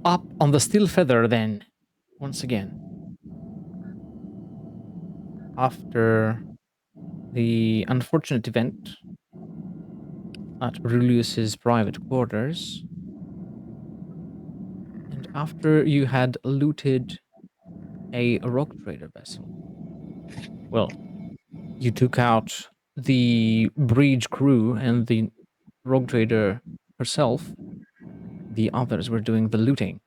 up on the Steel Feather then, once again. After the unfortunate event at Brulius's private quarters, and after you had looted a rock trader vessel, well, you took out the bridge crew and the rogue trader herself. The others were doing the looting.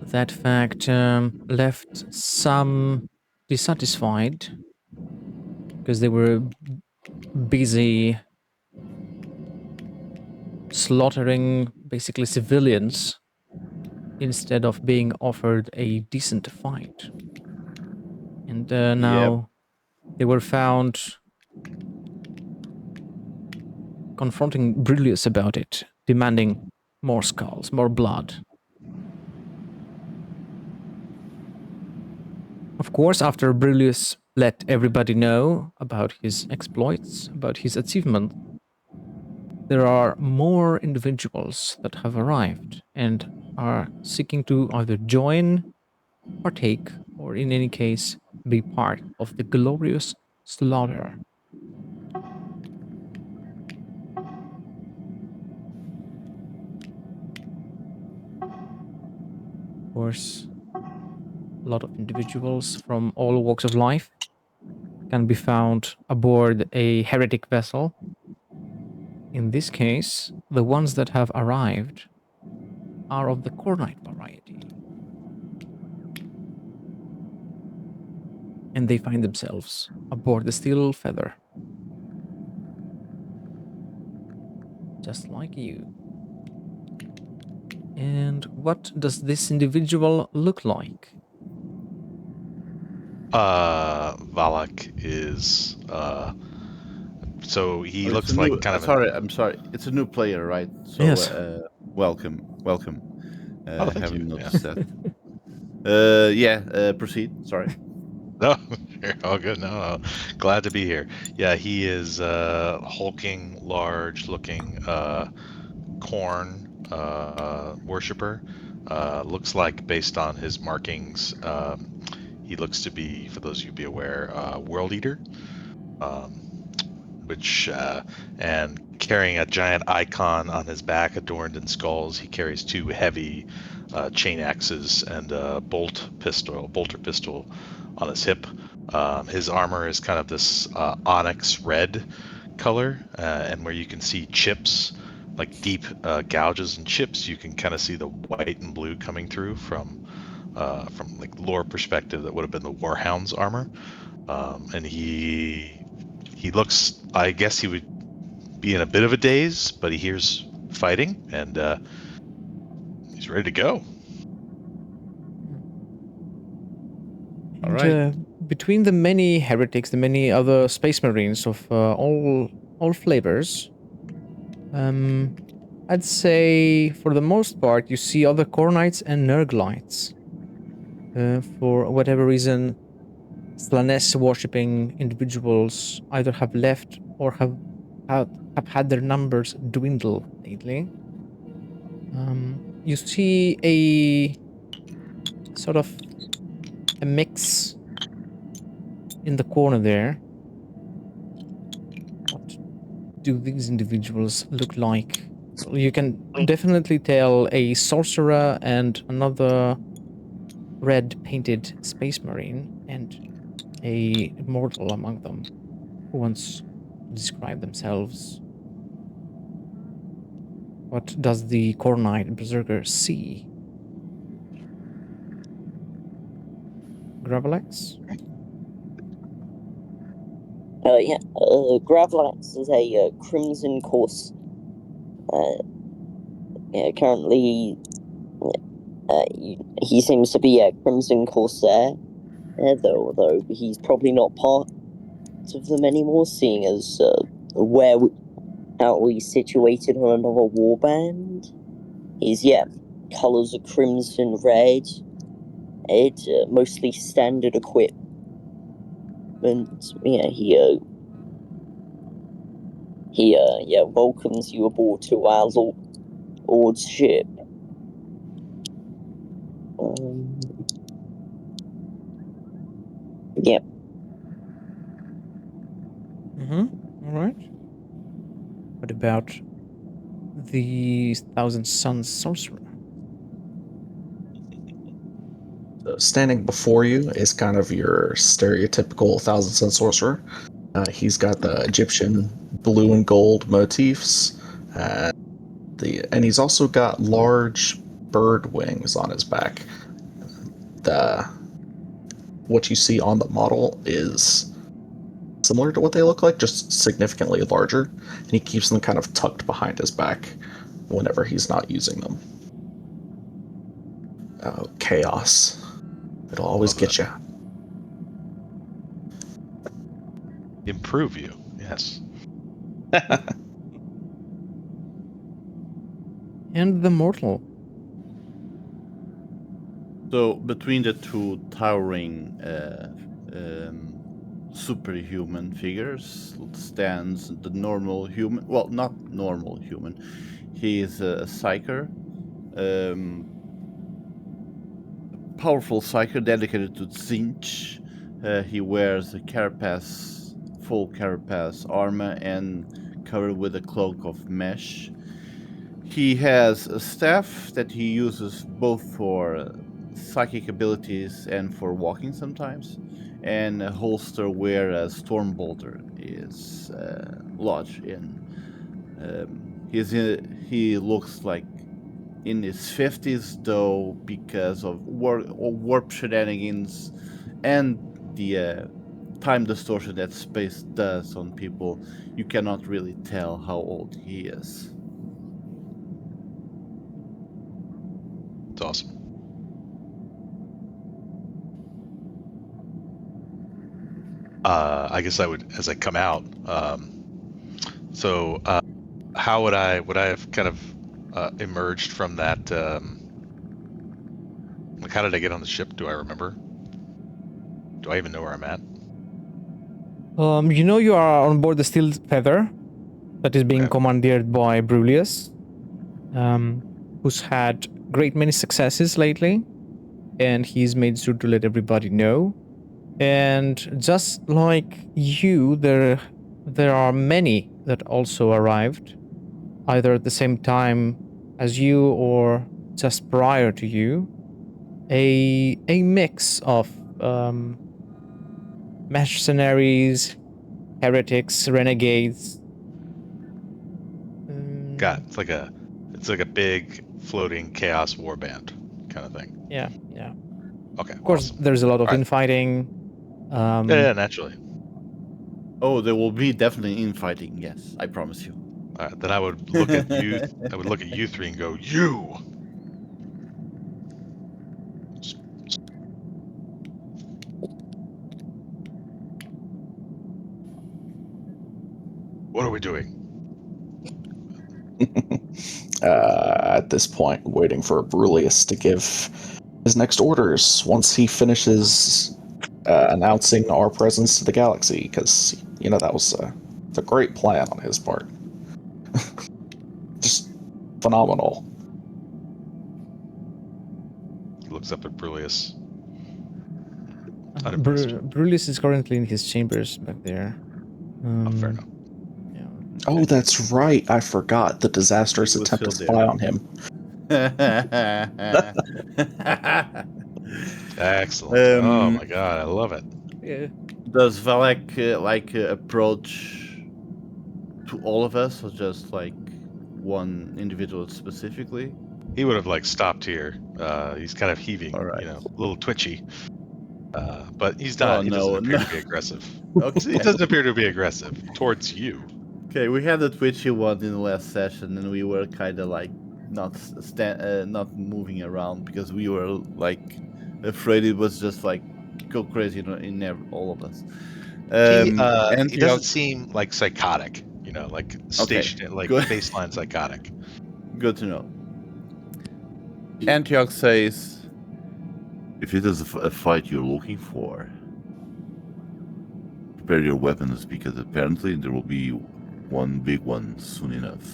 That fact left some dissatisfied because they were busy slaughtering basically civilians instead of being offered a decent fight. And now they were found confronting Brulius about it, demanding more skulls, more blood. Of course, after Brulius let everybody know about his exploits, about his achievement, there are more individuals that have arrived and are seeking to either join, partake, or in any case, be part of the glorious slaughter. Of course, a lot of individuals from all walks of life can be found aboard a heretic vessel. In this case, the ones that have arrived are of the Cornite variety. And they find themselves aboard the Steel Feather. Just like you. And what does this individual look like? Valak is so he looks it's a like new, kind of sorry, I'm sorry. It's a new player, right? So Yes. welcome. Oh, thank Haven't you. noticed that. Proceed. Sorry. No, you're all good. No, glad to be here. Yeah, he is hulking, large-looking corn worshiper. Looks like, based on his markings, he looks to be, for those of you be aware, World Eater, which and carrying a giant icon on his back adorned in skulls. He carries two heavy chain axes and a bolter pistol on his hip. His armor is kind of this onyx red color, and where you can see chips, like deep gouges and chips, you can kind of see the white and blue coming through from like lore perspective. That would have been the Warhound's armor, and he looks. I guess he would be in a bit of a daze, but he hears fighting and he's ready to go. And All right. between the many heretics, the many other space marines of all flavors, I'd say for the most part you see other Cornites and Nerglites. For whatever reason, Slanesh worshipping individuals either have left or have had their numbers dwindle lately. You see a sort of a mix in the corner there. What do these individuals look like? Well, you can definitely tell a sorcerer and another red painted space marine and a mortal among them who wants to describe themselves. What does the Cornite Berserker see? Gravelax? Gravlax is a Crimson Course. Currently, he seems to be a Crimson Corsair, though he's probably not part of them anymore, seeing as where how we situated on another warband. His colors are crimson, red, mostly standard equipment. He welcomes you aboard to our Lord's ship. Yep. Mm-hmm. All right. What about the Thousand Suns sorcerer? So standing before you is kind of your stereotypical Thousand Sun Sorcerer. He's got the Egyptian blue and gold motifs, and he's also got large bird wings on his back. What you see on the model is similar to what they look like, just significantly larger, and he keeps them kind of tucked behind his back whenever he's not using them. Oh, chaos. It'll always get you. Improve you, yes. And the mortal. So between the two towering superhuman figures stands the normal human. Well, not normal human. He is a psyker, powerful psyker dedicated to Zinch. He wears a carapace, full carapace armor, and covered with a cloak of mesh. He has a staff that he uses both for psychic abilities and for walking sometimes, and a holster where a storm bolter is lodged in. He looks like in his 50s, though, because of warp shenanigans and the time distortion that space does on people, you cannot really tell how old he is. It's awesome. I guess I would, as I come out. How would I have kind of emerged from that? Like, how did I get on the ship? Do I remember? Do I even know where I'm at? You know you are on board the Steel Feather that is being Okay. commandeered by Brulius, who's had great many successes lately, and he's made sure to let everybody know. And just like you, there are many that also arrived, either at the same time as you or just prior to you. A mix of mercenaries, heretics, renegades. Got it. It's like a big floating chaos warband kind of thing. Yeah. Okay. Of course, awesome. there's a lot of All right. infighting. Yeah, naturally. Oh, there will be definitely infighting. Yes, I promise you. All right, then I would look at you. I would look at you three and go, "You." What are we doing? At this point, waiting for Brulius to give his next orders once he finishes announcing our presence to the galaxy, because, that was a great plan on his part. Just phenomenal. He looks up at Brulius. Brulius is currently in his chambers back there. Fair enough. Yeah. Oh, that's right. I forgot the disastrous He was attempt to still spy there. on him. Excellent. Oh my god, I love it. Yeah. Does Valek approach to all of us, or just like one individual specifically? He would have stopped here. He's kind of heaving, All right. a little twitchy. But he's not. Oh, he doesn't appear to be aggressive. Okay. He doesn't appear to be aggressive towards you. Okay, we had a twitchy one in the last session, and we were kind of not moving around because we were afraid it was just go crazy in all of us. He doesn't seem psychotic. Stationary, good. baseline psychotic. Good to know. Antioch says, "If it is a fight you're looking for, prepare your weapons, because apparently there will be one big one soon enough.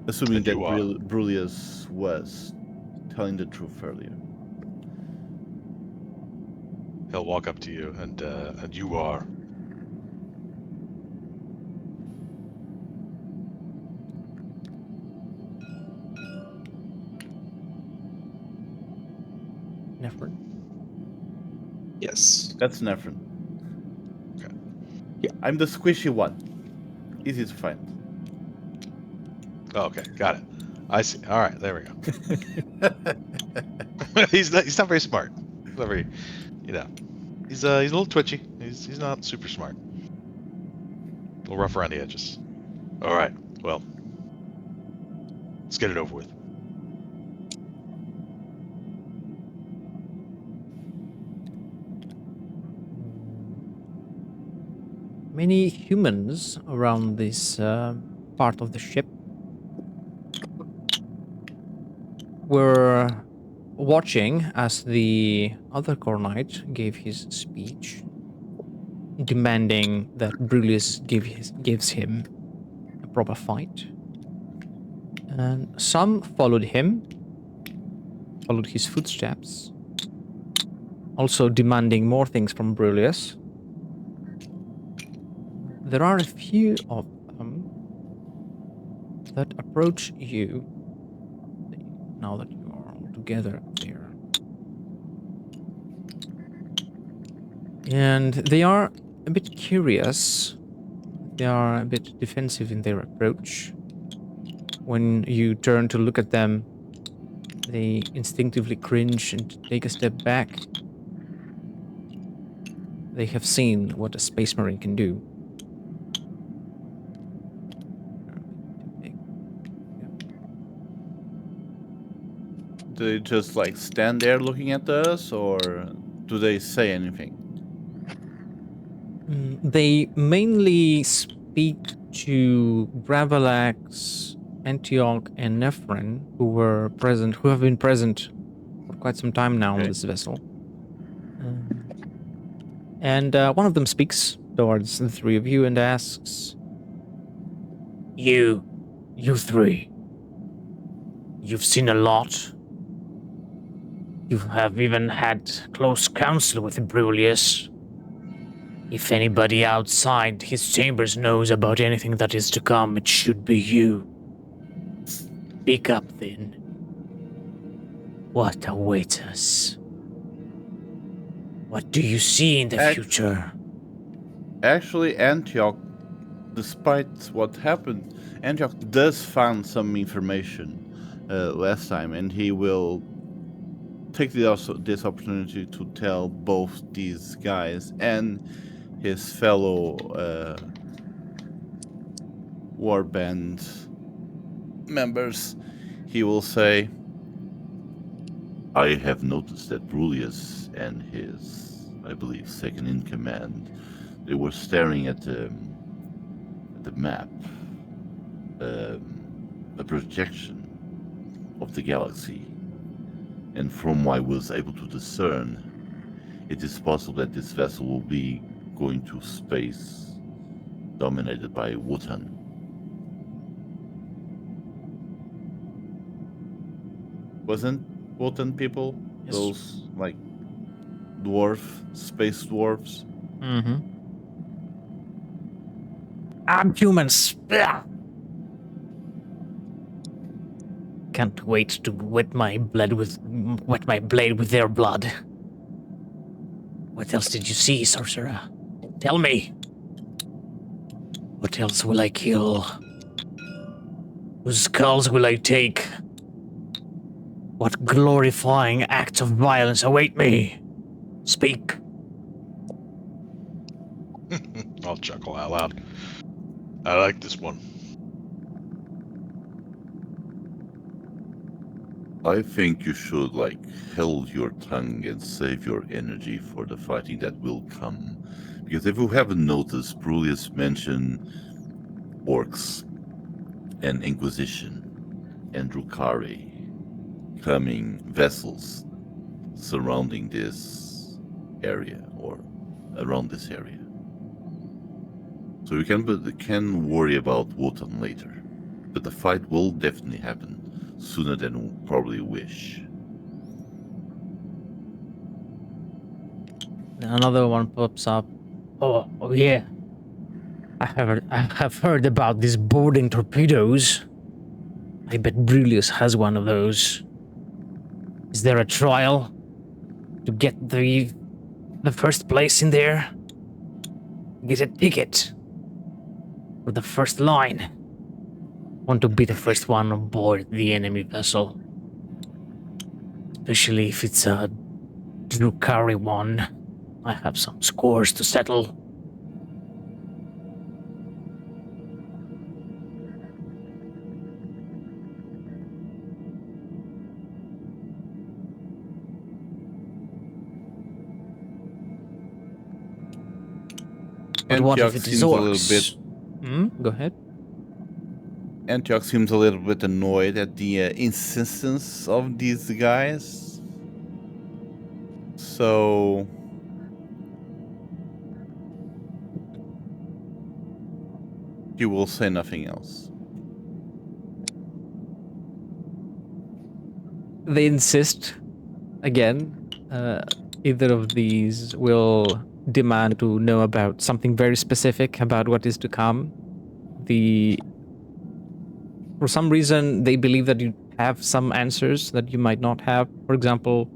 Assuming And that you are. Brulius was telling the truth earlier. He'll walk up to you, and you are. Nephrin. Yes. That's Nephrin. Okay. Yeah. I'm the squishy one. Easy to find. Oh, okay, got it. I see. All right, there we go. He's not very smart. He's not very, he's a little twitchy. He's not super smart. A little rough around the edges. All right, well, let's get it over with. Many humans around this part of the ship were watching as the other core knight gave his speech, demanding that Brulius gives him a proper fight. And some followed him, followed his footsteps, also demanding more things from Brulius. There are a few of them that approach you now that you are all together there. And they are a bit curious. They are a bit defensive in their approach. When you turn to look at them, they instinctively cringe and take a step back. They have seen what a space marine can do. Do they just like stand there looking at us, or do they say anything? They mainly speak to Gravelax, Antioch, and Nephrin, who have been present for quite some time now on Okay. this vessel. And one of them speaks towards the three of you and asks, You three, you've seen a lot. You have even had close counsel with Brulius. If anybody outside his chambers knows about anything that is to come, it should be you. Speak up then. What awaits us? What do you see in the future? Actually, Antioch, despite what happened, Antioch does find some information last time, and he will take this opportunity to tell both these guys and his fellow warband members. He will say, I have noticed that Brulius and his, I believe, second in command, they were staring at the map, a projection of the galaxy. And from what I was able to discern, it is possible that this vessel will be going to space dominated by Wotan. Wasn't Wotan people? Yes. Those, like, space dwarves? Mm-hmm. I'm humans. Ugh. Can't wait to wet my blade with their blood. What else did you see, sorcerer? Tell me. What else will I kill? Whose skulls will I take? What glorifying acts of violence await me? Speak. I'll chuckle out loud. I like this one. I think you should, hold your tongue and save your energy for the fighting that will come. Because if you haven't noticed, Brulius mentioned orcs and Inquisition and Drukhari coming vessels surrounding this area or around this area. So you can worry about Wotan later, but the fight will definitely happen sooner than we probably wish. Another one pops up. Oh yeah. I have heard about these boarding torpedoes. I bet Brulius has one of those. Is there a trial to get the first place in there? Get a ticket for the first line. Want to be the first one on board the enemy vessel. Especially if it's a Drukari one. I have some scores to settle. But what if Antioch it is seems a little orcs? Go ahead. Antioch seems a little bit annoyed at the insistence of these guys. So he will say nothing else. They insist again. Either of these will demand to know about something very specific about what is to come. For some reason, they believe that you have some answers that you might not have. For example,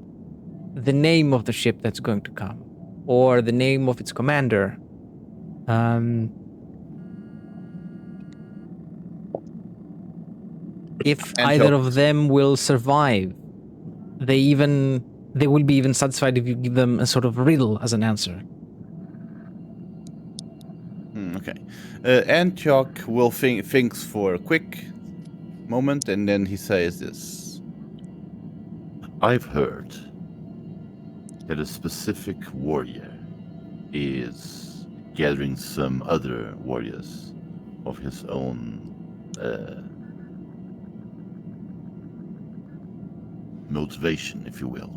the name of the ship that's going to come, or the name of its commander. If either of them will survive, they will be even satisfied if you give them a sort of riddle as an answer. Okay. Antioch will thinks for a quick moment, and then he says this. I've heard that a specific warrior is gathering some other warriors of his own motivation, if you will,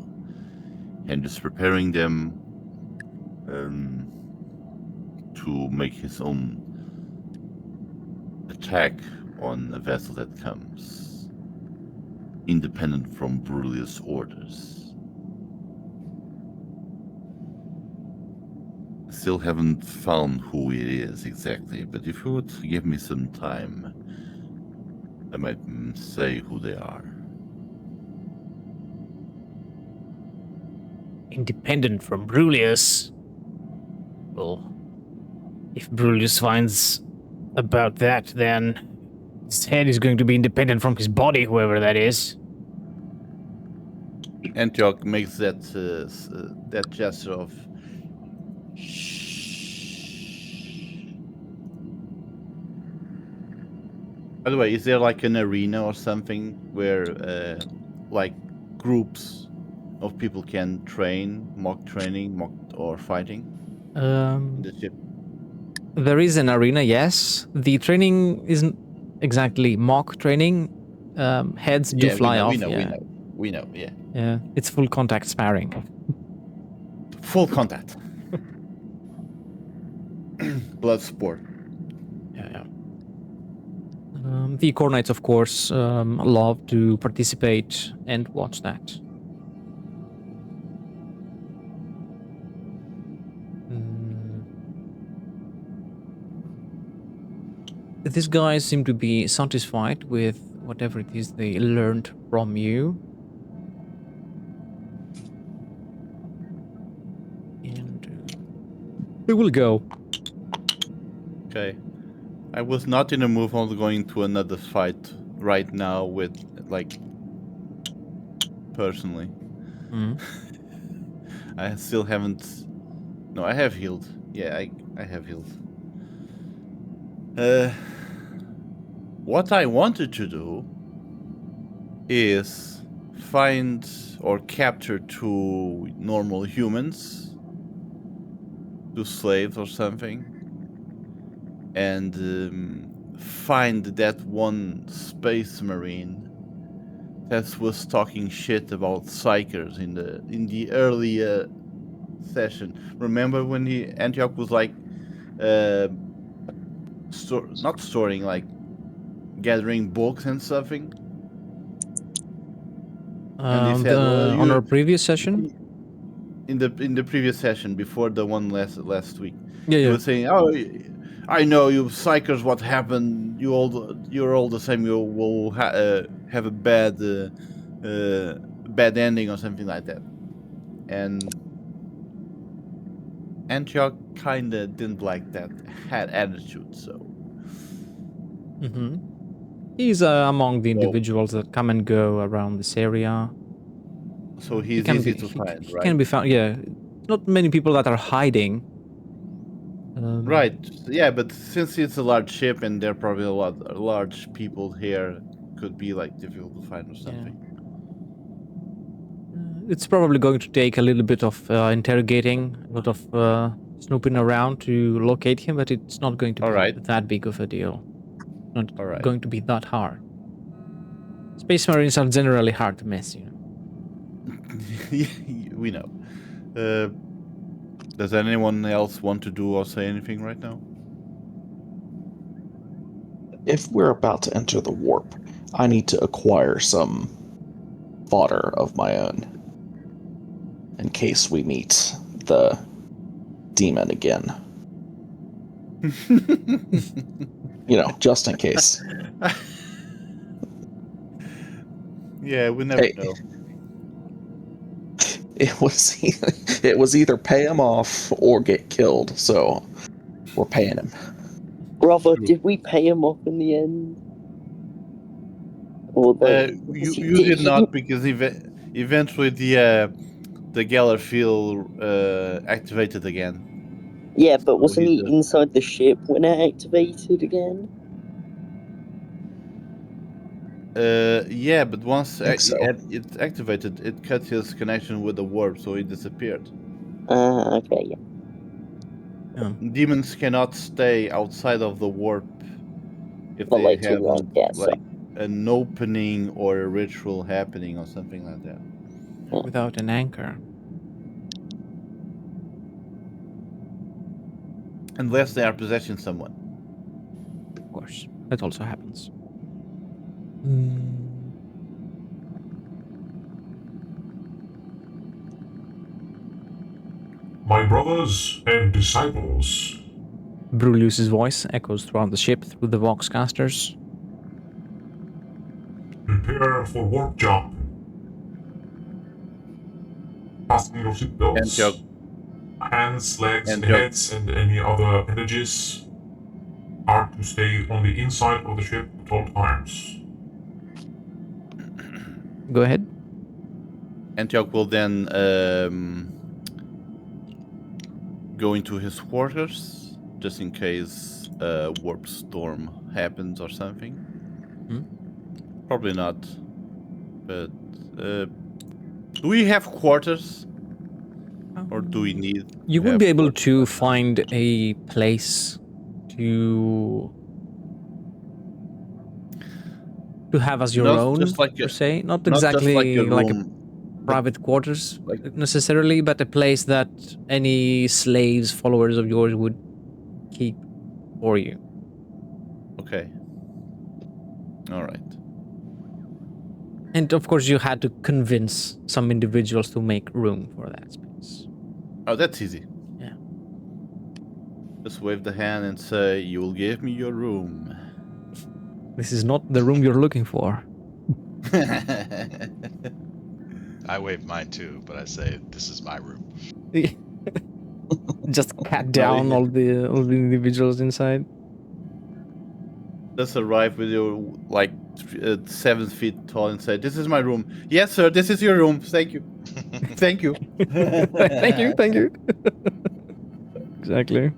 and is preparing them to make his own attack on a vessel that comes, independent from Brulius' orders. Still haven't found who it is exactly, but if you would give me some time, I might say who they are. Independent from Brulius? Well, if Brulius finds about that, then his head is going to be independent from his body, whoever that is. Antioch makes that gesture of By the way, is there like an arena or something where like groups of people can train, mock or fighting in the ship? There is an arena, yes. The training isn't exactly mock training. Heads do fly off. We know, yeah. Yeah, it's full contact sparring. Full contact. Blood sport. Yeah. The Core Knights, of course, love to participate and watch that. These guys seem to be satisfied with whatever it is they learned from you. And they will go. Okay. I was not in a mood on going to another fight right now with, like, personally. I still haven't... No, I have healed. Yeah, I have healed. What I wanted to do is find or capture 2 normal humans, 2 slaves or something, and find that one space marine that was talking shit about psychers in the earlier session. Remember when Antioch was like not storing, like gathering books and something. And he said, well, On our previous session. in the previous session before the one last week, Yeah, he yeah. was saying, "Oh, I know you psychers. What happened? You're all the same. You will have a bad ending or something like that." And Antioch kinda didn't like that attitude. So Mm-hmm. He's among the individuals that come and go around this area. he's easy to find, He right? can be found. Yeah, not many people that are hiding. Right. Yeah, but since it's a large ship and there are probably a lot large people here, could be like difficult to find or something. It's probably going to take a little bit of interrogating, a lot of snooping around to locate him, but it's not going to be Alright. that big of a deal. Not Alright. going to be that hard. Space Marines are generally hard to miss, you know. We know. Does anyone else want to do or say anything right now? If we're about to enter the warp, I need to acquire some fodder of my own in case we meet the demon again. You know, just in case. Yeah, we never know. It was either pay him off or get killed, so we're paying him. Brother, did we pay him off in the end? Or You did not, because eventually the Gallerfield activated again. Yeah, but wasn't he just- inside the ship when it activated again? Yeah, but once Think so. it activated, it cut his connection with the warp, so he disappeared. Okay, yeah. Demons cannot stay outside of the warp if Not they like have too long, yeah, so. like an opening or a ritual happening or something like that. Without an anchor. Unless they are possessing someone. Of course, that also happens. My brothers and disciples, Brulius's voice echoes throughout the ship through the Voxcasters. prepare for warp jump. Fasten your seatbelts. Hands, legs, and heads, and any other appendages are to stay on the inside of the ship at all times. Go ahead. Antioch will then go into his quarters, just in case a warp storm happens or something. Probably not. But do we have quarters? Or do we need... You would be able to find a place to have as your own, per se. Not exactly like a private quarters necessarily, but a place that any slaves, followers of yours would keep for you. Okay. All right. And of course, you had to convince some individuals to make room for that space. Oh, that's easy. Yeah. Just wave the hand and say, "You will give me your room." This is not the room you're looking for. I wave mine too, but I say, "This is my room." Just cat down all the individuals inside. Just arrive with your 7 feet tall and say, "This is my room." Yes, sir. This is your room. Thank you. Thank you. Thank you. Exactly.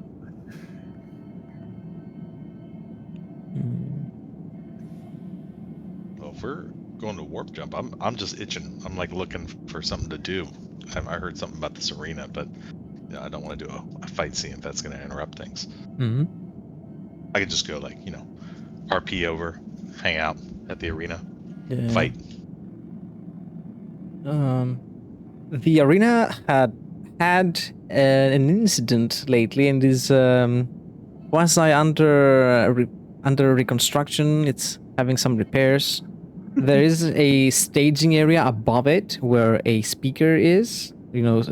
Well, if we're going to warp jump, I'm just itching. I'm like looking for something to do. I heard something about this arena, but I don't want to do a fight scene if that's going to interrupt things. Mm-hmm. I could just go RP over, hang out at the arena, fight. The arena had an incident lately and is quasi under reconstruction. It's having some repairs. There is a staging area above it where a speaker is. You know,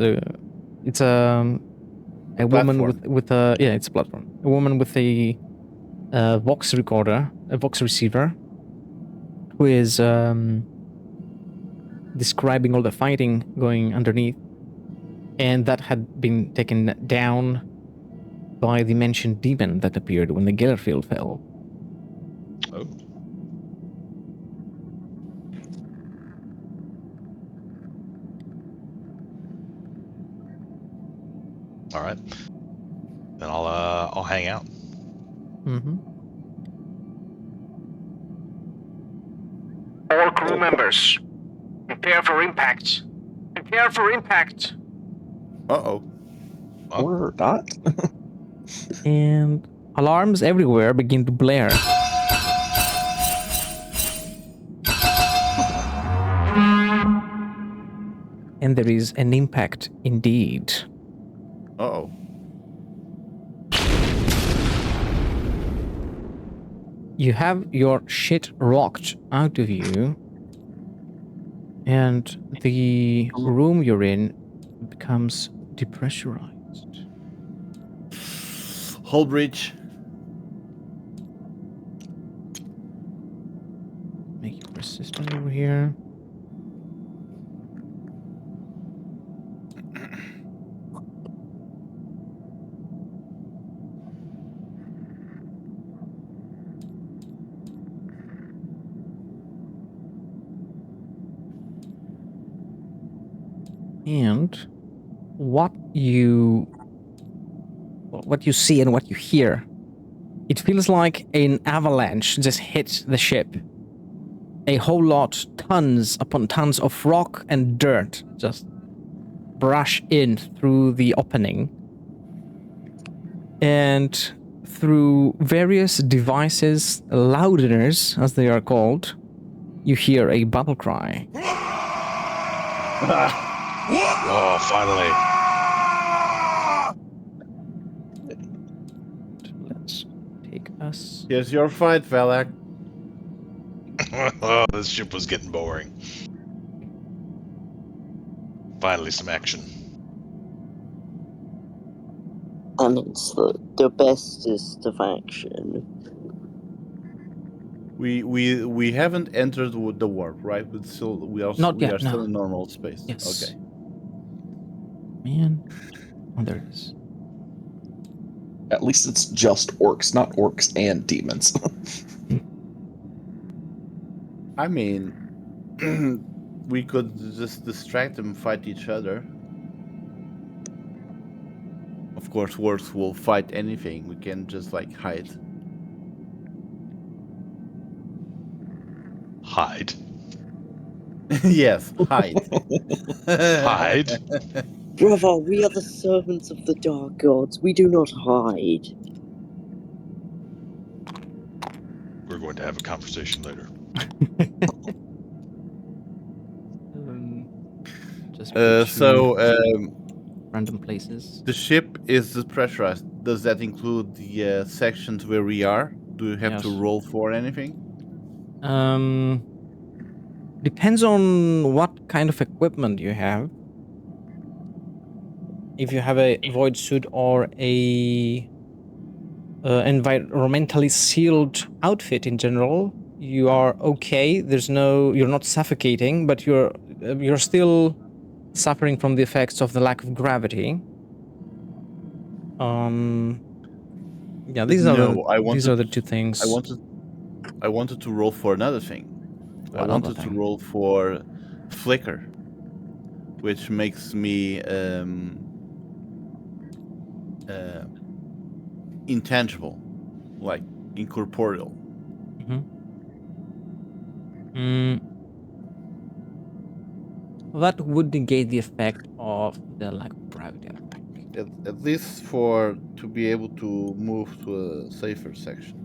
it's a woman with a it's a platform. A woman with a Vox recorder, a Vox receiver, who is describing all the fighting going underneath, and that had been taken down by the mentioned demon that appeared when the Gellerfield fell. Oh. All right. Then I'll hang out. Mm-hmm. All crew members, prepare for impact. Prepare for impact. Uh-oh. Oh. Or not. And alarms everywhere begin to blare. And there is an impact indeed. Uh-oh. You have your shit rocked out of you, and the room you're in becomes depressurized. Hull breach. Make you persistent over here. And what you see and what you hear, it feels like an avalanche just hit the ship. A whole lot, tons upon tons of rock and dirt just brush in through the opening. And through various devices, louders as they are called, you hear a battle cry. Oh, finally. Let's take us. Here's your fight, Valak. Oh, this ship was getting boring. Finally, some action. And it's the bestest of action. We haven't entered the warp, right? But still, we are Not yet, still no. in normal space. Yes. Okay. Man. Oh, there it is. At least it's just orcs, not orcs and demons. I mean, we could just distract them, fight each other. Of course, orcs will fight anything. We can just like hide. Hide. Yes, hide. Hide? Brother, we are the servants of the dark gods. We do not hide. We're going to have a conversation later. Just random places. The ship is pressurized. Does that include the sections where we are? Do you have to roll for anything? Depends on what kind of equipment you have. If you have a void suit or a environmentally sealed outfit in general, you are okay. You're not suffocating, but you're still suffering from the effects of the lack of gravity. Yeah, these are the two things. I wanted to roll for another thing. I wanted to roll for flicker, which makes me intangible, like incorporeal. That would negate the effect of the lack of gravity. At least to be able to move to a safer section.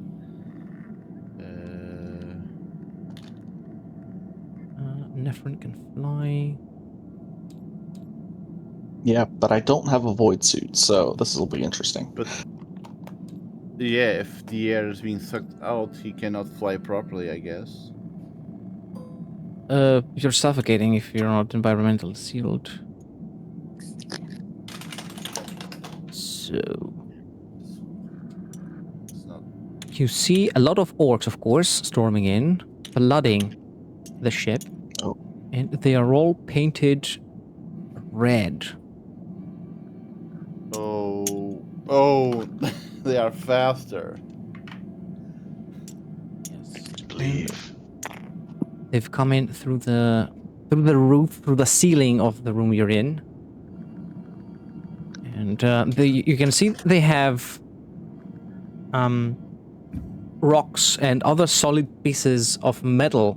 Nephrin can fly. Yeah, but I don't have a void suit, so this will be interesting. But Yeah, if the air is being sucked out, he cannot fly properly, I guess. You're suffocating if you're not environmental sealed. So It's not. you see a lot of orcs, of course, storming in, flooding the ship, Oh. and they are all painted red. Oh, they are faster. Yes. Believe. They've come in through the roof, through the ceiling of the room you're in, and you can see they have rocks and other solid pieces of metal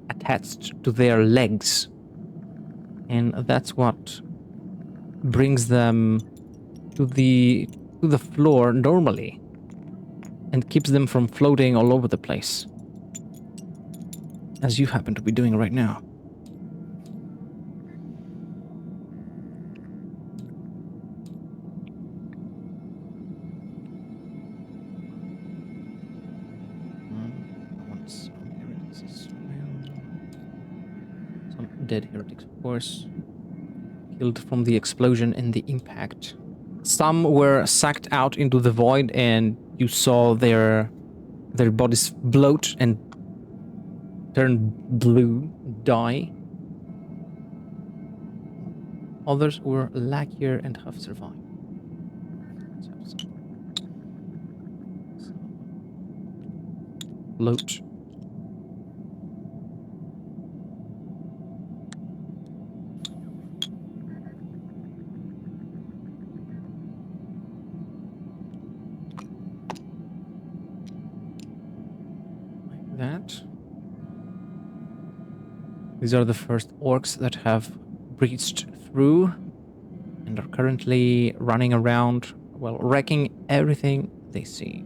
attached to their legs, and that's what brings them to the floor normally, and keeps them from floating all over the place, as you happen to be doing right now. I want some heretics as well. Some dead heretics, of course, killed from the explosion and the impact. Some were sucked out into the void, and you saw their bodies bloat and turn blue, die. Others were lackier and have survived. Let's have some. Bloat. Like that. These are the first orcs that have breached through and are currently running around, well, wrecking everything they see.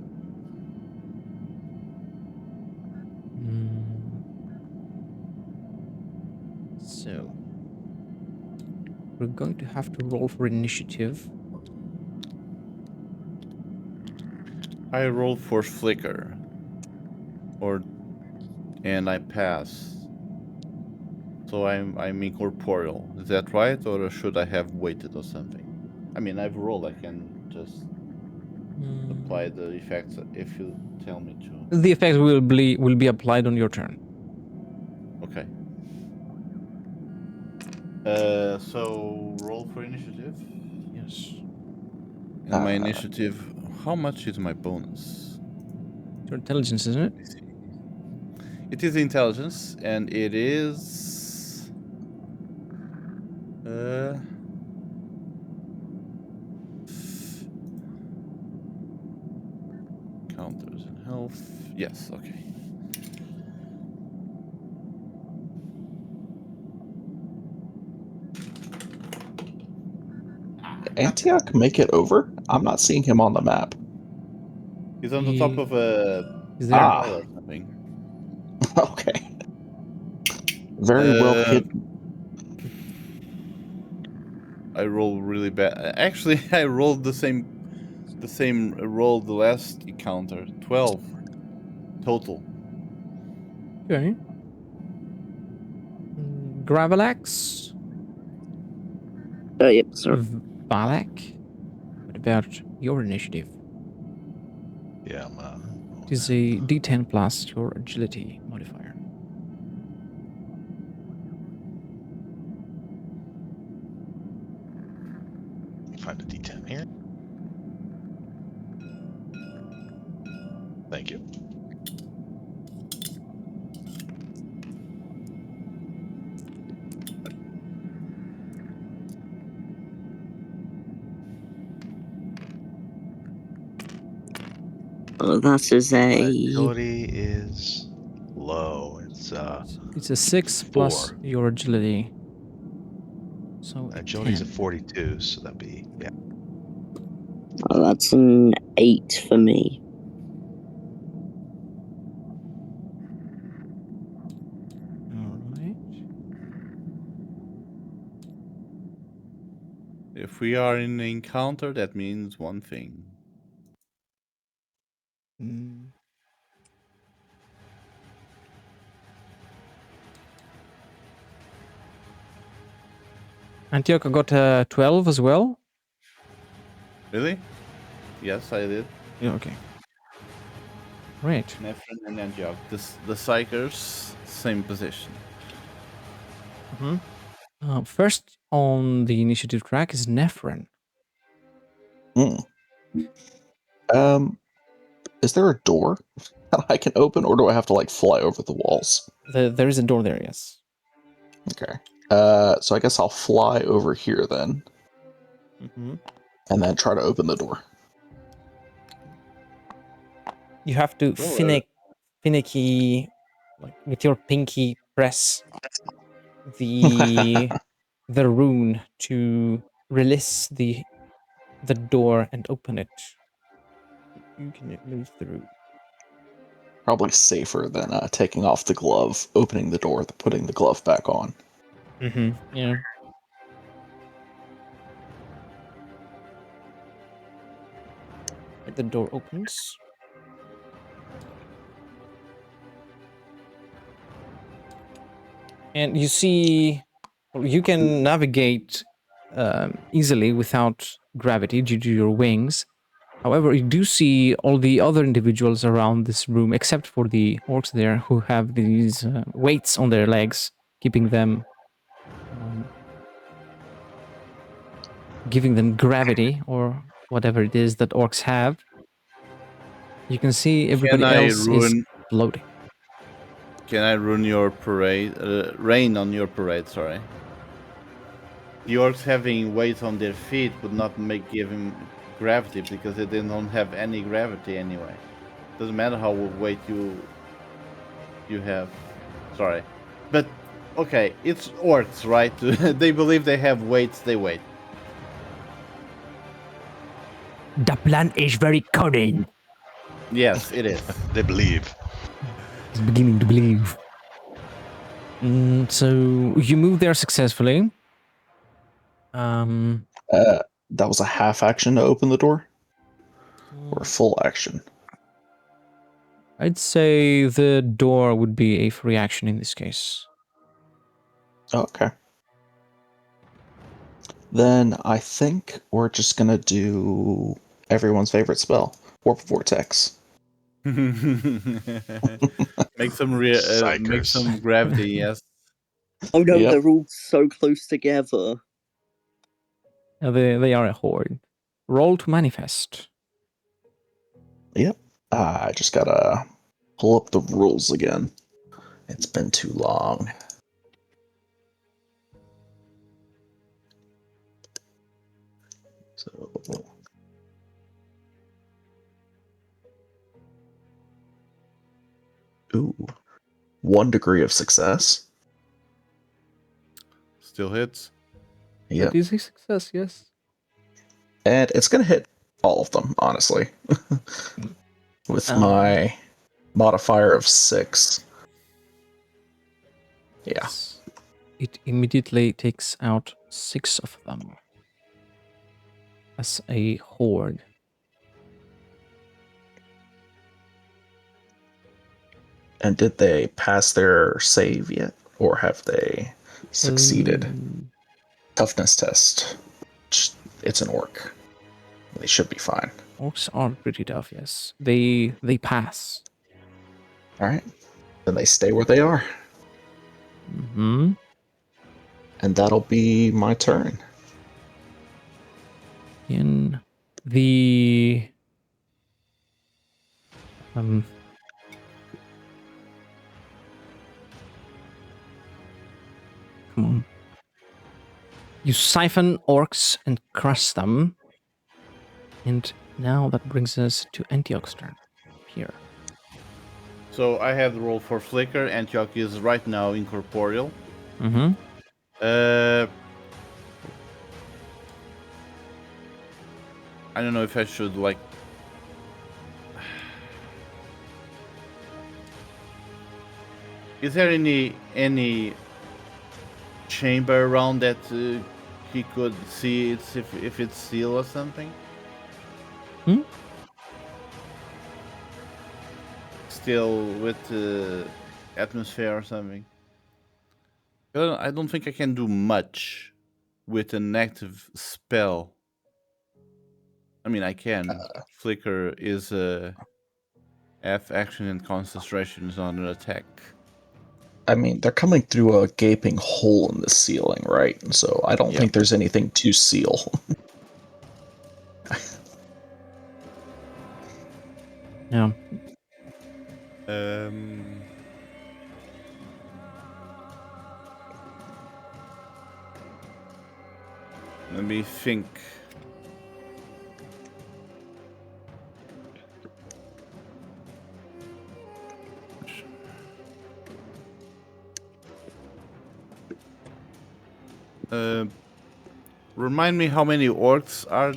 So, we're going to have to roll for initiative. I roll for flicker, and I pass. So I'm incorporeal. Is that right, or should I have waited or something? I mean, I've rolled. I can just apply the effects if you tell me to. The effect will be applied on your turn. Okay. So roll for initiative. Yes. And my initiative. How much is my bonus? Your intelligence, isn't it? It is intelligence, and it is. Counters and health. Yes. Okay. Antioch make it over? I'm not seeing him on the map. He's on the top of a Is there? pile or something. Okay. Very well hidden. I roll really bad. Actually, I rolled the same roll the last encounter. 12 total. Okay. Gravelax? Yep, sir. Valak? What about your initiative? Yeah, It is a d10 plus your agility modifier. find a D10 here. Thank you. That is a. Agility is low. It's a 6 plus 4. your agility. So Agility is a 10. 42, so that'd be, yeah. That's an 8 for me. Alright. If we are in an encounter, that means one thing. Mm. Antioch got a 12 as well. Really? Yes, I did. Yeah, okay. Great. Nephrin and Antioch. The Psychers, same position. First on the initiative track is Nephrin. Is there a door that I can open, or do I have to like fly over the walls? There is a door there, yes. Okay. So I guess I'll fly over here then, and then try to open the door. You have to finicky, like with your pinky, press the rune to release the door and open it. You can move through. Probably safer than taking off the glove, opening the door, putting the glove back on. Yeah. The door opens. And you see, you can navigate easily without gravity due to your wings. However, you do see all the other individuals around this room, except for the orcs there, who have these weights on their legs, keeping them, giving them gravity or whatever it is that orcs have. You can see everybody else is floating. Can I ruin your parade? Rain on your parade, sorry. The orcs having weight on their feet would not give him gravity because they don't have any gravity anyway. Doesn't matter how weight you have. Sorry. But, okay, it's orcs, right? They believe they have weights, they wait. The plan is very cunning. Yes, it is. They believe. He's beginning to believe. So you move there successfully. That was a half action to open the door, or a full action? I'd say the door would be a free action in this case. Okay. Then I think we're just gonna do everyone's favorite spell, Warp Vortex. Make some gravity, yes. Oh no, Yep. they're all so close together. They are a horde. Roll to manifest. Yep. I just gotta pull up the rules again. It's been too long. So, ooh, 1 degree of success. Still hits. Yeah, That is a success, yes. and it's gonna hit all of them, honestly, with my modifier of 6. Yeah. It immediately takes out 6 of them as a horde. And did they pass their save yet, or have they succeeded? Toughness test. It's an orc. They should be fine. Orcs are pretty tough, yes. They pass. All right. Then they stay where they are. Mm-hmm. And that'll be my turn. In the come on. You siphon orcs and crush them. And now that brings us to Antioch's turn. Here. So I have the roll for Flicker. Antioch is right now incorporeal. Mm-hmm. I don't know if I should like. Is there any chamber around that he could see if it's sealed or something? still with the atmosphere or something? I don't think I can do much with an active spell. I mean, I can. Flicker is a F action and concentrations on an attack. I mean, they're coming through a gaping hole in the ceiling, right? So I don't think there's anything to seal. Yeah. Let me think. Remind me how many orcs are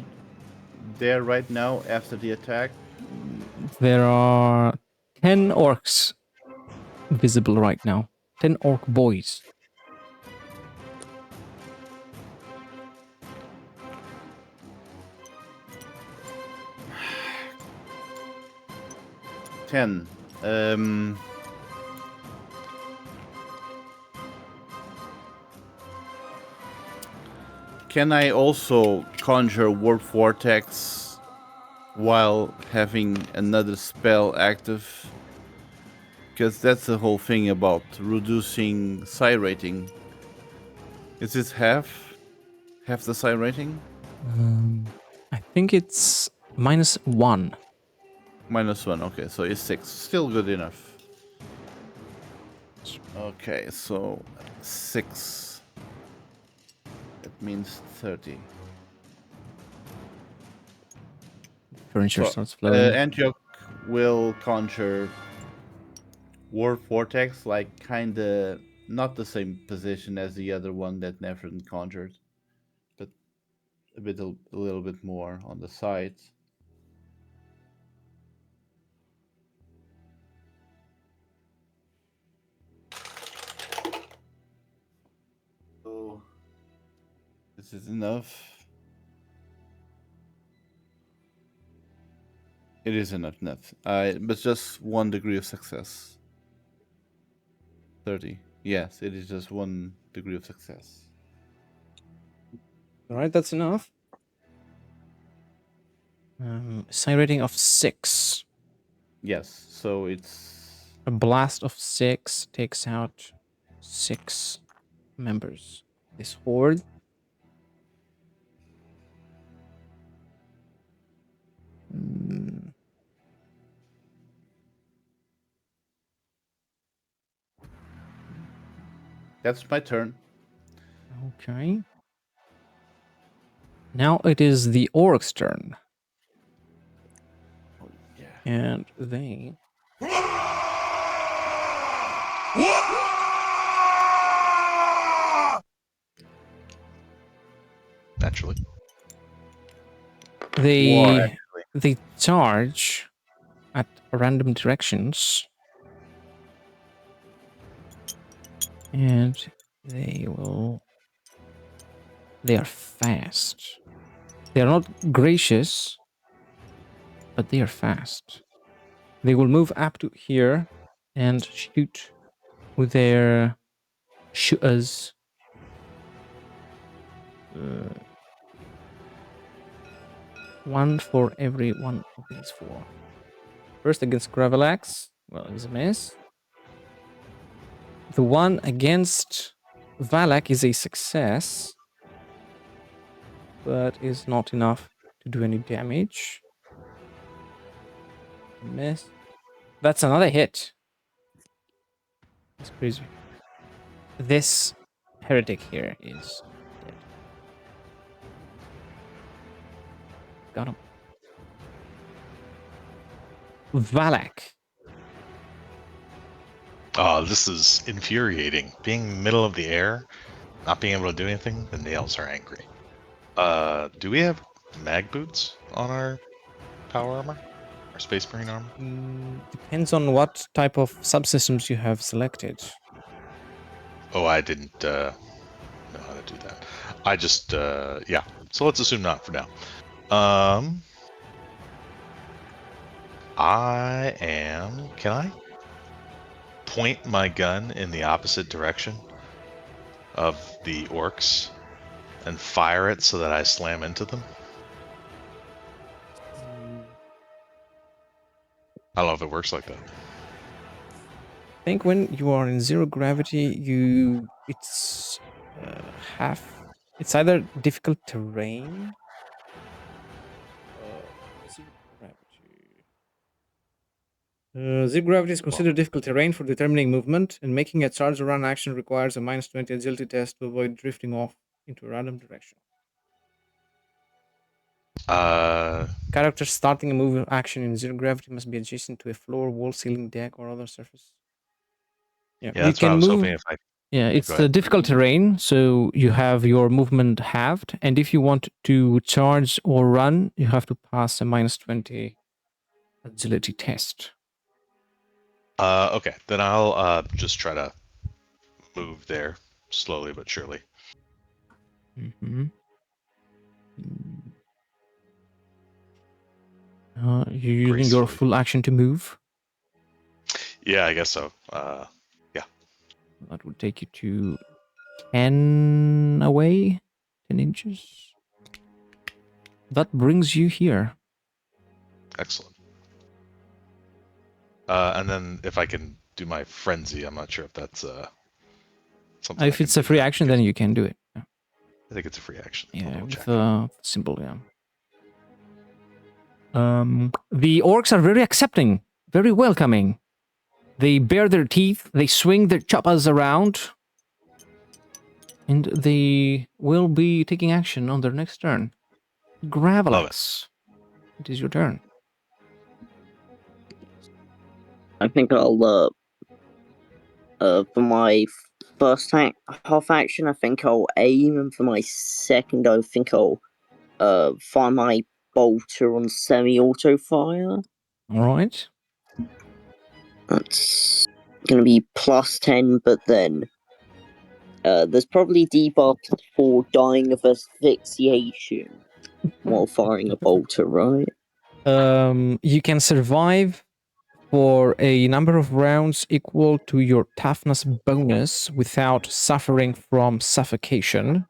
there right now after the attack? There are 10 orcs visible right now. 10 orc boys. Ten. Can I also conjure Warp Vortex while having another spell active? Because that's the whole thing about reducing psi rating. Is it half? Half the psi rating? I think it's -1. -1, okay, so it's 6. Still good enough. Okay, so 6. That means 30. Furniture So, starts flowing. Antioch will conjure Warp Vortex, like kinda not the same position as the other one that Neferin conjured, but a little bit more on the side. So this is enough. It is enough. But just 1 degree of success. 30. Yes, it is just 1 degree of success. All right, that's enough. Psi rating of 6. Yes, so it's A blast of 6 takes out 6 members. This horde. That's my turn. Okay. Now it is the orcs' turn. Oh, yeah. And they Naturally. they charge at random directions. And they are fast. They are not gracious, but they are fast. They will move up to here and shoot with their shooters. One for every one of these 4. First against Gravelax. Well, it's a miss. The one against Valak is a success, but is not enough to do any damage. Miss. That's another hit. That's crazy. This heretic here is dead. Got him. Valak. Oh, this is infuriating. Being middle of the air, not being able to do anything, the nails are angry. Do we have mag boots on our power armor? Our space marine armor? Depends on what type of subsystems you have selected. Oh, I didn't know how to do that. I just, yeah. So let's assume not for now. Can I point my gun in the opposite direction of the orcs and fire it so that I slam into them? I don't know if it works like that. I think when you are in zero gravity, it's it's either difficult terrain. Zero gravity. Zero gravity is considered difficult terrain for determining movement, and making a charge or run action requires a -20 agility test to avoid drifting off into a random direction. Characters starting a move action in zero gravity must be adjacent to a floor, wall, ceiling, deck, or other surface. Yeah, you that's what I can was move. hoping if I. Yeah, it's Go a ahead. difficult terrain, so you have your movement halved, and if you want to charge or run, you have to pass a -20 agility test. Okay, then I'll just try to move there slowly but surely. Mm-hmm. You're using your Gracefully. full action to move. Yeah, I guess so. That would take you to 10 away, 10 inches. That brings you here. Excellent. And then if I can do my frenzy, I'm not sure if that's something. If it's a free action, then you can do it. Yeah, I think it's a free action. yeah, with the symbol, yeah. The orcs are very accepting, very welcoming. They bare their teeth, they swing their choppas around, and they will be taking action on their next turn. Gravelax, it is your turn. I think I'll for my first half action, I think I'll aim, and for my second, I think I'll fire my bolter on semi-auto fire. All right. That's gonna be +10, but then there's probably debuffs for dying of asphyxiation while firing a bolter, right? You can survive for a number of rounds equal to your toughness bonus without suffering from suffocation.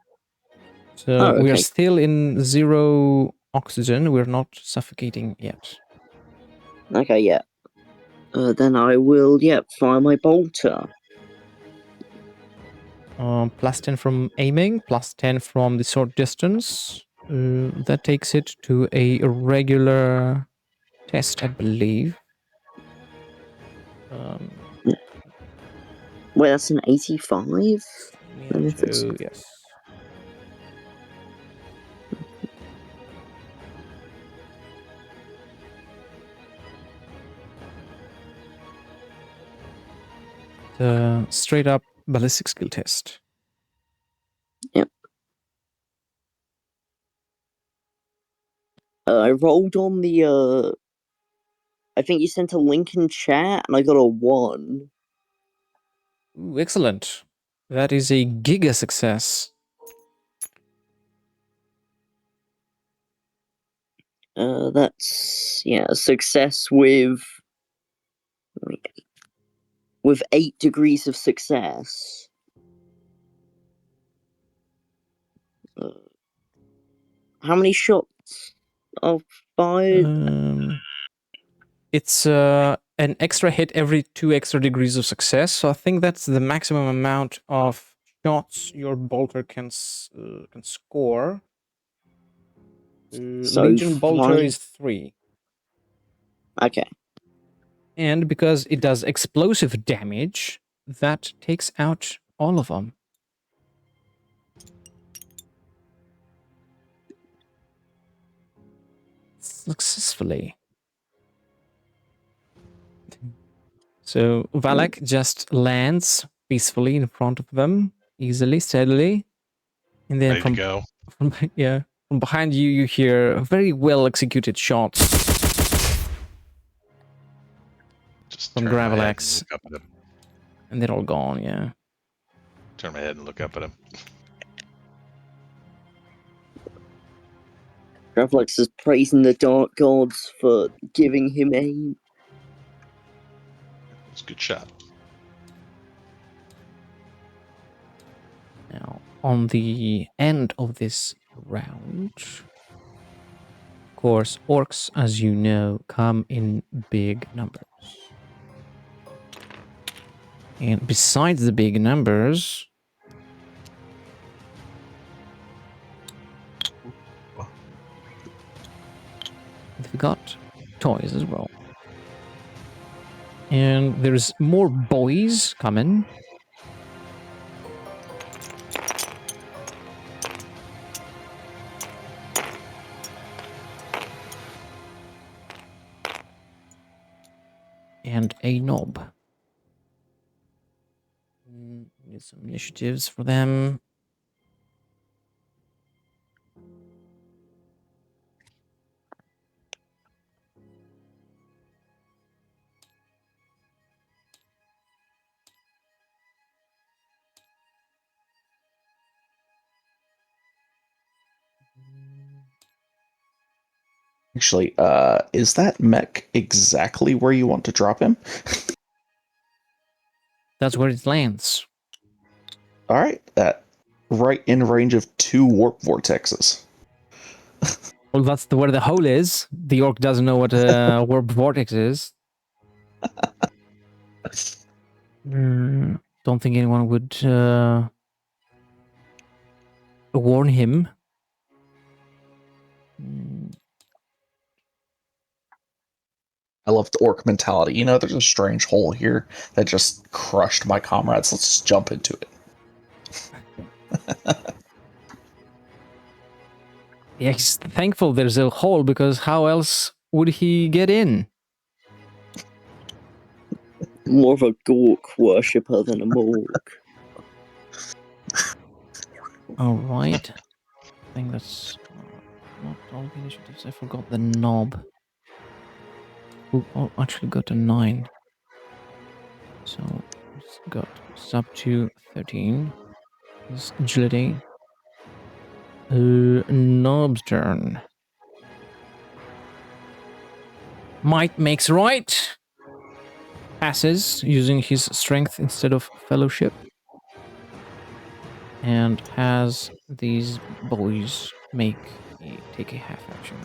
So we are Okay. still in 0 oxygen. We're not suffocating yet. Okay, yeah. Then I will, fire my bolter. +10 from aiming, +10 from the short distance. That takes it to a regular test, I believe. Wait, that's an 85? Yes. Straight up ballistic skill test. Yep. I rolled on the, I think you sent a link in chat, and I got a 1. Ooh, excellent. That is a giga success. That's, a success with 8 degrees of success. How many shots I've fired? It's an extra hit every 2 extra degrees of success. So I think that's the maximum amount of shots your bolter can score. So Legion bolter is 3. Okay. And because it does explosive damage, that takes out all of them. Successfully. So Valak just lands peacefully in front of them, easily, steadily. And then Ready to go. From behind you, you hear very well executed shots Just from turn my head and Gravelax. look up at him. And they're all gone, yeah. Turn my head and look up at him. Gravlax is praising the dark gods for giving him aim. It's a good shot. Now, on the end of this round, of course, orcs, as you know, come in big numbers. And besides the big numbers, they've got toys as well. And there's more boys coming. And a knob. Need some initiatives for them. Actually, is that mech exactly where you want to drop him? That's where it lands. All right, that right in range of 2 warp vortexes. Well, that's where the hole is. The orc doesn't know what a warp vortex is. Don't think anyone would warn him. I love the orc mentality. You know, there's a strange hole here that just crushed my comrades. Let's just jump into it. Yeah, he's thankful there's a hole because how else would he get in? More of a Gork worshipper than a Morg. All right. I think that's not all the initiatives. I forgot the knob. Who actually got a 9. So it's got sub to 13. His agility. Knob's turn. Might makes right. Passes using his strength instead of fellowship. And has these boys take a half action.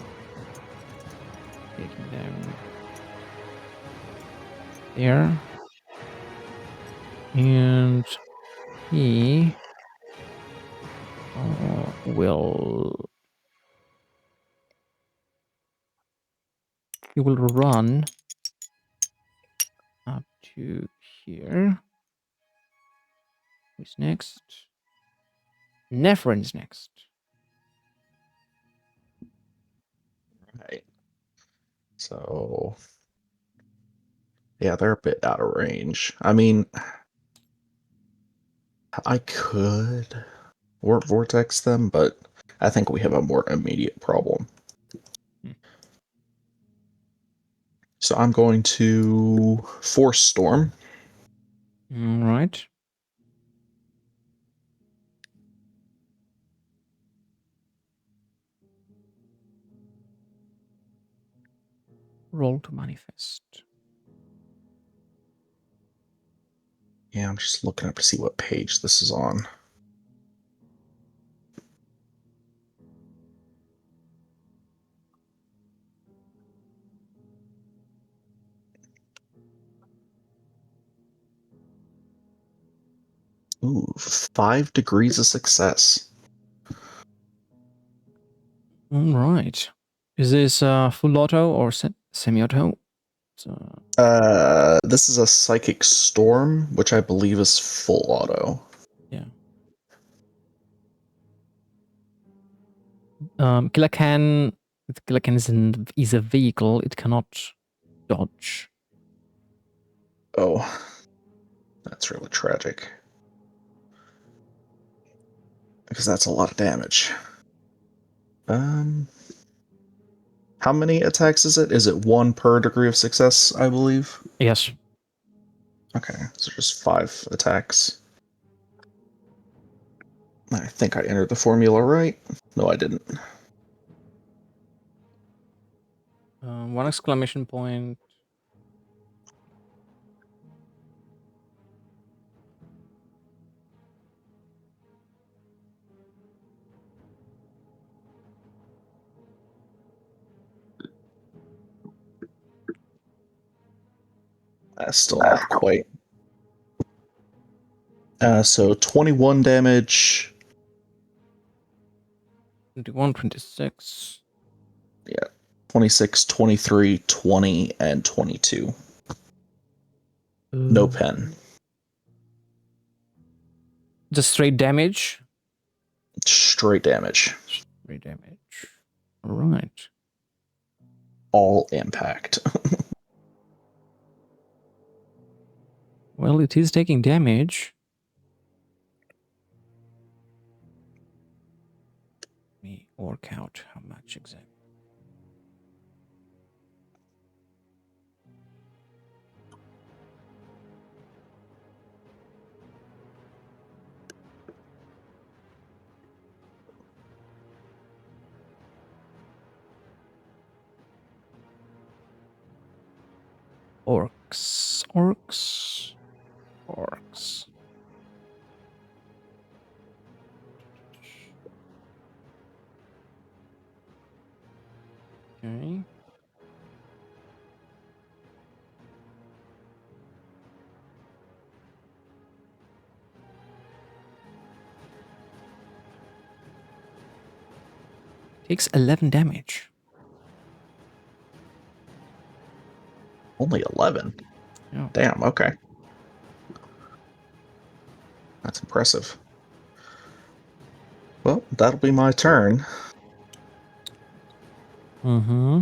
Taking them there. And he will run up to here. Who's next? Nephrin's next. Right. So, yeah, they're a bit out of range. I mean, I could warp vortex them, but I think we have a more immediate problem. So I'm going to Force Storm. All right. Roll to manifest. Yeah, I'm just looking up to see what page this is on. Ooh, 5 degrees of success. All right. Is this full auto or semi-auto? This is a Psychic Storm, which I believe is full auto. Yeah. Killacan is a vehicle. It cannot dodge. Oh, that's really tragic. Because that's a lot of damage. How many attacks is it? Is it 1 per degree of success, I believe? Yes. Okay, so just 5 attacks. I think I entered the formula right. No, I didn't. One exclamation point. Still not quite. So 21 damage. 21, 26. 26, 23, 20, and 22. No pen. Just straight damage? Straight damage. Straight damage. All right. All impact. Well, it is taking damage. Let me work out how much exactly. Orcs. Okay. Takes 11 damage. Only 11? Yeah. Damn, okay. That's impressive. Well, that'll be my turn. Mm-hmm.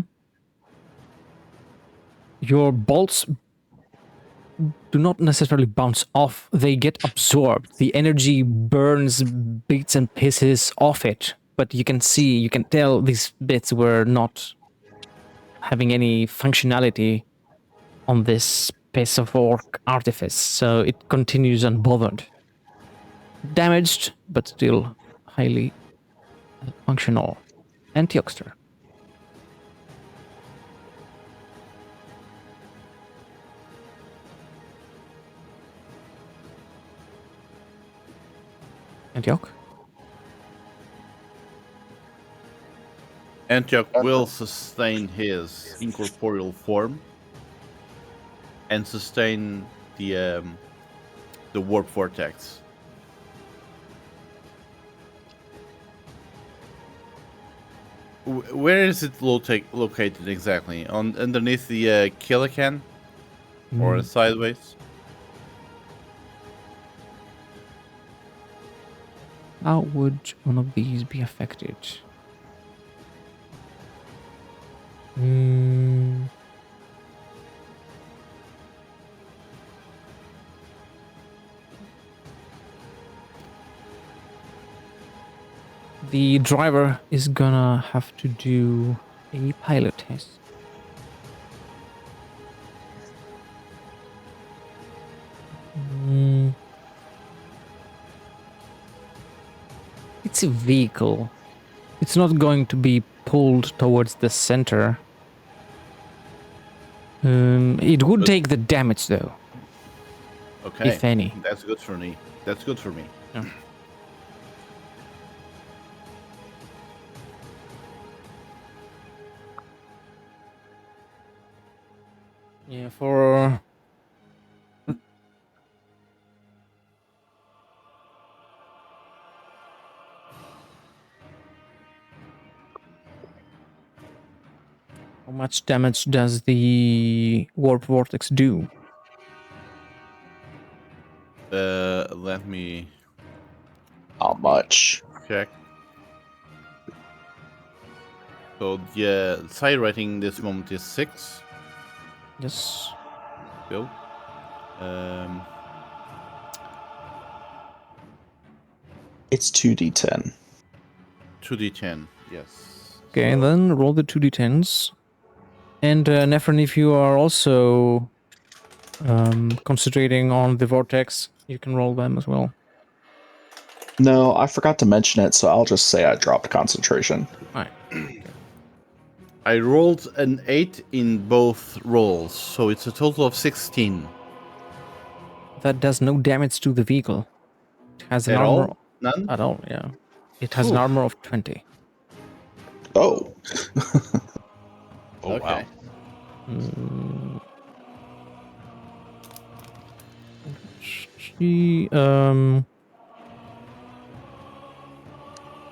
Your bolts do not necessarily bounce off. They get absorbed. The energy burns bits and pieces off it. But you can tell these bits were not having any functionality on this piece of orc artifice. So it continues unbothered. Damaged, but still highly functional. Antioxter. Antioch? Antioch will sustain his incorporeal form and sustain the warp vortex. Where is it located exactly? Underneath the Killican? Or sideways? How would one of these be affected? The driver is gonna have to do a pilot test. It's a vehicle. It's not going to be pulled towards the center. It would take the damage though. Okay. If any. That's good for me. That's good for me. Yeah. Yeah, for how much damage does the warp vortex do? Let me How much? check. So the side rating this moment is 6. Yes. Go. It's 2d10. 2d10. Yes. Okay, So- then roll the 2d10s. And Nephron, if you are also concentrating on the vortex, you can roll them as well. No, I forgot to mention it, so I'll just say I dropped concentration. Alright. I rolled an 8 in both rolls, so it's a total of 16. That does no damage to the vehicle. It has an At armor all? None? at all, yeah. It has an Phew. armor of 20. Oh, Oh, Okay. wow. She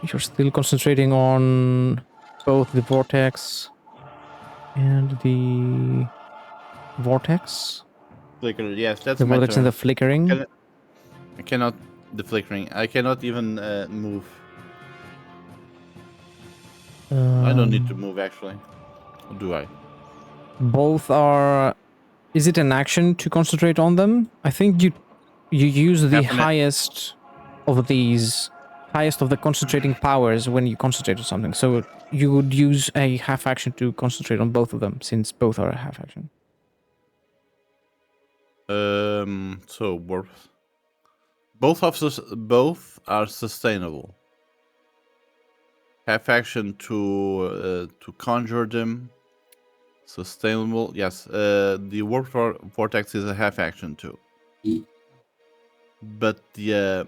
you're still concentrating on both the vortex and the vortex. Flicker, yes, that's The my vortex turn. and the flickering. I cannot... The flickering. I cannot even move. I don't need to move, actually. Or do I? Both are. Is it an action to concentrate on them? I think you use the Half an- highest of these, highest of the concentrating powers when you concentrate on something. So you would use a half action to concentrate on both of them, since both are a half action. So both are sustainable. Half action to conjure them. Sustainable, yes. The warp vortex is a half action too. But the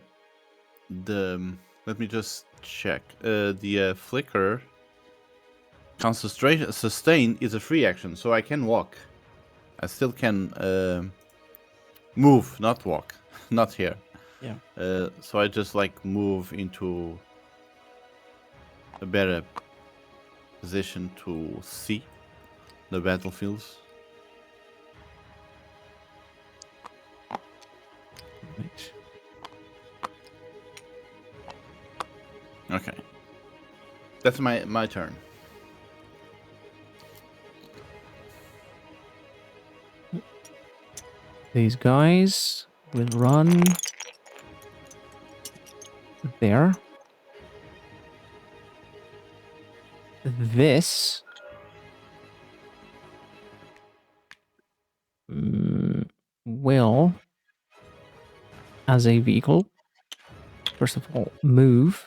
let me just check. The flicker concentration sustain is a free action, so I can walk. I still can move, not walk, not here. Yeah. So I just like move into a better position to see the battlefields. Right. Okay. That's my turn. These guys will run there. This will, as a vehicle, first of all, move.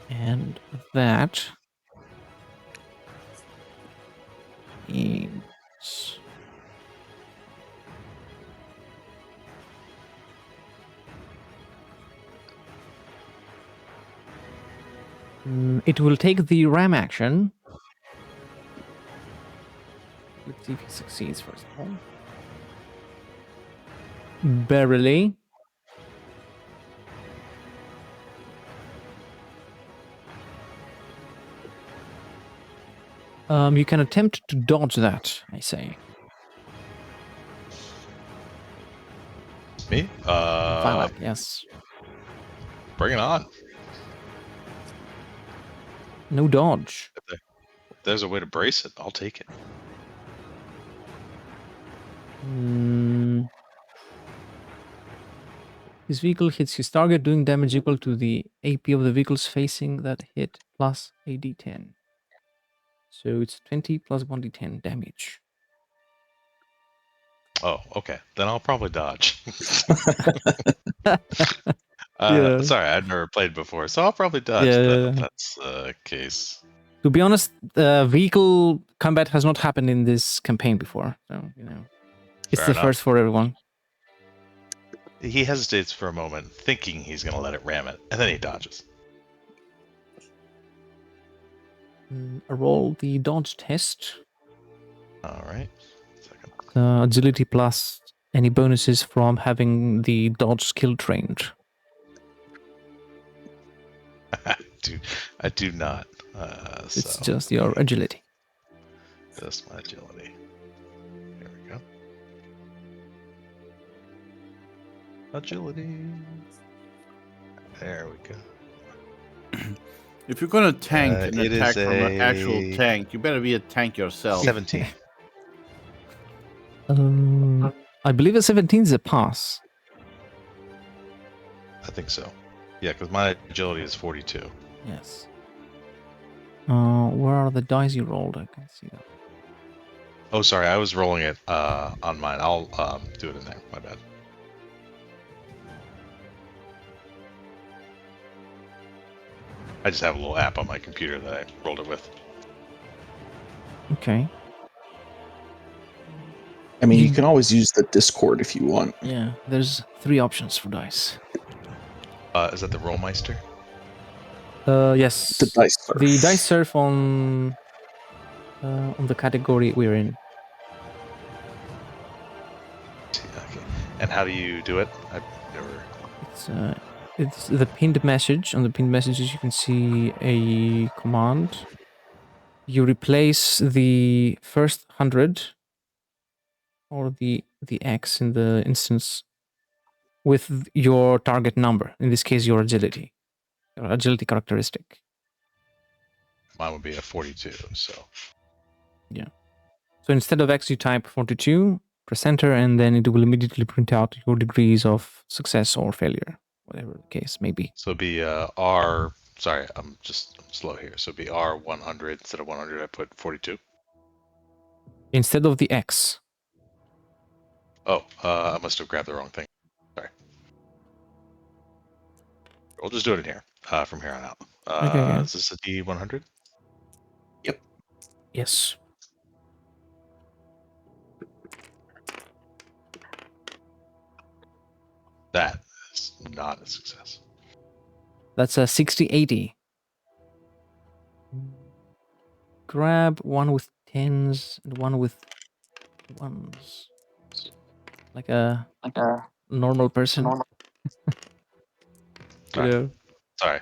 And that is it will take the ram action. Let's see if he succeeds first of all. Barely. You can attempt to dodge that, I say. Me? Vilak, yes. Bring it on. No dodge. If there's a way to brace it, I'll take it. His vehicle hits his target, doing damage equal to the AP of the vehicles facing that hit plus a d10. So it's 20 plus 1d10 damage. Oh, okay. Then I'll probably dodge. Yeah. Sorry, I've never played before, so I'll probably dodge Yeah. if that's the case. To be honest, vehicle combat has not happened in this campaign before. So, it's Fair the enough. first for everyone. He hesitates for a moment, thinking he's going to let it ram it, and then he dodges. Roll the dodge test. All right. Second. Agility plus any bonuses from having the dodge skill trained. I do not. It's So just your agility. just my agility. Here we go. Agility. There we go. If you're gonna tank an it attack is from an actual a- tank, you better be a tank yourself. 17. I believe a 17 is a pass. I think so. Yeah, because my agility is 42. Yes. Where are the dice you rolled? I can see that. Oh, sorry, I was rolling it on mine. I'll do it in there. My bad. I just have a little app on my computer that I rolled it with. Okay. I mean, you can always use the Discord if you want. Yeah, there's 3 options for dice. Is that the Rollmeister? Yes. The dice surf. The dice surf on the category we're in. Okay. And how do you do it? I've never. It's the pinned message. On the pinned messages, you can see a command. You replace the first 100 or the X in the instance with your target number. In this case, your agility characteristic. Mine would be a 42. So. So instead of X, you type 42, press enter, and then it will immediately print out your degrees of success or failure, whatever the case may be. So it'd be R. Sorry, I'm slow here. So it'd be R 100 instead of 100. I put 42. Instead of the X. Oh, I must have grabbed the wrong thing. Sorry. We'll just do it in here from here on out. Okay, yeah. Is this a D100? Yes. That is not a success. That's a 60-80. Grab one with 10s and one with 1s. Like a normal person. You know? Sorry.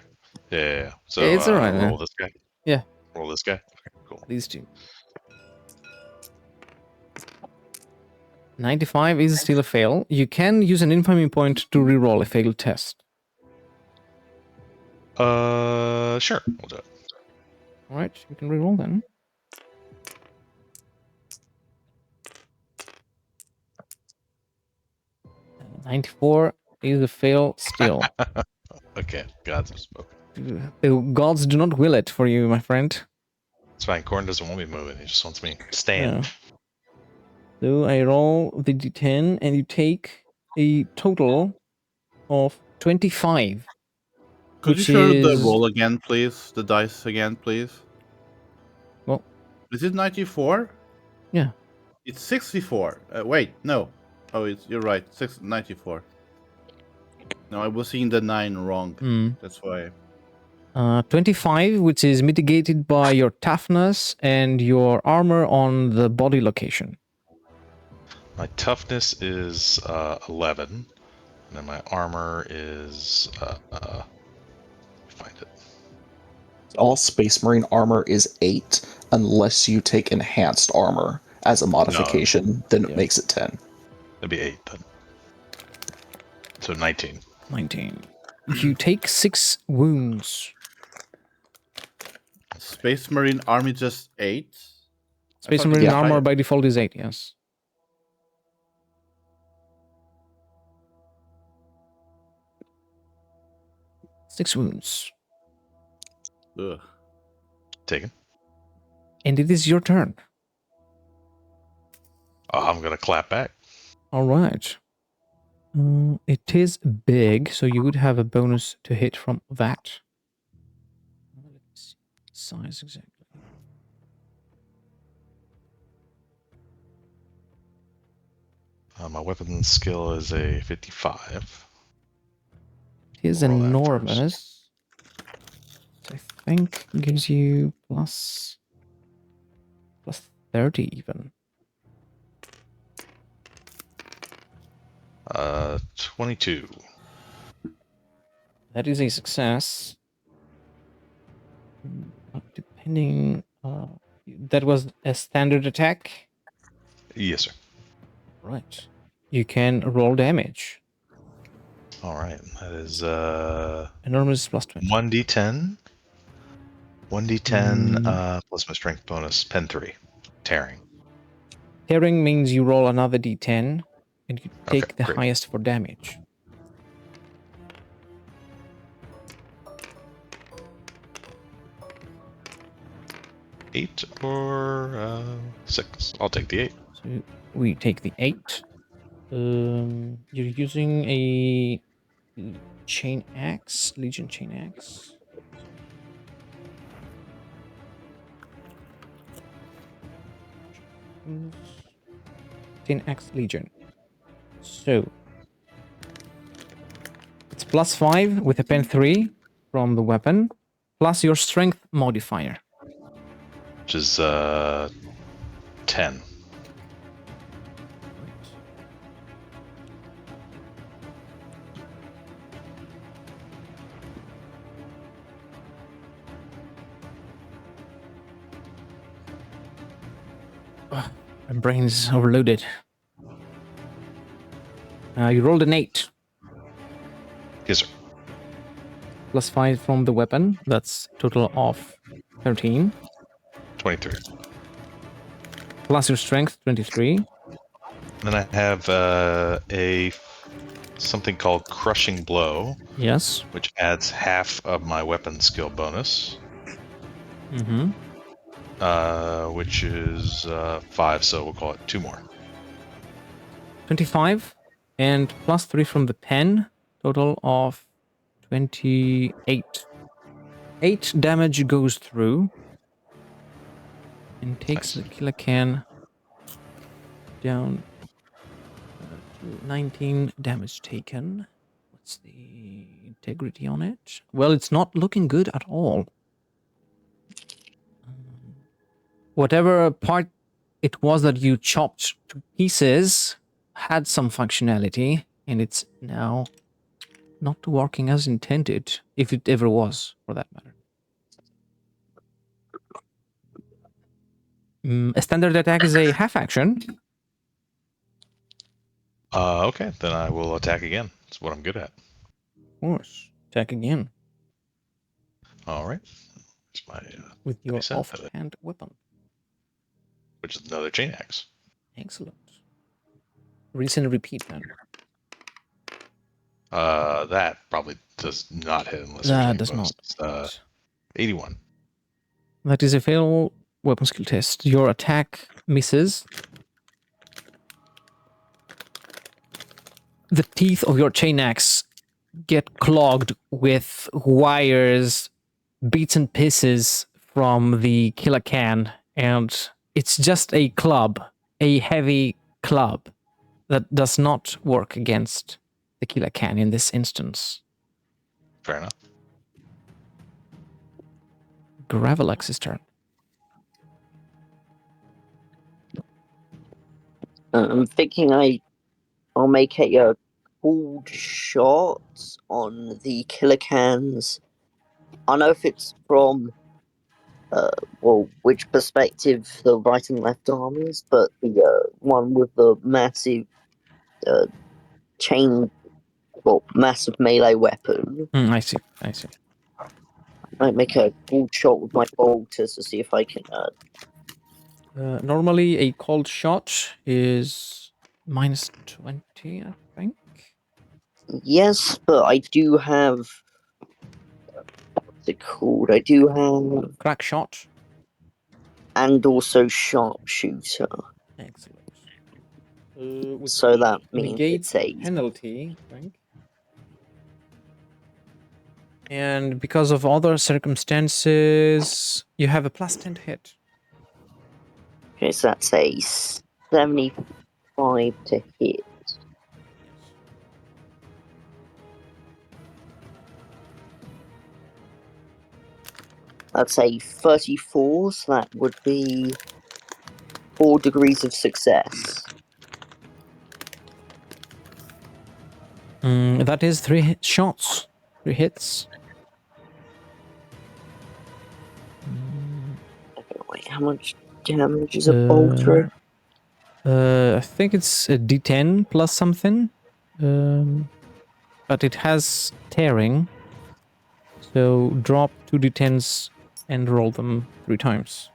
Yeah. So Yeah, it's alright, roll man. this guy. Yeah. Roll this guy. Okay, cool. These two. 95 is still a fail. You can use an infamy point to reroll a failed test. Sure. We'll do it. Alright, you can reroll then. Uh, 94 is a fail still. Okay. Gods have spoken. The gods do not will it for you, my friend. It's fine. Corn doesn't want me moving. He just wants me staying. Yeah. So I roll the d10 and you take a total of 25. Could you Which show the is- roll again, please? The dice again, please. Well- Is it 94? Yeah. It's 64. Wait, no. Oh, you're right. 94. No, I was seeing the 9 wrong. That's why. 25, which is mitigated by your toughness and your armor on the body location. My toughness is 11, and then my armor is find it. All Space Marine armor is 8, unless you take enhanced armor as a modification. Then it makes it 10. That'd be 8 then. So 19. 19. You take 6 wounds. Space Marine Army just 8? Space Marine armor by default is 8, yes. Six wounds. Ugh. Taken. And it is your turn. Oh, I'm gonna clap back. All right. It is big, so you would have a bonus to hit from that. Let's see size exactly. My weapon skill is a 55. It is Roll that enormous. I think gives you plus 30 even. 22. That is a success. Depending, that was a standard attack. Yes, sir. Right. You can roll damage. All right. That is Enormous plus 20. 1d10. 1d10 plus my strength bonus, pen 3. Tearing. Tearing means you roll another d10 and you take Okay, the great. highest for damage. Eight or 6. I'll take the 8. So we take the 8. You're using a chain axe, Legion chain axe. 10x Legion. So it's +5 with a pen 3 from the weapon, plus your strength modifier. Which is 10. My brain's overloaded. You rolled an 8. Yes, sir. +5 from the weapon. That's total of 13. 23. Plus your strength, 23. Then I have something called Crushing Blow, Yes. which adds half of my weapon skill bonus, Mm-hmm. which is 5, so we'll call it 2 more. 25. And +3 from the pen. Total of 28. 8 damage goes through. And takes Nice. the killer can down to 19 damage taken. What's the integrity on it? Well, it's not looking good at all. Whatever part it was that you chopped to pieces had some functionality, and it's now not working as intended, if it ever was, for that matter. A standard attack is a half action. Okay, then I will attack again. That's what I'm good at. Of course. Attack again. All right. It's my With your dice set, offhand weapon. which is another chain axe. Excellent. Rinse and repeat then. That probably does not hit unless That does not. 81. That is a fail weapon skill test. Your attack misses. The teeth of your chain axe get clogged with wires, bits and pieces from the killer can, and it's just a club, a heavy club that does not work against the killer can in this instance. Fair enough. Gravelex's turn. I'm thinking I'll make a cold shot on the killer cans. I don't know if it's from which perspective the right and left arm is, but the one with the massive massive melee weapon. I see. I might make a cold shot with my bolters to see if I can. Normally, a cold shot is -20, I think. Yes, but I do have. What's it called? I do have. Crack shot. And also sharpshooter. Excellent. So that means negate it's a penalty, I think. And because of other circumstances, you have a +10 to hit. Okay, so that's a 75 to hit. That's a 34, so that would be 4 degrees of success. That is 3 shots. 3 hits. Okay, wait, how much damage is a bolter? I think it's a D10 plus something. But it has tearing. So drop 2 D10s and roll them 3 times.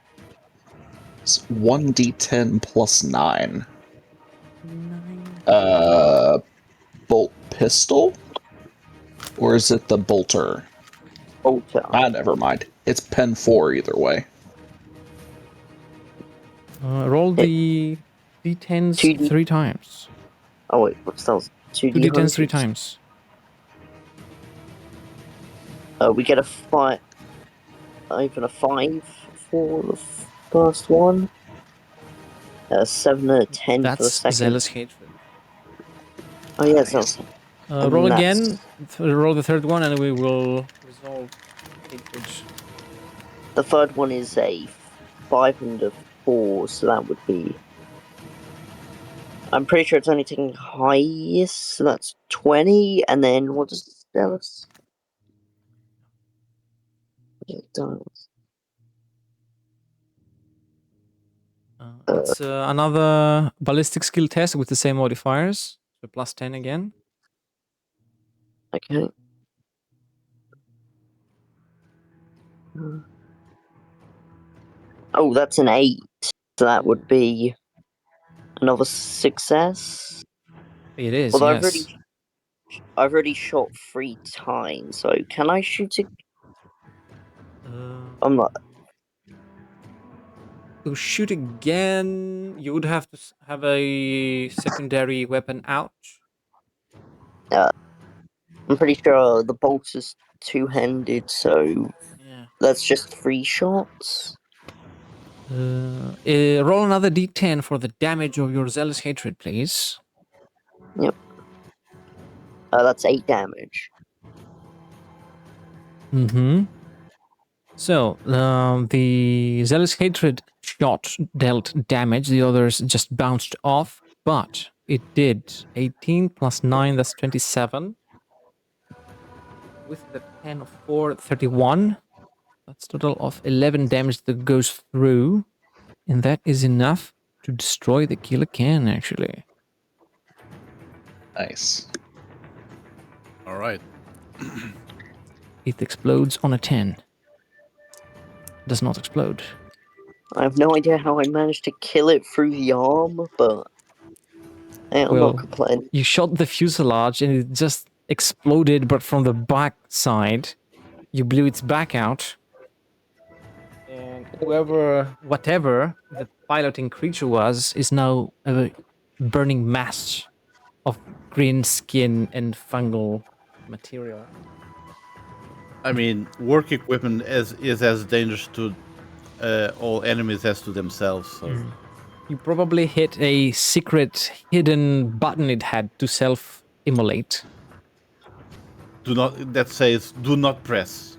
It's 1d10 plus 9. 9. Bolt pistol? Or is it the bolter? Bolter. Never mind. It's pen 4 either way. Roll the D10s 3 times. Oh wait, what's those? 2 D10s 3 times. We get a 5. Even a 5 for the first one. 7 and a 10 for the That's second. Zealous Hatred. Oh yeah, Nice. Zealous. Roll And again. that's- Roll the third one, and we will resolve hatred. The third one is a 5 and a 4, so that would be. I'm pretty sure it's only taking highest, so that's 20, and then what does Zealous? It's another ballistic skill test with the same modifiers. So plus 10 again. Okay. Oh, that's an 8. So that would be another success. It is, Well, yes. I've already shot 3 times, so can I shoot it? I'm not. To shoot again, you would have to have a secondary weapon out. I'm pretty sure the bolt is 2-handed, so Yeah. that's just 3 shots. Roll another d10 for the damage of your Zealous Hatred, please. Yep. That's 8 damage. Mm-hmm. So, the Zealous Hatred shot dealt damage, the others just bounced off, but it did 18 plus 9, that's 27. With the 10 of 4, 31. That's a total of 11 damage that goes through, and that is enough to destroy the killer can, actually. Nice. All right. It explodes on a 10. Does not explode. I have no idea how I managed to kill it through the arm, but I'm Well, not complaining. You shot the fuselage and it just exploded, but from the back side. You blew its back out. And whatever the piloting creature was, is now a burning mass of green skin and fungal material. I mean, work equipment is as dangerous to all enemies as to themselves. So You probably hit a secret hidden button it had to self-immolate. do not. That says do not press.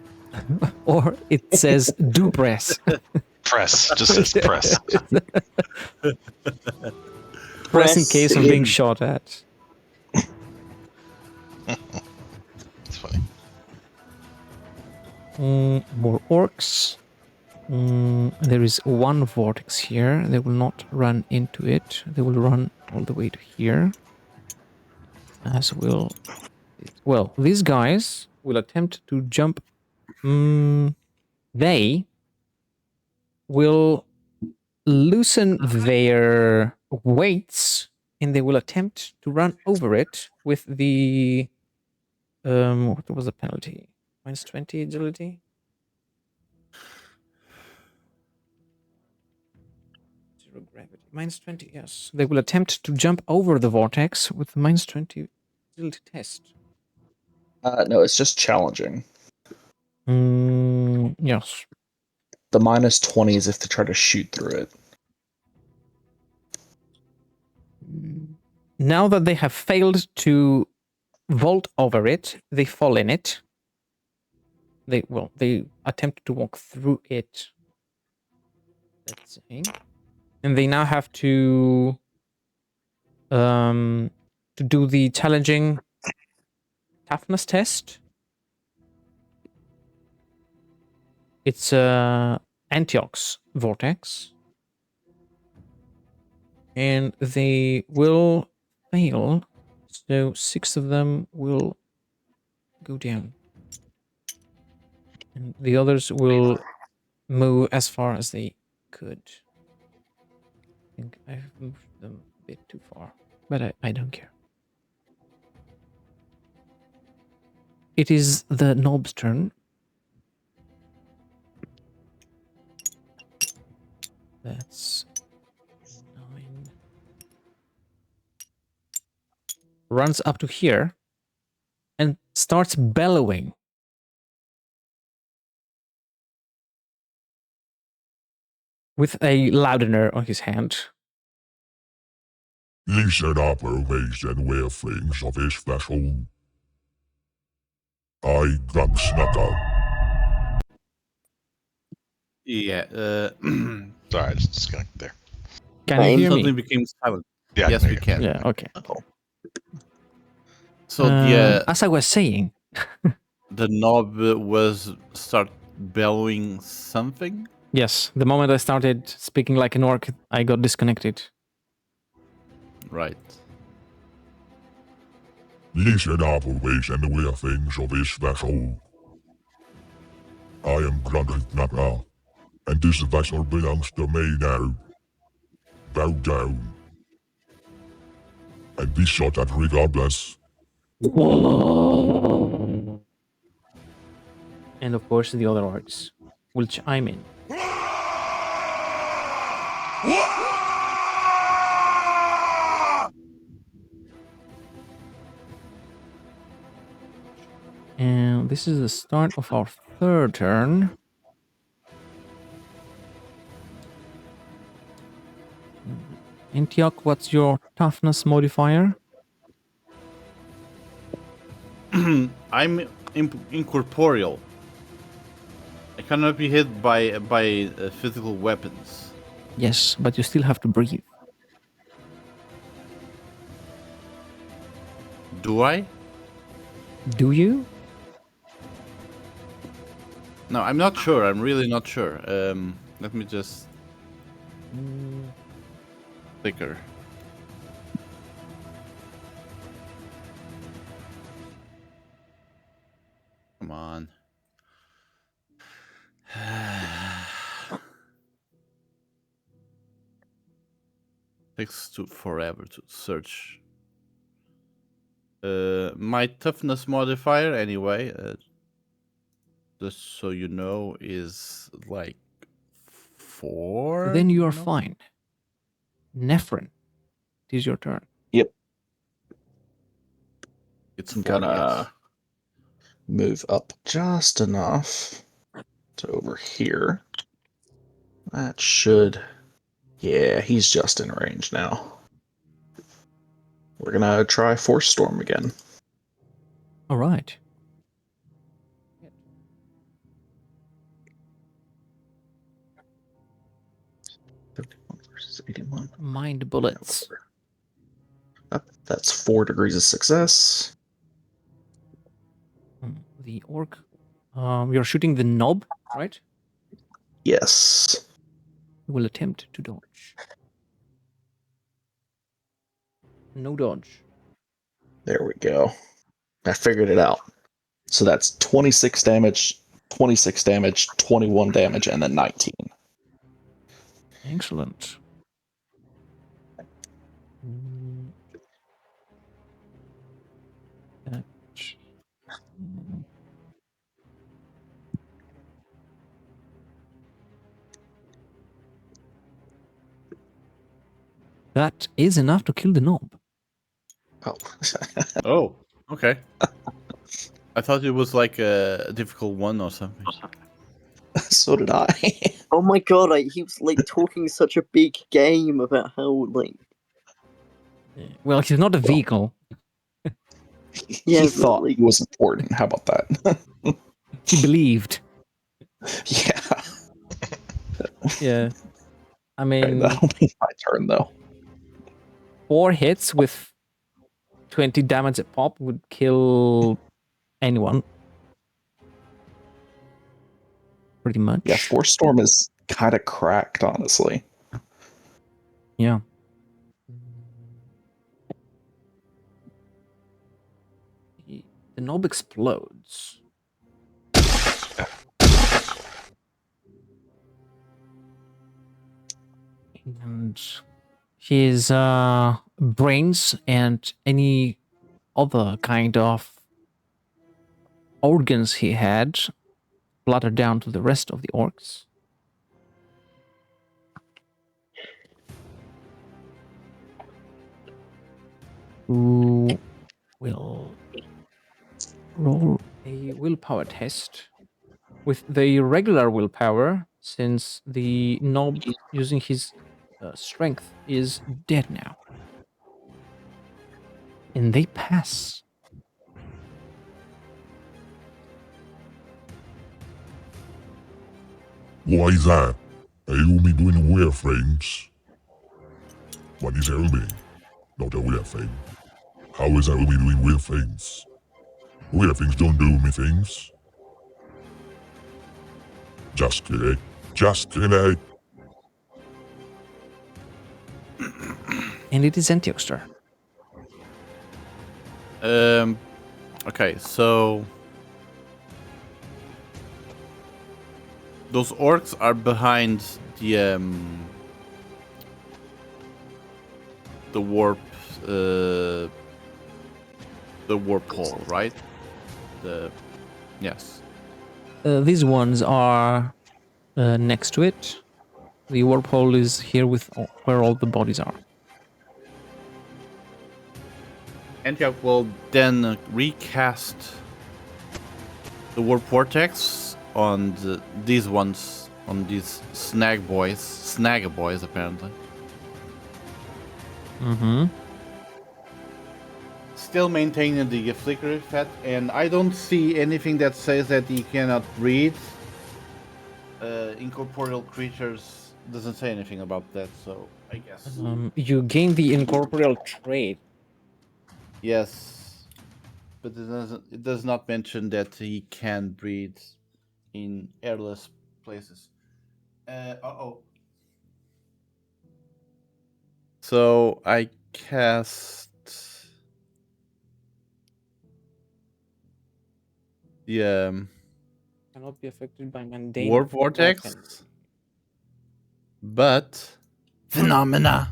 Or it says do press. Press. Just says press. Press in case of being in. shot at. It's funny. More orcs. There is one vortex here. They will not run into it. They will run all the way to here. As will... Well, these guys will attempt to jump. They will loosen their weights and they will attempt to run over it with the... what was the penalty? Minus 20 agility? Gravity. Minus 20, yes. They will attempt to jump over the vortex with the minus 20 agility test. No, it's just challenging. Yes. The minus 20 is if they try to shoot through it. Now that they have failed to vault over it, they fall in it. They attempt to walk through it. Let's see. And they now have to do the challenging toughness test. It's Antioch's vortex. And they will fail. So 6 of them will go down. And the others will move as far as they could. I think I've moved them a bit too far. But I don't care. It is the knob's turn. That's 9. Runs up to here and starts bellowing. With a loudener on his hand. Listen up, ways and wear things of his vessel. I drunk snuggle. Yeah. Sorry, I just disconnected there. Can you I'm hear Suddenly me? became silent. Yeah, I Yes, can we hear you. can. Yeah, okay. So the As I was saying, the knob was start bellowing something. yes, the moment I started speaking like an orc, I got disconnected. Right. Listen up, ways and wear things of his vessel. I am Grunted Knuckle, and this vessel belongs to me now. Bow down. And be shot at regardless. And of course, the other orcs will chime in. And this is the start of our third turn. Antioch, what's your toughness modifier? I'm incorporeal. I cannot be hit by physical weapons. Yes, but you still have to breathe. Do I? Do you? No, I'm not sure. I'm really not sure. Let me just thicker. Come on. Takes forever to search. My toughness modifier, anyway, just so you know, is like 4. Then you are No? fine. Nephrin, it is your turn. Yep. It's I'm 4. gonna move up just enough to over here. That should... Yeah, he's just in range now. We're gonna try Force Storm again. All right. Versus 81. Mind bullets. That's 4 degrees of success. The orc. You're shooting the knob, right? Yes. You will attempt to dodge. No dodge. There we go. I figured it out. So that's 26 damage, 26 damage, 21 damage, and then 19. Excellent. That is enough to kill the knob. Oh. Oh, okay. I thought it was like a difficult one or something. So did I. Oh my god, he was like talking such a big game about how like Well, he's not a vehicle. He Yeah, but, thought like- he was important. How about that? He believed. Yeah. Yeah. I Okay, mean, that'll be my turn, though. 4 hits with 20 damage a pop would kill anyone. Pretty much. Yeah, Force Storm is kind of cracked, honestly. Yeah. The knob explodes. And his brains and any other kind of organs he had flutter down to the rest of the orcs. Who will roll a willpower test with the regular willpower, since the knob using his strength is dead now. and they pass. Why is that? Are you me doing weird things? What is Umi? Not a weird thing. How is that Umi doing weird things? Weird things don't do me things. Just kidding. Just kidding. And it is Antioch's turn. Okay, so those orcs are behind the warp hole, right? Yes. These ones are next to it. The warp hole is here with where all the bodies are. Antioch will then recast the warp vortex on these ones, on these snag boys apparently. Mm-hmm. Still maintaining the flicker effect, and I don't see anything that says that he cannot breathe. Incorporeal creatures doesn't say anything about that, so I guess. You gain the incorporeal trait. Yes, but it does not mention that he can breathe in airless places. So I cast the Cannot be affected by mundane warp vortex, weapons. but phenomena.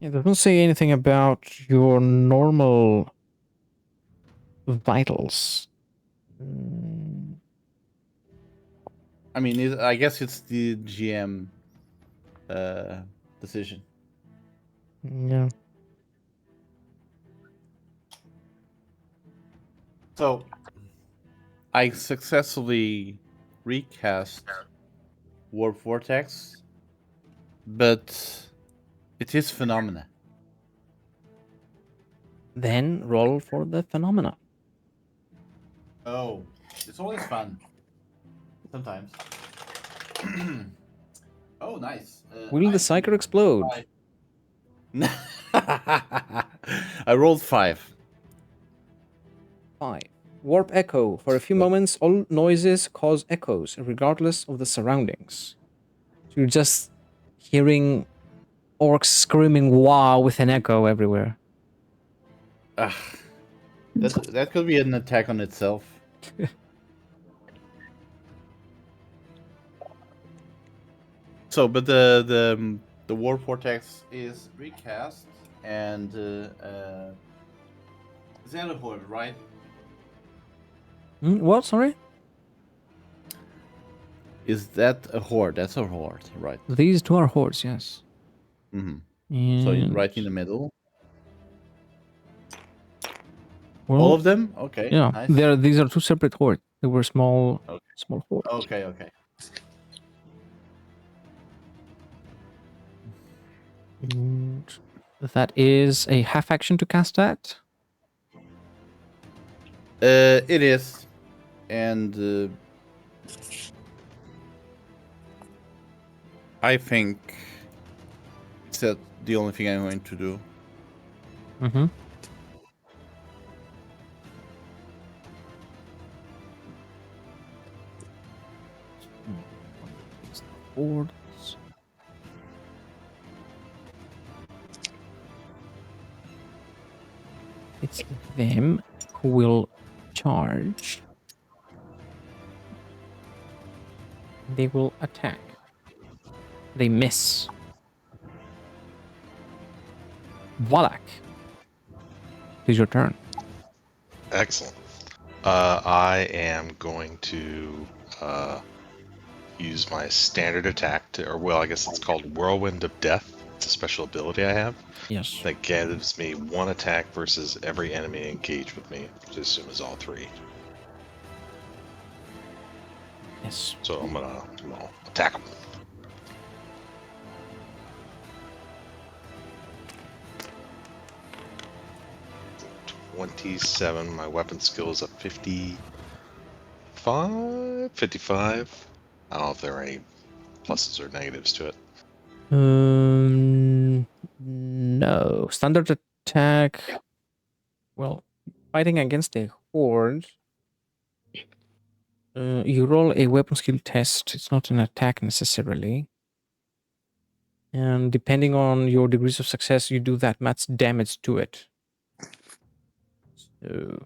It doesn't say anything about your normal vitals. I mean, I guess it's the GM decision. Yeah. So I successfully recast Warp Vortex, but it is phenomena. Then roll for the phenomena. Oh, it's always fun. Sometimes. Oh, nice. Will the psyker explode? I rolled 5. 5. Warp echo. For a few moments, all noises cause echoes, regardless of the surroundings. So you're just hearing orcs screaming wow with an echo everywhere. That could be an attack on itself. So, but the warp vortex is recast, and Xenohorde, right? What? Sorry? Is that a horde? That's a horde, right? These two are hordes, yes. Mm-hmm. So right in the middle. Well, all of them? Okay. Yeah, Nice. these are two separate hordes. They were small hordes. Okay. And that is a half action to cast that. It is, and I think that's the only thing I'm going to do. Mm-hmm. Hordes. It's them who will charge. They will attack. They miss. Wallach. It is your turn. Excellent. I am going to use my standard attack I guess it's called Whirlwind of Death. It's a special ability I have Yes. that gives me 1 attack versus every enemy engaged with me, which I assume is all 3. Yes. So I'm gonna attack them. $27. My weapon skill is a 55. I don't know if there are any pluses or negatives to it. No. Standard attack. Well, fighting against a horde. You roll a weapon skill test. It's not an attack necessarily. And depending on your degrees of success, you do that much damage to it. So.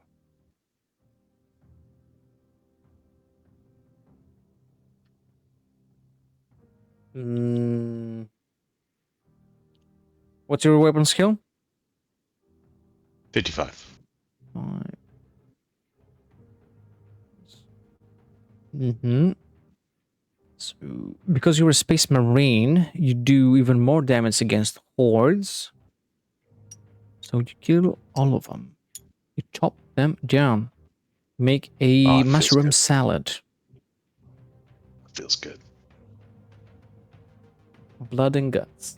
What's your weapon skill? 55. Mm-hmm. So, because you're a space marine, you do even more damage against hordes. So you kill all of them. You chop them down. Make a Oh, it feels mushroom good. salad. Feels good. Blood and guts.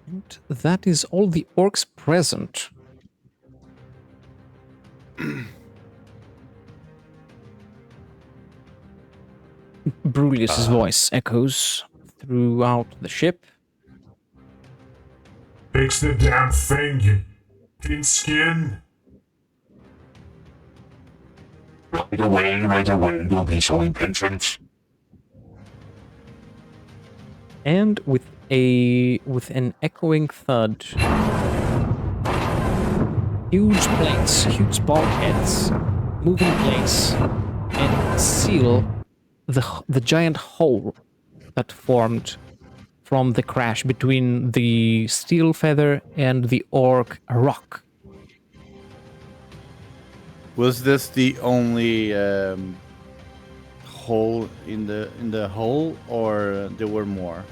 And that is all the orcs present. Brulius's voice echoes throughout the ship. Fix the damn thing, you thin skin. Right away, don't be so impatient. And with an echoing thud, huge plates, huge bulkheads, move in place and seal the giant hole that formed from the crash between the steel feather and the orc rock. Was this the only hole in the hole, or there were more?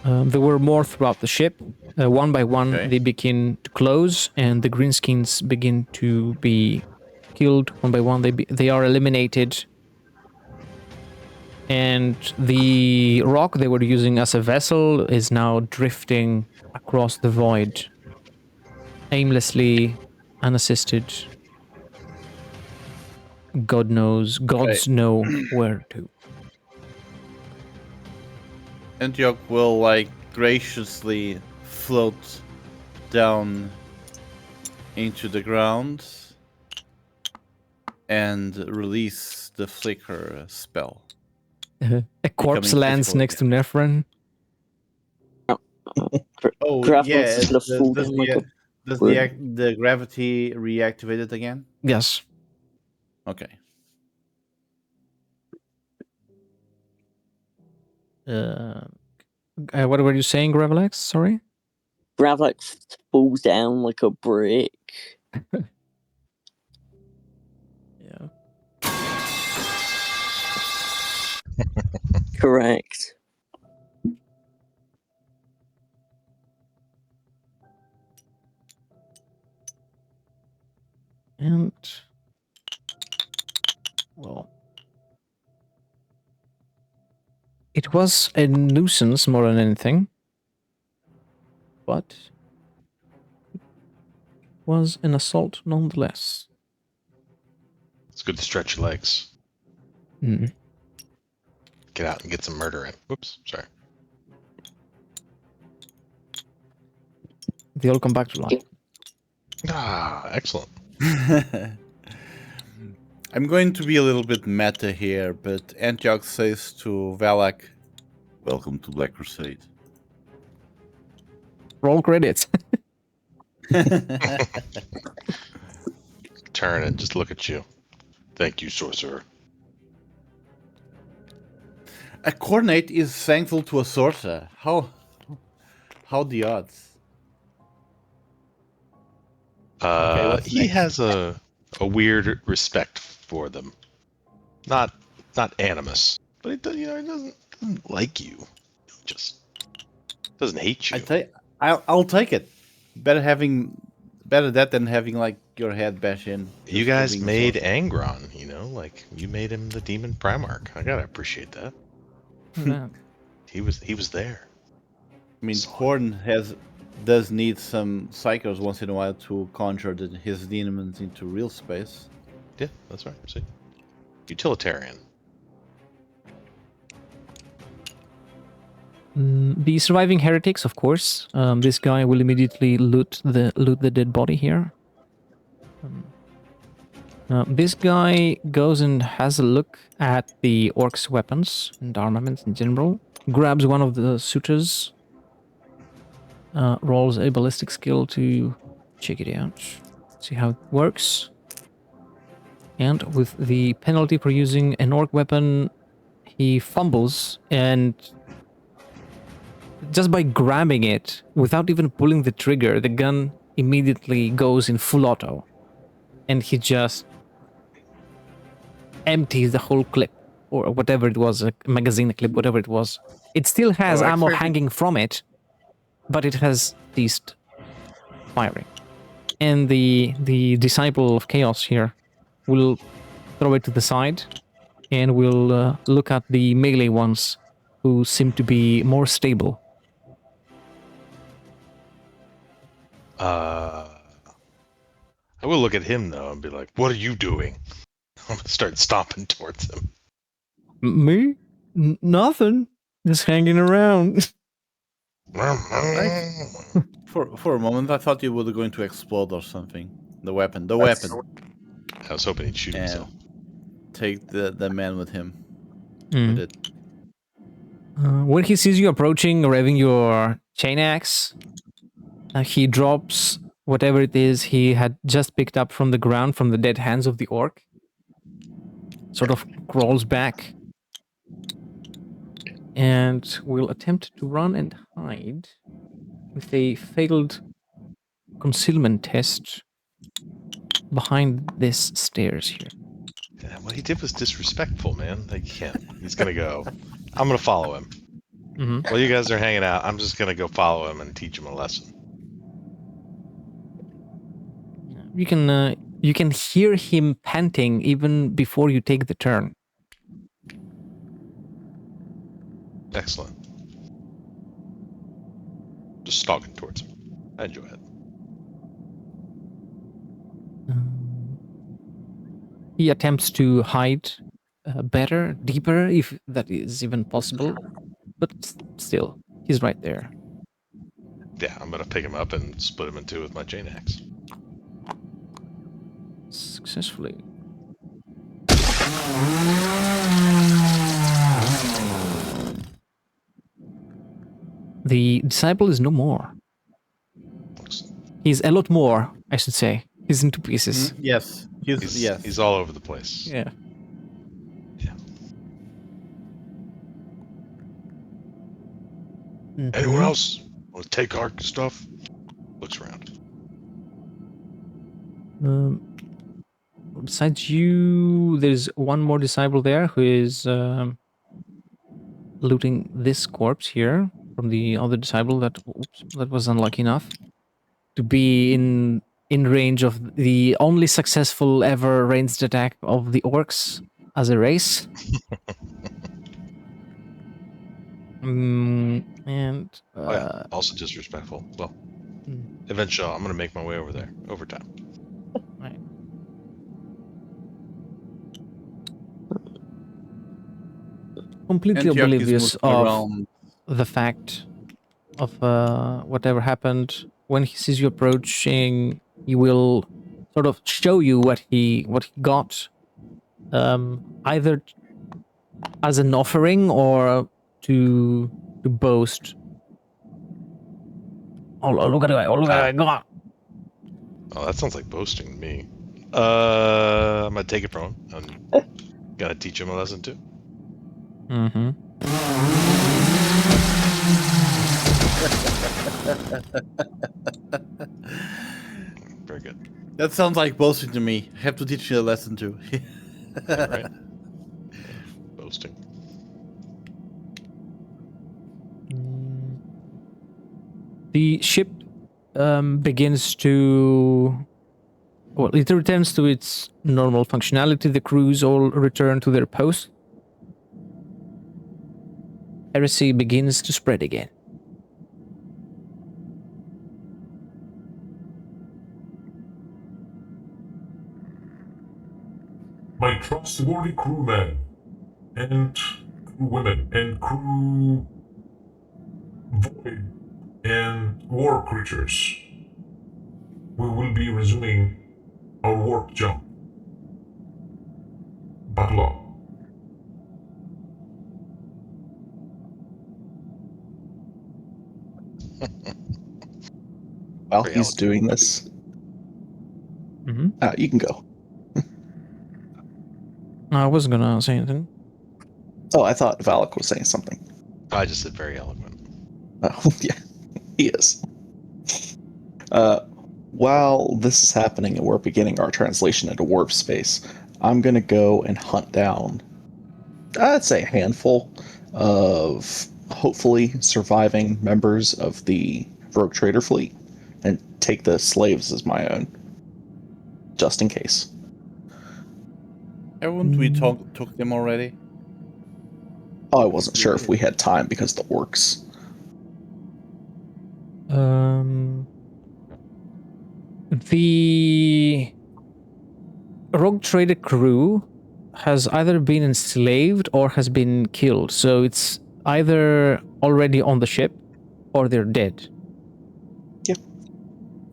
There were more throughout the ship. One by one, Okay. they begin to close, and the greenskins begin to be killed. One by one, they are eliminated. And the rock they were using as a vessel is now drifting across the void, aimlessly, unassisted. Gods know where to. Antioch will graciously float down into the ground and release the flicker spell. A corpse Becoming lands physical next to Nephron. Oh Graphics yeah, is gonna fall down like a does broom. the gravity reactivate it again? Yes. Okay. What were you saying, Gravelax? Sorry? Gravlax falls down like a brick. Yeah. Correct. And well, it was a nuisance more than anything, but it was an assault nonetheless. It's good to stretch your legs. Mm. Get out and get some murder in. Whoops, sorry. They all come back to life. Ah, excellent. I'm going to be a little bit meta here, but Antioch says to Valak, "Welcome to Black Crusade." Roll credits. Turn and just look at you. Thank you, sorcerer. A Cornate is thankful to a sorcerer. How the odds? Okay, what's He next? has a weird respect for them. Not animus, but he doesn't like you. He just doesn't hate you. I'll take it. Better that than having like your head bash in. You just for guys being a made sorcerer. Angron, like you made him the demon Primarch. I gotta appreciate that. Yeah. He was there. I mean, Solid. Horn does need some psychos once in a while to conjure his demons into real space. Yeah, that's right. See, utilitarian. The surviving heretics, of course. This guy will immediately loot the dead body here. This guy goes and has a look at the orcs' weapons and armaments in general. Grabs one of the suitors. Rolls a ballistic skill to check it out. See how it works. And with the penalty for using an orc weapon, he fumbles, and just by grabbing it, without even pulling the trigger, the gun immediately goes in full auto. And he just empties the whole clip, or whatever it was, a magazine clip, whatever it was. It still has ammo hanging from it, but it has ceased firing. And the Disciple of Chaos here will throw it to the side, and will look at the melee ones, who seem to be more stable. I will look at him though and be like, "What are you doing?" I'm gonna start stomping towards him. Me? Nothing. Just hanging around. For a moment, I thought you were going to explode or something. The weapon. I was hoping he'd shoot And himself. take the man with him. Mm. With it. When he sees you approaching, revving your chain axe, he drops whatever it is he had just picked up from the ground from the dead hands of the orc. Sort of crawls back and will attempt to run and hide with a failed concealment test behind this stairs here. Yeah, what he did was disrespectful, man. Like, he can't. He's gonna go. I'm gonna follow him. Mm-hmm. While you guys are hanging out, I'm just gonna go follow him and teach him a lesson. You can hear him panting even before you take the turn. Excellent. Just stalking towards him. I enjoy it. He attempts to hide better, deeper, if that is even possible. But still, he's right there. Yeah, I'm gonna pick him up and split him in two with my chain axe. Successfully. The Disciple is no more. He's a lot more, I should say. He's in two pieces. Yes. He's all over the place. Yeah. Yeah. Mm-hmm. Anyone else want to take our stuff? Looks around. Besides you, there's one more Disciple there who is looting this corpse here from the other Disciple that was unlucky enough to be in range of the only successful ever ranged attack of the orcs as a race. Also disrespectful. Well, eventually I'm gonna make my way over there. Overtime. Right. Completely oblivious of the fact of whatever happened. When he sees you approaching, he will sort of show you what he got, either as an offering or to boast. Oh, look at what I got. Oh, that sounds like boasting to me. I'm gonna take it from him. I'm gonna teach him a lesson too. Mm-hmm. Very good. That sounds like boasting to me. I have to teach you a lesson too. Yeah, right. Boasting. The ship begins to. Well, it returns to its normal functionality. The crews all return to their posts. Heresy begins to spread again. My trustworthy crewmen and crewwomen and crew void and war creatures, we will be resuming our warp jump. Battle up. While Very he's eloquent. doing this, Mm-hmm. you can go. I wasn't gonna say anything. Oh, I thought Valak was saying something. I just said very eloquent. Oh, yeah, he is. While this is happening and we're beginning our translation into warp space, I'm going to go and hunt down, I'd say, a handful of hopefully surviving members of the rogue trader fleet and take the slaves as my own, just in case. Haven't we took them already? Oh, I wasn't sure if we had time because the orcs. The rogue trader crew has either been enslaved or has been killed. So it's either already on the ship or they're dead.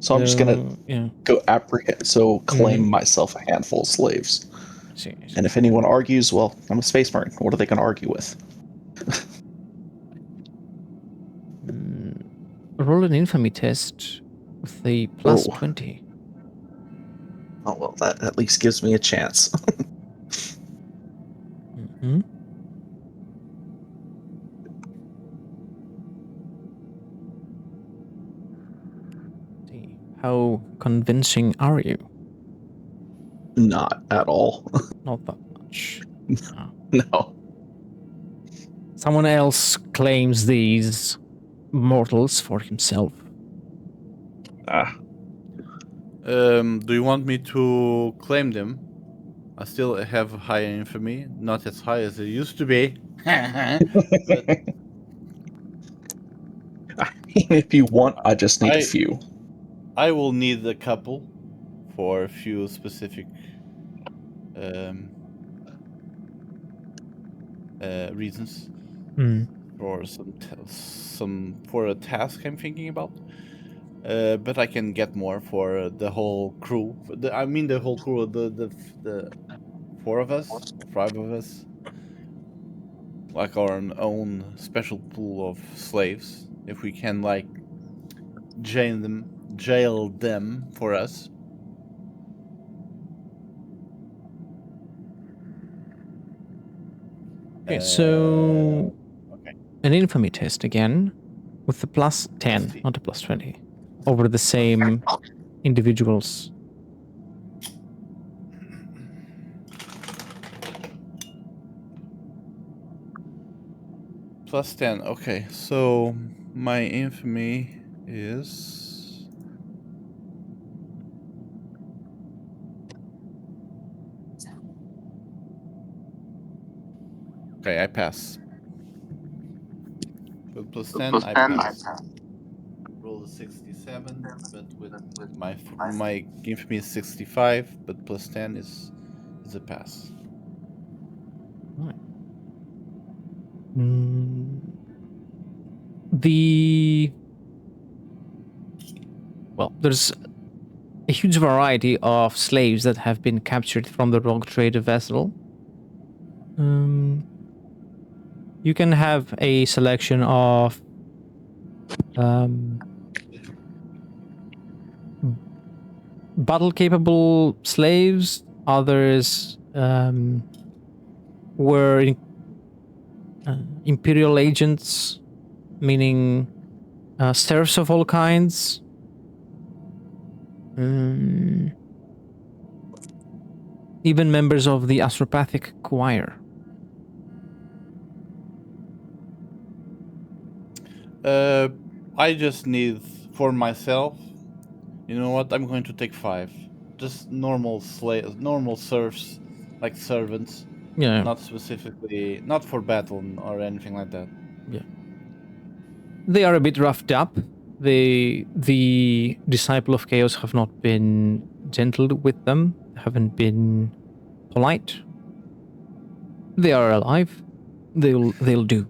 So I'm just going to go apprehend, so claim myself a handful of slaves. I see. And if anyone argues, well, I'm a space marine. What are they going to argue with? Roll an infamy test with the plus 20. Oh, well, that at least gives me a chance. Mm-hmm. How convincing are you? Not at all. Not that much. No. Someone else claims these mortals for himself. Do you want me to claim them? I still have high infamy, not as high as it used to be. But if you want, I just need a few. I will need a couple for a few specific reasons. For some for a task I'm thinking about. But I can get more for the whole crew. I mean the whole crew, the 4 of us, 5 of us, like our own special pool of slaves. If we can like jail them for us. Okay, so an infamy test again with the plus 10, not a plus 20, over the same individuals. Plus 10. Okay, so my infamy is... Okay, I pass. With plus 10, I pass. Roll a 67, but with my infamy is 65, but plus 10 is a pass. Right. There's a huge variety of slaves that have been captured from the rogue trader vessel. You can have a selection of battle-capable slaves. Others were imperial agents, meaning serfs of all kinds. Even members of the astropathic choir. I just need for myself. You know what? I'm going to take 5. Just normal slaves, normal serfs, like servants. Yeah. Not specifically, not for battle or anything like that. Yeah. They are a bit roughed up. The disciple of chaos have not been gentle with them, haven't been polite. They are alive. They'll do.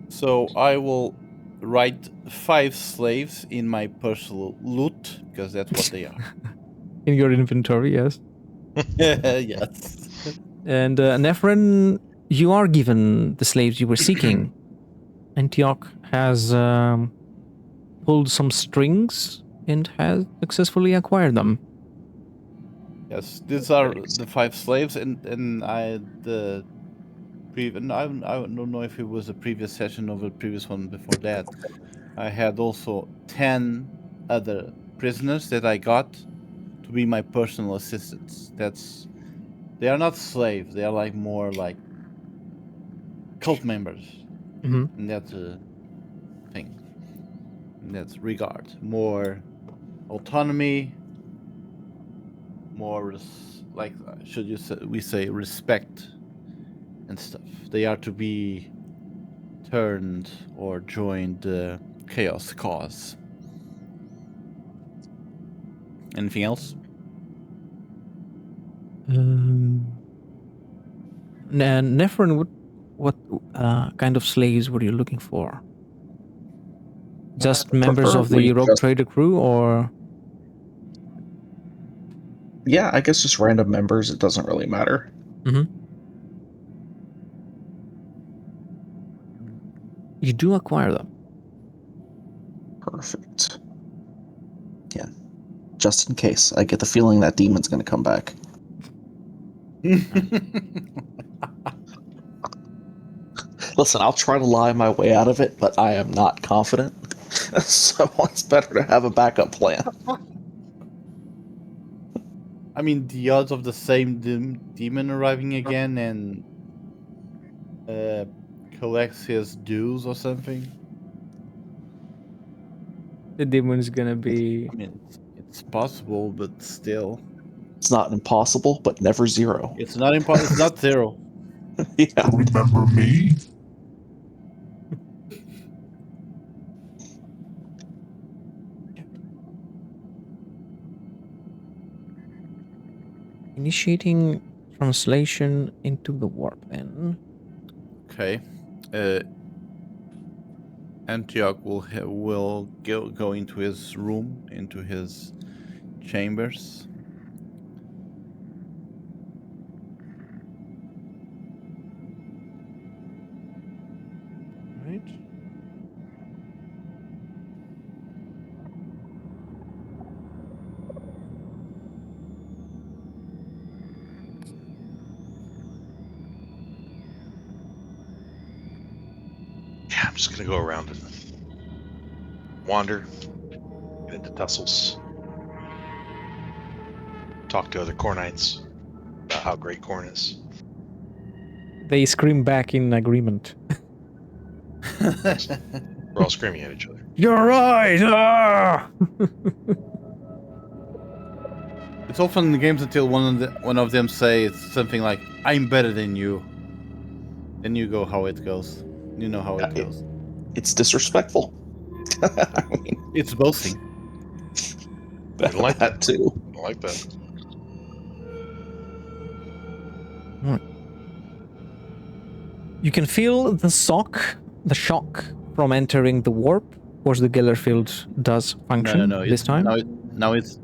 So I will write 5 slaves in my personal loot because that's what they are. In your inventory, yes. Yes. And Nephrin, you are given the slaves you were seeking. Antioch has pulled some strings and has successfully acquired them. Yes, these are the 5 slaves, and I don't know if it was a previous session or the previous one before that. I had also 10 other prisoners that I got to be my personal assistants. They are not slaves. They are like more like cult members. Mm-hmm. In that thing. In that regard, more autonomy, more we say respect and stuff. They are to be turned or joined the chaos cause. Anything else? Nephrin, what kind of slaves were you looking for? Just members of the Preferably Rogue just- Trader crew, or Yeah, I guess just random members. It doesn't really matter. you do acquire them? Perfect. Yeah. Just in case. I get the feeling that demon's going to come back. Listen, I'll try to lie my way out of it, but I am not confident. So it's better to have a backup plan. I mean, the odds of the same demon arriving again and collects his dues or something. The demon's gonna be. I mean, it's possible, but still, It's not impossible, but never zero. it's not impossible. It's not 0. Yeah. Remember me? Initiating translation into the warp, then. Okay. Antioch will go into his room, into his chambers. Right. Yeah, I'm just gonna go around and wander, get into tussles, talk to other Cornites about how great corn is. They scream back in agreement. We're all screaming at each other. You're right! Ah! It's often in the games until one of them say something like, "I'm better than you." Then you go how it goes. You know how it goes. It's disrespectful. I mean, It's boasting. I don't like that too. I don't like that. You can feel the shock from entering the warp. Of course, the Gellerfield does function No. this time. Now it's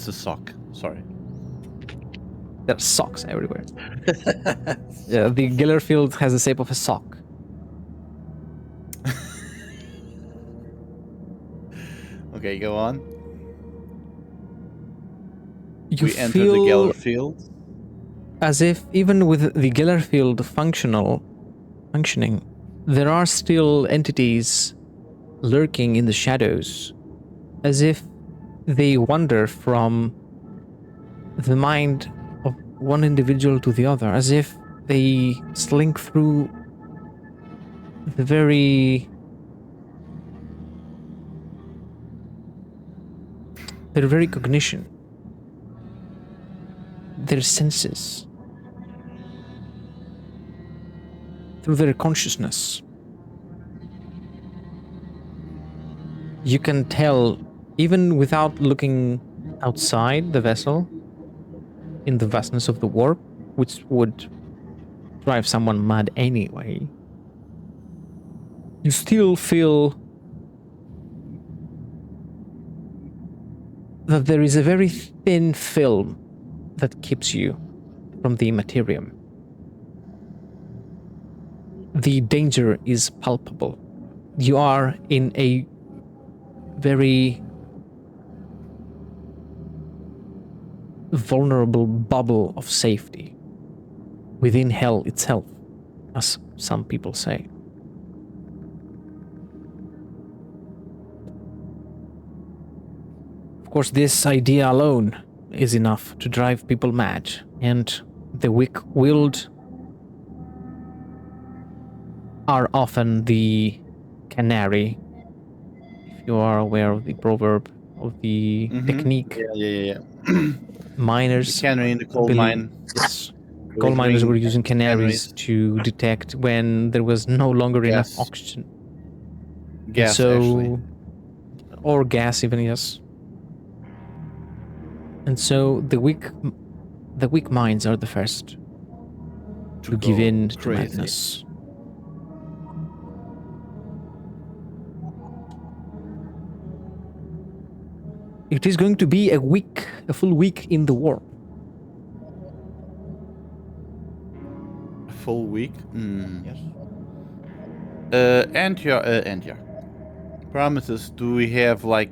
the sock. Sorry. There are socks everywhere. Yeah, the Gellerfield has the shape of a sock. Okay, go on. You We enter the Geller field. as if even with the Gellerfield functioning, there are still entities lurking in the shadows, as if they wander from the mind of one individual to the other, as if they slink through the their very cognition, their senses, through their consciousness. You can tell, even without looking outside the vessel, in the vastness of the warp, which would drive someone mad anyway, you still feel that there is a very thin film that keeps you from the materium. The danger is palpable. You are in a very vulnerable bubble of safety within hell itself, as some people say. Of course, this idea alone is enough to drive people mad, and the weak-willed are often the canary, if you are aware of the proverb, of the technique. Yeah. Miners, The canary in the coal believe- mine. Yes. They Coal miners were bring using canaries canaries. to detect when there was no longer enough Gas. oxygen. Gas, actually. Or gas, even, yes. And so the weak minds are the first to give go in to crazy. madness. It is going to be a full week in the warp. A full week? Yes. And Promises, do we have like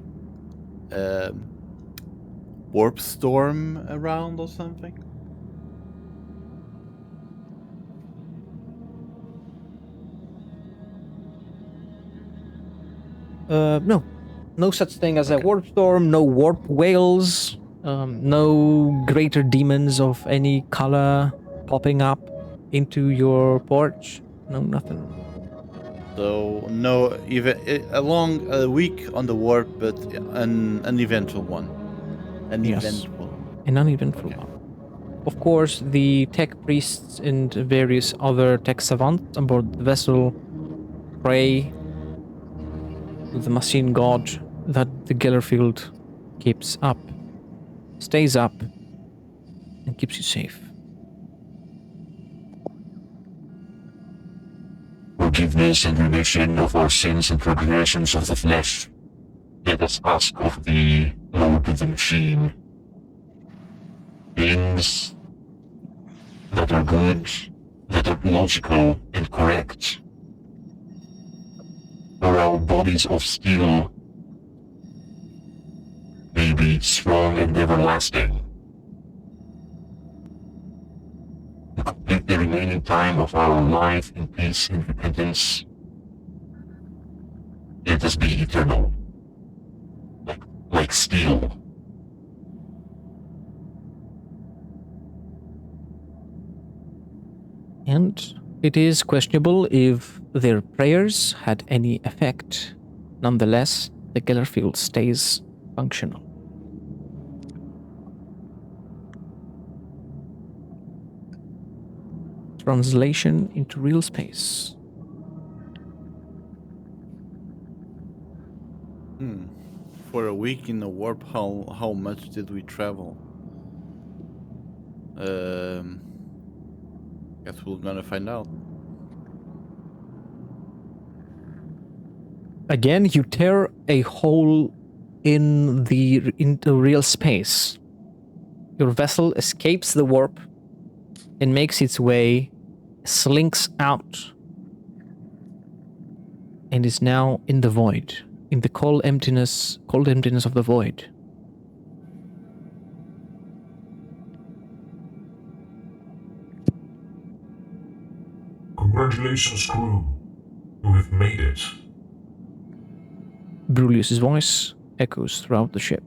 warp storm around or something? No. No such thing as a warp storm, no warp whales, no greater demons of any color popping up into your porch. No, nothing. So no, even a long week on the warp, but an eventful one. An Yes. eventful. An uneventful Okay. one. Of course, the tech priests and various other tech savants aboard the vessel pray to the machine god that the Gellerfield keeps up, stays up, and keeps you safe. Forgiveness and remission of our sins and transgressions of the flesh. Let us ask of thee, Lord of the Machine. Things that are good, that are logical and correct. For our bodies of steel may be strong and everlasting. To complete the remaining time of our life in peace and repentance, let us be eternal, like steel. And it is questionable if their prayers had any effect. Nonetheless, the Gellerfield stays functional. Translation into real space. For a week in the warp, how much did we travel? Guess we're gonna find out. Again, you tear a hole into real space. Your vessel escapes the warp and makes its way, slinks out, and is now in the void, in the cold emptiness of the void. Congratulations, crew. You have made it. Brulius's voice echoes throughout the ship.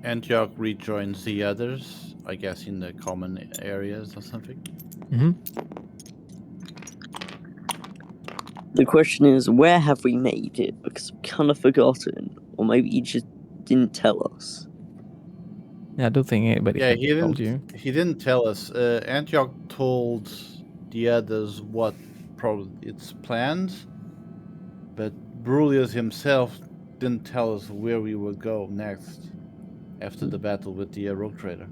Antioch rejoins the others, I guess in the common areas or something. Mm-hmm. The question is, where have we made it? Because I've kind of forgotten, or maybe you just didn't tell us. Yeah, I don't think anybody Yeah, had told you. he didn't tell us. Antioch told the others what it's planned, but Brulius himself didn't tell us where we would go next after the battle with the Rogue Trader.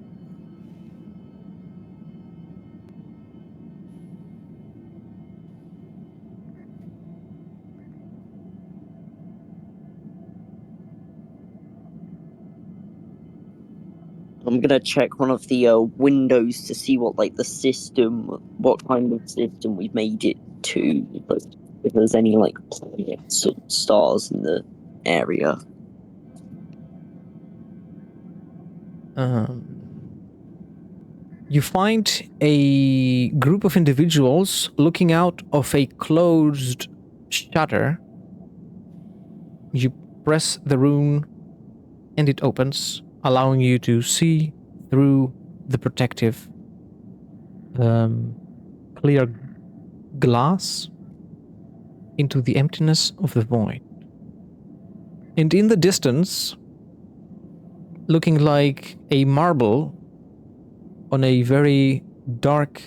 I'm gonna check one of the windows to see what what kind of system we've made it to. Like, if there's any like planets or stars in the area. You find a group of individuals looking out of a closed shutter. You press the rune and it opens, allowing you to see through the protective clear glass into the emptiness of the void. And in the distance, looking like a marble on a very dark,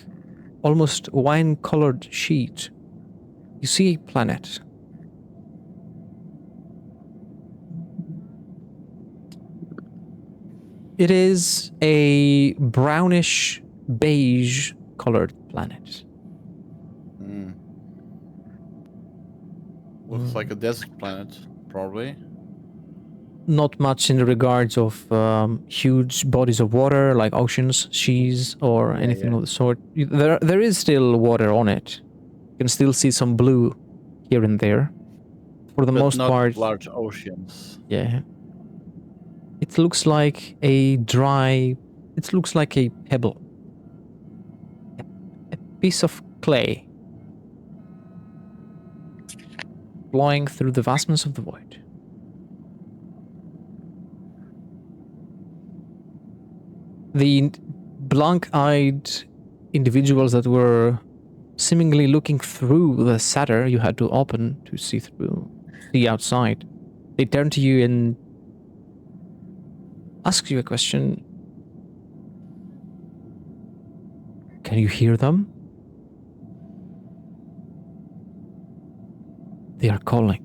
almost wine-colored sheet, you see a planet. It is a brownish, beige-colored planet. Looks like a desert planet, probably. Not much in the regards of huge bodies of water like oceans, seas, or anything of the sort. There is still water on it. You can still see some blue here and there. For the most not part, large oceans. yeah. It looks like a it looks like a pebble. A piece of clay flying through the vastness of the void. The blank-eyed individuals that were seemingly looking through the shutter you had to open to see outside, they turn to you and ask you a question. Can you hear them? They are calling.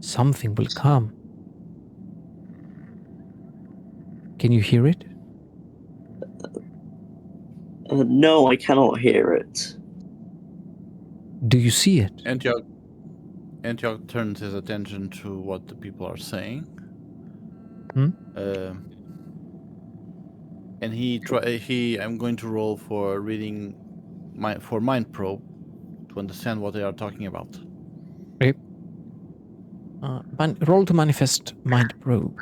Something will come. Can you hear it? No, I cannot hear it. Do you see it? Antioch turns his attention to what the people are saying. And I'm going to roll for reading for Mind Probe to understand what they are talking about. Okay. Roll to manifest Mind Probe.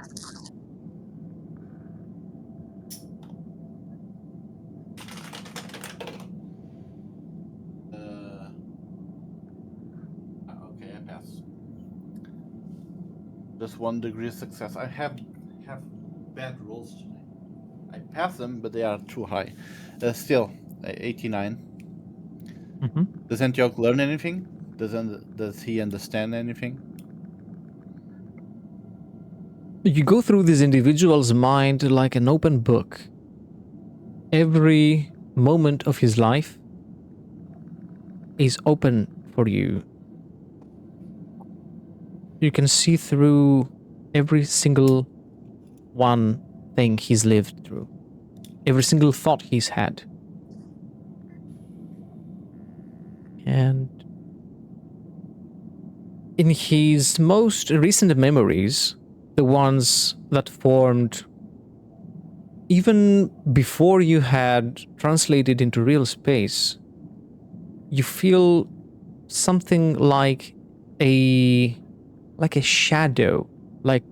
Okay, I pass. Just 1 degree of success. I have bad rolls today. I pass them, but they are too high. Still, 89. Mm-hmm. Does Antioch learn anything? Does he understand anything? You go through this individual's mind like an open book. Every moment of his life is open for you. You can see through every single one thing he's lived through. Every single thought he's had. And in his most recent memories, the ones that formed even before you had translated into real space, you feel something like a shadow, like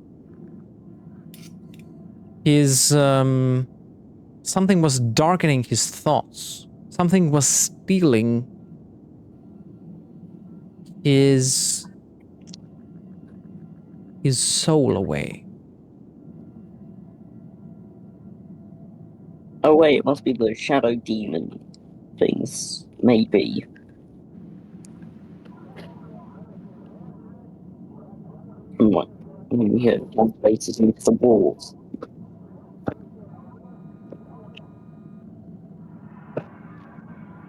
his something was darkening his thoughts. Something was stealing his soul away. Oh wait, it must be the shadow demon things, maybe. What? We heard one places into the walls.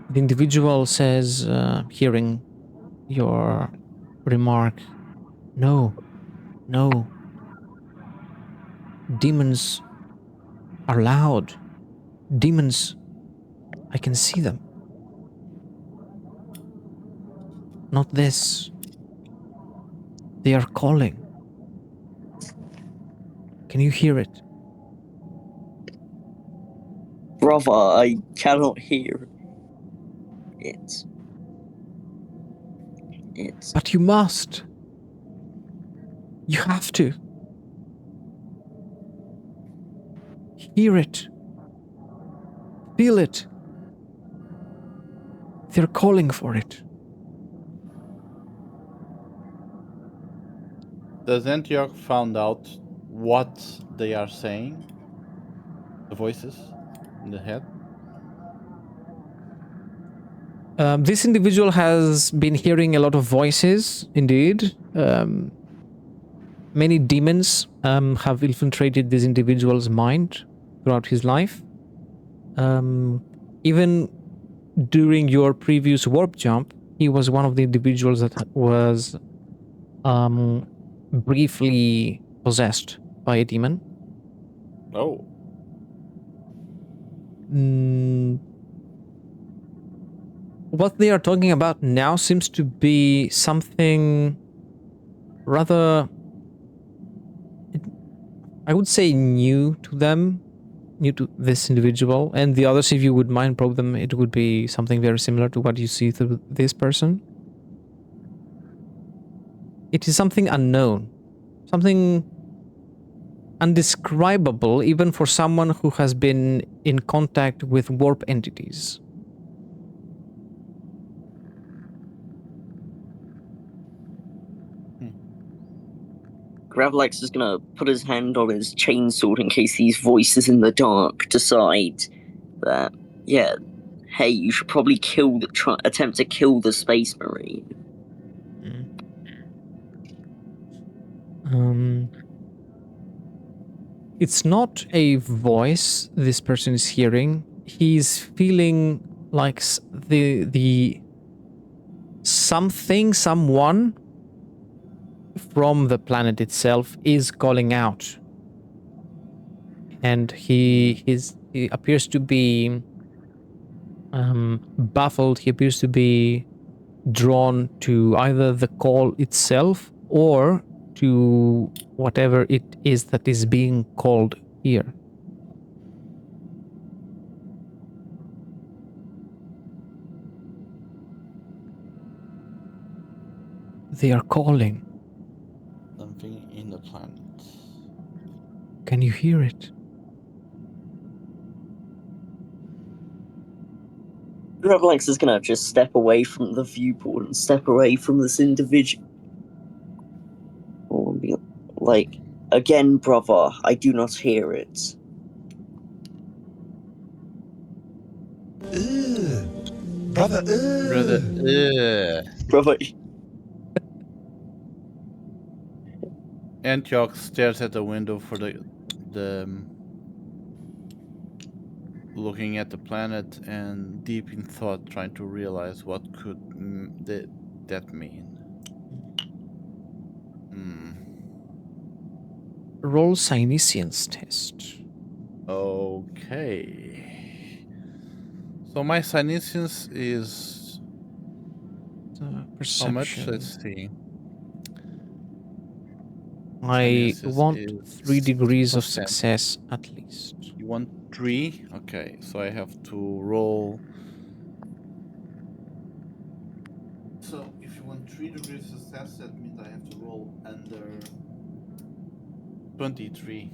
The individual says, hearing your remark, no, no. Demons are loud. Demons, I can see them. Not this. They are calling. Can you hear it? Brother, I cannot hear it. It's But you must. You have to. Hear it. Feel it. They're calling for it. Does Antioch found out what they are saying? The voices in the head? This individual has been hearing a lot of voices, indeed. Many demons have infiltrated this individual's mind throughout his life. Even during your previous warp jump, he was one of the individuals that was briefly possessed by a demon. Oh. What they are talking about now seems to be something rather, I would say, new to them, new to this individual, and the others, if you would mind probe them, it would be something very similar to what you see through this person. It is something unknown, something undescribable, even for someone who has been in contact with warp entities. Gravlax is gonna put his hand on his chainsword in case these voices in the dark decide that, yeah, hey, you should probably attempt to kill the Space Marine. It's not a voice this person is hearing. He's feeling like the someone from the planet itself is calling out, and he appears to be baffled. He appears to be drawn to either the call itself or to whatever it is that is being called here. They are calling. Something in the planet. Can you hear it? Gravlax is gonna just step away from the viewport and step away from this individual. Or be like, again, brother, I do not hear it. Brother, Brother, Antioch stares at the window for the looking at the planet and deep in thought, trying to realize what could that mean. Roll Psyniscience test. Okay. So my Psyniscience is Perception. how much? Let's see. I Psyniscience want is 3 degrees of 6%. success at least. You want 3? Okay, so I have to roll. So if you want 3 degrees of success, that means I have to roll under 23.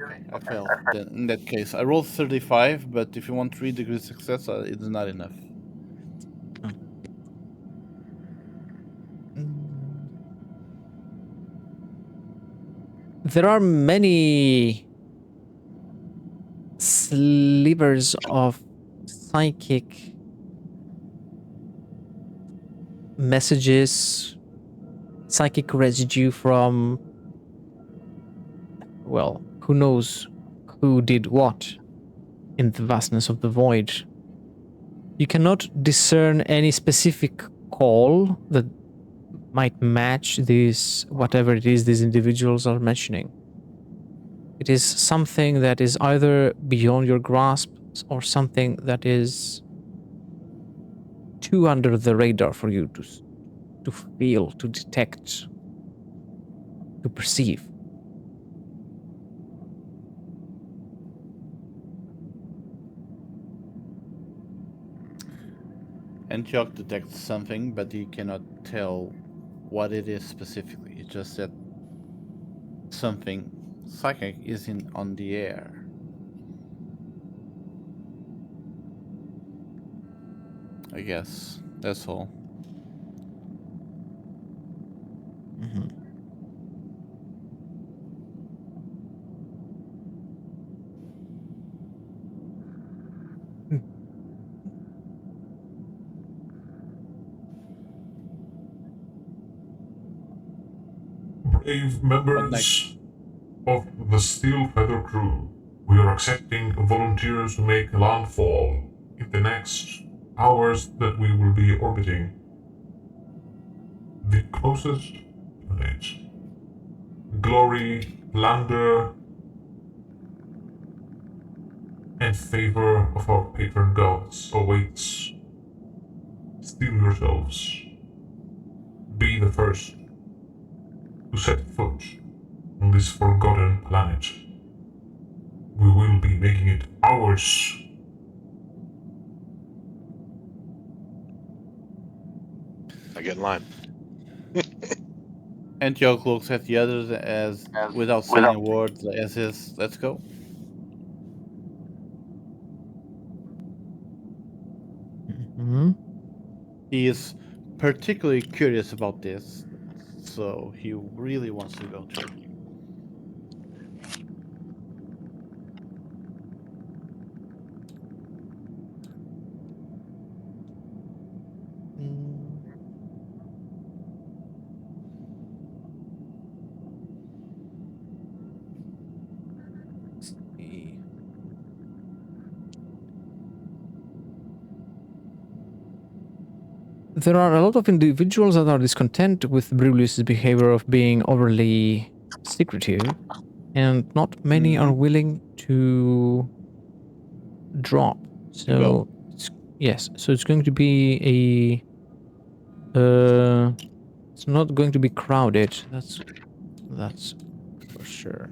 Okay, I failed. Then in that case, I rolled 35, but if you want 3 degrees success, it's not enough. There are many slivers of psychic messages, psychic residue from, well, who knows who did what in the vastness of the void. You cannot discern any specific call that might match this, whatever it is these individuals are mentioning. It is something that is either beyond your grasp or something that is too under the radar for you to feel, to detect, to perceive. Antioch detects something, but he cannot tell what it is specifically. It's just that something psychic is on the air. I guess that's all. Mm-hmm. Brave members of the Steel Feather crew, we are accepting volunteers to make landfall in the next hours that we will be orbiting the closest planet. Glory, plunder, and favor of our patron gods awaits. Steel yourselves. Be the first to set foot on this forgotten planet. We will be making it ours. I get in line. Antioch looks at the others as, without saying a word, as is, let's go. Mm-hmm. He is particularly curious about this, so he really wants to go too. Let's see. There are a lot of individuals that are discontent with Brulius's behavior of being overly secretive, and not many are willing to drop. So yes, so it's going to be it's not going to be crowded. That's for sure.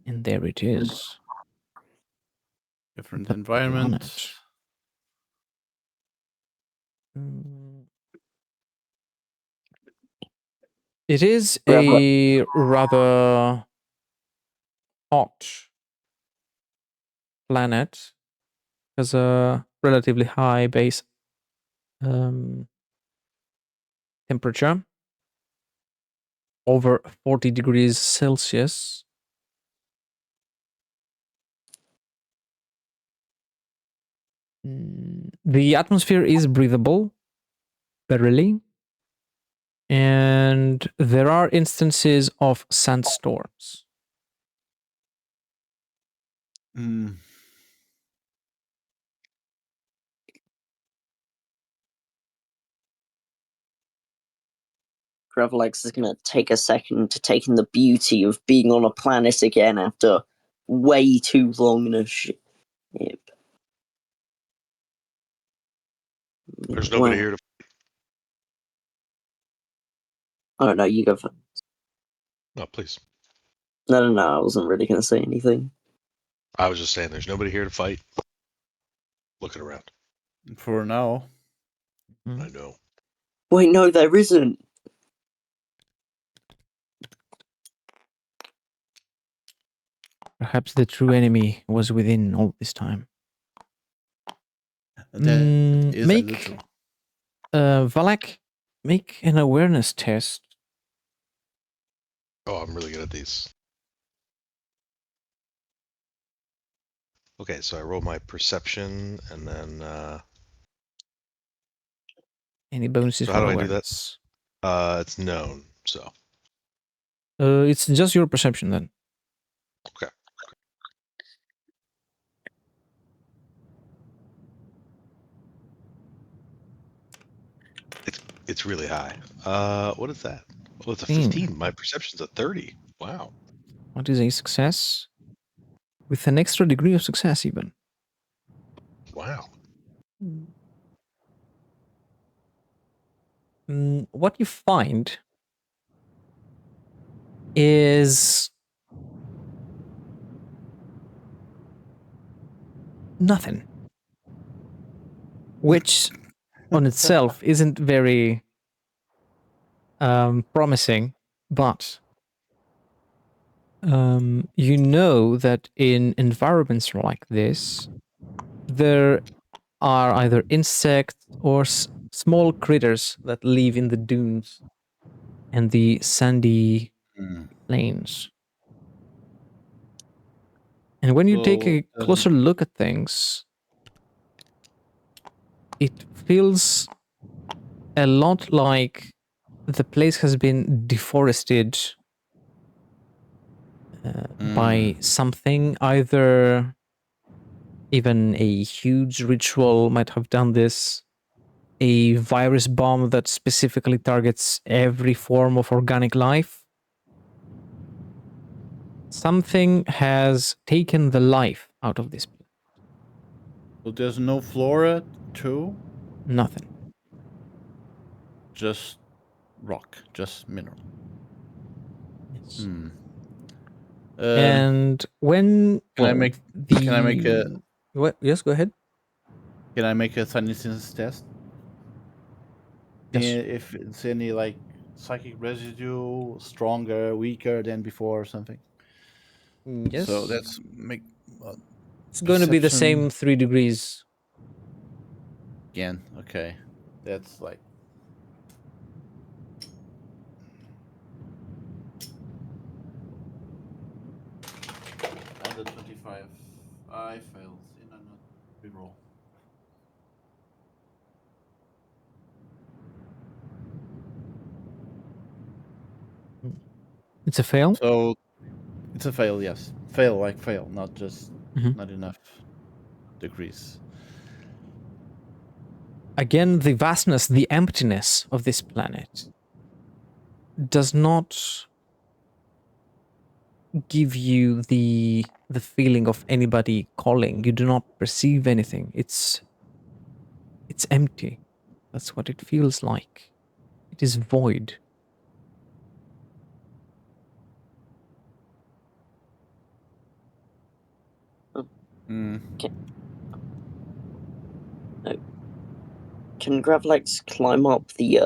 And there it is. Different The environment. planet. It is a rather hot planet. Has a relatively high base temperature, over 40 degrees Celsius. The atmosphere is breathable, barely, and there are instances of sandstorms. Gravelex is going to take a second to take in the beauty of being on a planet again after way too long in a ship. There's nobody Well, here to. I don't know. You go first. No, please. No. I wasn't really going to say anything. I was just saying, there's nobody here to fight. Looking around. For now. I know. Wait, no, there isn't. Perhaps the true enemy was within all this time. That is a Make little. Valak, make an awareness test. Oh, I'm really good at these. Okay, so I roll my perception and then. Any bonuses So how for do I do that? awareness? It's known. So It's just your perception then. okay. It's really high. What is that? Oh, it's a 15. My perception's a 30. Wow. What is a success? With an extra degree of success, even. Wow. What you find is nothing, which on itself isn't very promising, but you know that in environments like this, there are either insects or small critters that live in the dunes and the sandy plains. And when you take a closer look at things, it feels a lot like the place has been deforested by something. Either even a huge ritual might have done this, a virus bomb that specifically targets every form of organic life. Something has taken the life out of this place. So there's no flora too? Nothing. Just rock, just mineral. Yes. Uh, And when Can I make a what? Yes, go ahead. Can I make a Sinus test? Yes. If it's any like psychic residue, stronger, weaker than before, or something. Yes. So let's make. It's going to be the perception same 3 degrees. again. Okay, that's like. Under 25. I failed in a reroll. It's a fail. So it's a fail, yes. Fail, like fail, not just not enough degrees. Again, the vastness, the emptiness of this planet does not give you the feeling of anybody calling. You do not perceive anything. It's empty. That's what it feels like. It is void. Can Gravlax climb up the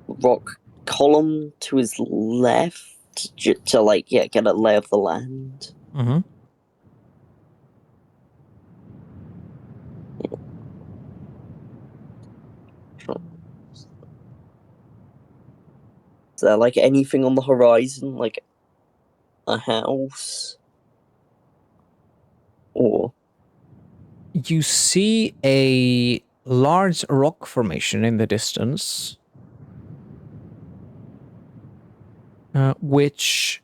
rock column to his left to like get a lay of the land? Mm-hmm. Is there like anything on the horizon, like a house? Or You see a large rock formation in the distance, which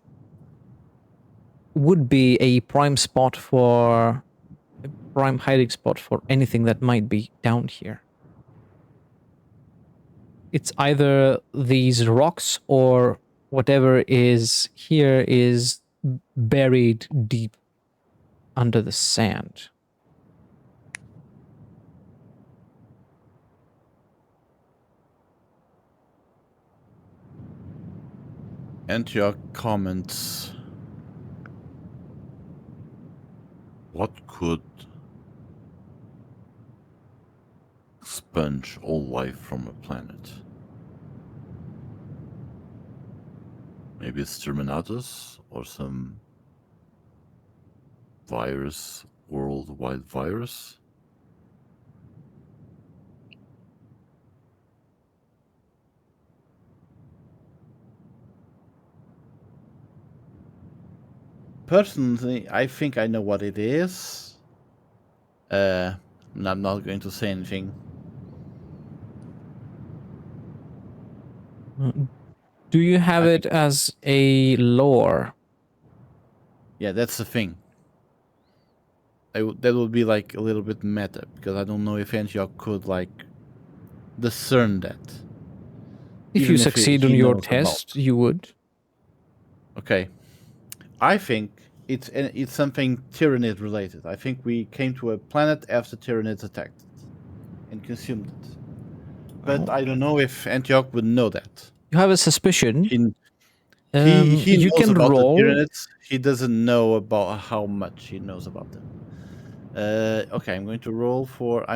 would be a prime hiding spot for anything that might be down here. It's either these rocks or whatever is here is buried deep under the sand. Antioch comments, what could expunge all life from a planet? Maybe it's Terminatus or some virus, worldwide virus? Personally, I think I know what it is. I'm not going to say anything. Do you have I it as a lore? Yeah, that's the thing. That would be like a little bit meta, because I don't know if Antioch could like discern that. If Even you succeed on he your knows test, about. you would. Okay, I think it's something Tyrannid related. I think we came to a planet after Tyranids attacked it and consumed it. But Oh. I don't know if Antioch would know that. You have a suspicion. He You knows can about the roll. Tyranids. He doesn't know about how much he knows about them. Okay, I'm going to roll for.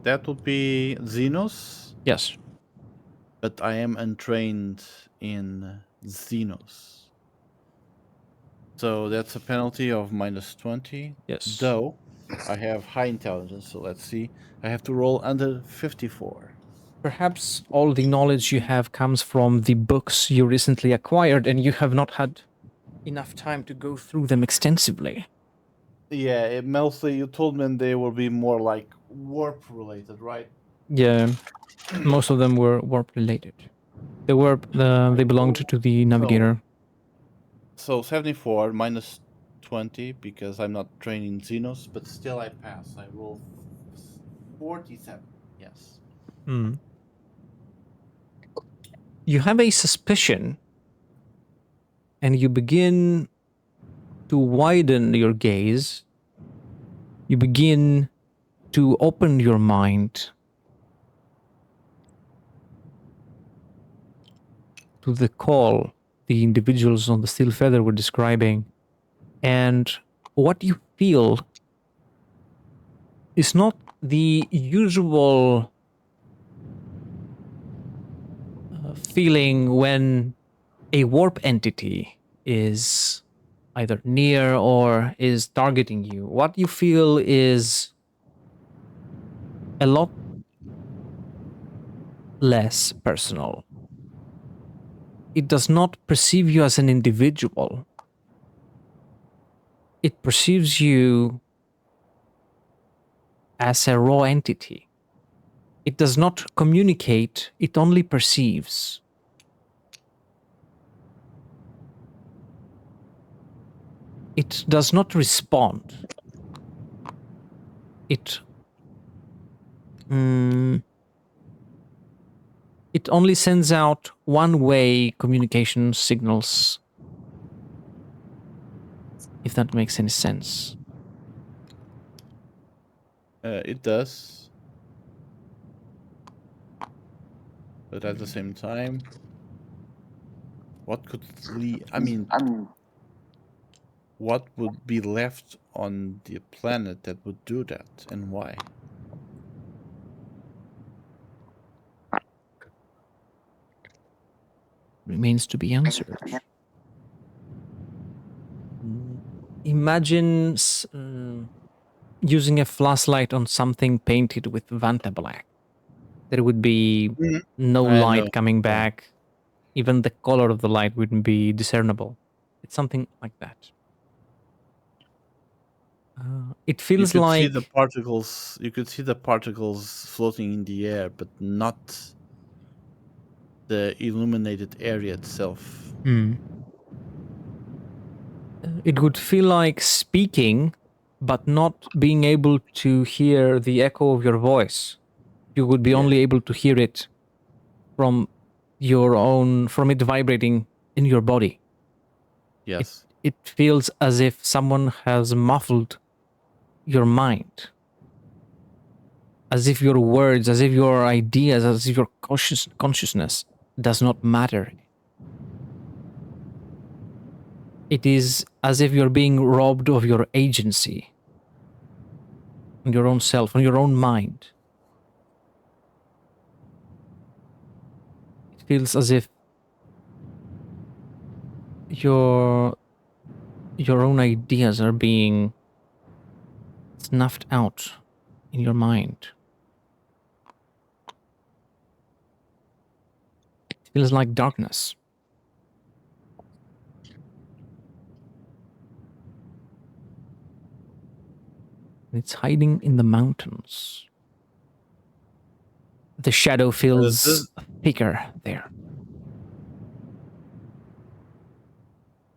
That would be Xenos. Yes. But I am untrained in Xenos. So that's a penalty of -20. Yes. Though I have high intelligence, so let's see. I have to roll under 54. Perhaps all the knowledge you have comes from the books you recently acquired and you have not had enough time to go through them extensively. Yeah, mostly you told me they will be more like warp related, right? Yeah. Most of them were warp related. They were they belonged to the navigator. So 74 minus 20 because I'm not trained in Xenos, but still I pass. I roll 47. Yes. You have a suspicion and you begin to widen your gaze. You begin to open your mind to the call the individuals on the steel feather were describing. And what you feel is not the usual feeling when a warp entity is either near or is targeting you. What you feel is a lot less personal. It does not perceive you as an individual. It perceives you as a raw entity. It does not communicate, it only perceives. It does not respond. It only sends out one-way communication signals, if that makes any sense. It does. But at the same time, what could what would be left on the planet that would do that, and why? Remains to be answered. Imagine using a flashlight on something painted with Vanta black. There would be no I light know. coming back. Even the color of the light wouldn't be discernible. It's something like that. It feels you could like see the particles. You could see the particles floating in the air, but not the illuminated area itself. It would feel like speaking, but not being able to hear the echo of your voice. You would be only able to hear it from from it vibrating in your body. Yes. It feels as if someone has muffled your mind. As if your words, as if your ideas, as if your consciousness does not matter It is as if you're being robbed of your agency, on your own self, on your own mind. It feels as if your own ideas are being snuffed out in your mind. It feels like darkness. It's hiding in the mountains. The shadow feels thicker there.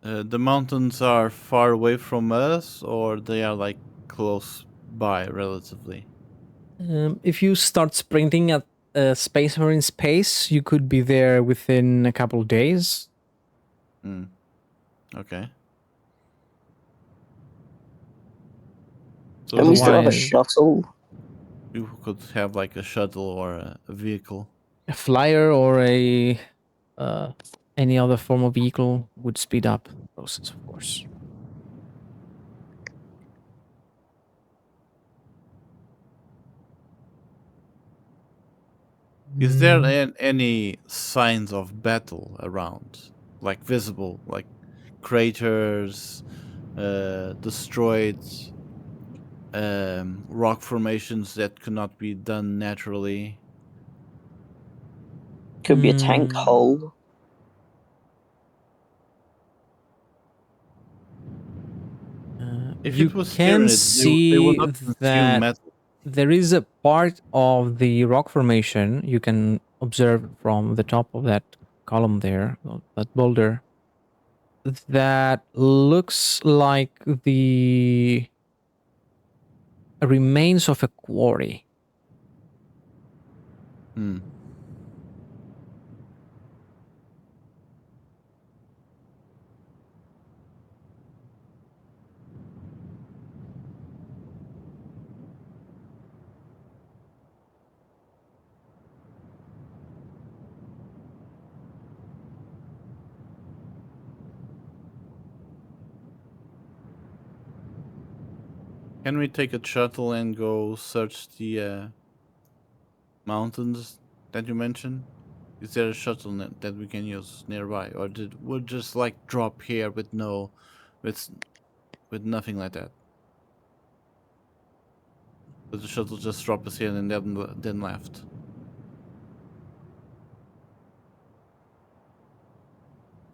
The mountains are far away from us, or they are like close by relatively? If you start sprinting at Space Marine's pace, you could be there within a couple of days. Okay. So And we still have a Otherwise- shuttle. you could have like a shuttle or a vehicle. A flyer or a any other form of vehicle would speed up the process, of course. Is there any signs of battle around, like visible, like craters, destroyed rock formations that could not be done naturally? Could be a tank hull. If You it was can Tyranid, they would see not consume that metal. there is a part of the rock formation you can observe from the top of that column there, that boulder, that looks like the remains of a quarry. Can we take a shuttle and go search the mountains that you mentioned? Is there a shuttle that we can use nearby, or we'll just like drop here with nothing like that? Did the shuttle just drop us here and then left?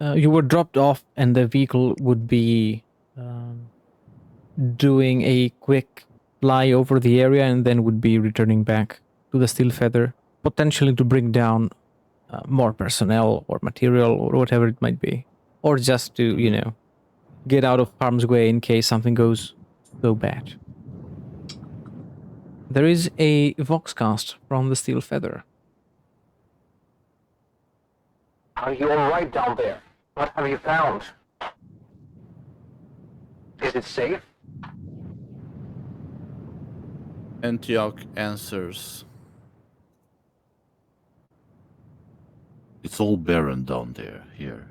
You were dropped off, and the vehicle would be doing a quick fly over the area and then would be returning back to the Steel Feather, potentially to bring down more personnel or material or whatever it might be, or just to, get out of harm's way in case something goes so bad. There is a Voxcast from the Steel Feather. Are you alright down there? What have you found? Is it safe? Antioch answers. It's all barren down there, here.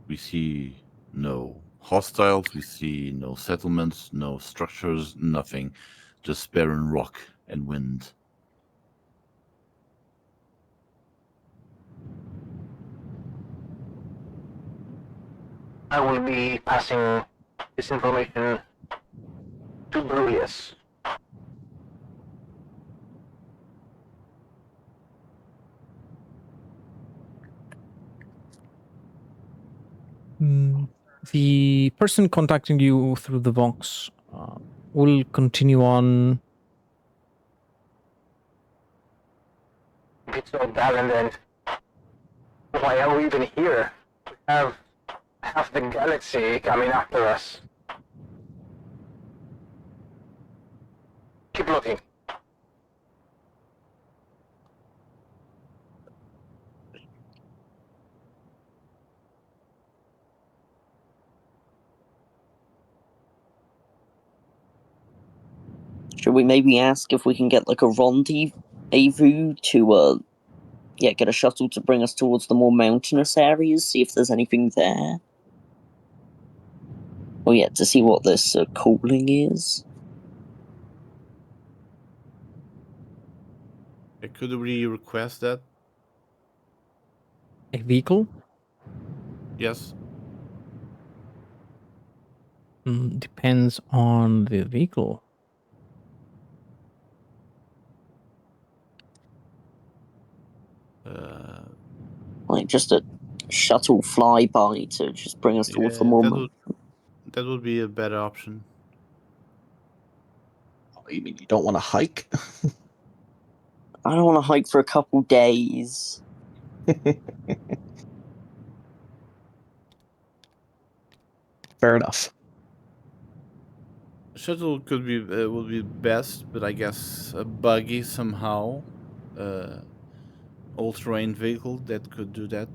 We see no hostiles, we see no settlements, no structures, nothing. Just barren rock and wind. I will be passing this information to Brulius. The person contacting you through the Vox will continue on. If it's so barren, then why are we even here? We have half the galaxy coming after us. Keep looking. Should we maybe ask if we can get like a rendezvous to get a shuttle to bring us towards the more mountainous areas, see if there's anything there? Oh yeah, to see what this calling is. Could we request that? A vehicle? Yes. Depends on the vehicle. Like just a shuttle flyby to just bring us towards the moment. That would be a better option. You mean you don't want to hike? I don't want to hike for a couple days. Fair enough. Shuttle could be would be best, but I guess a buggy somehow, all-terrain vehicle that could do that.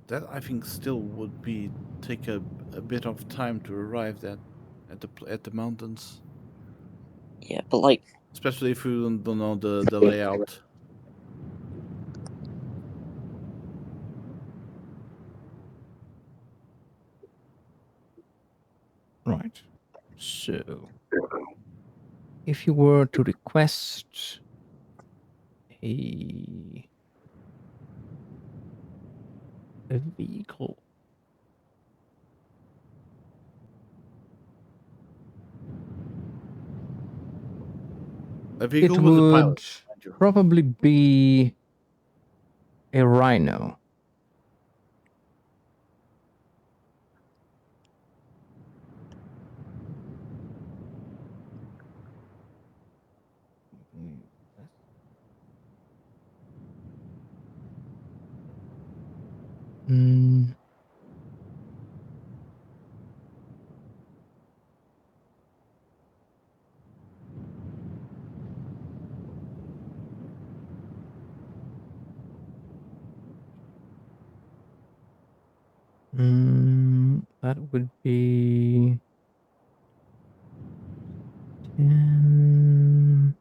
That I think still would be take a bit of time to arrive at the mountains, Yeah, but like, especially if you don't know the layout. Right. So, if you were to request a vehicle, A vehicle it with a pilot. would probably be a rhino. Mm, that would be 10.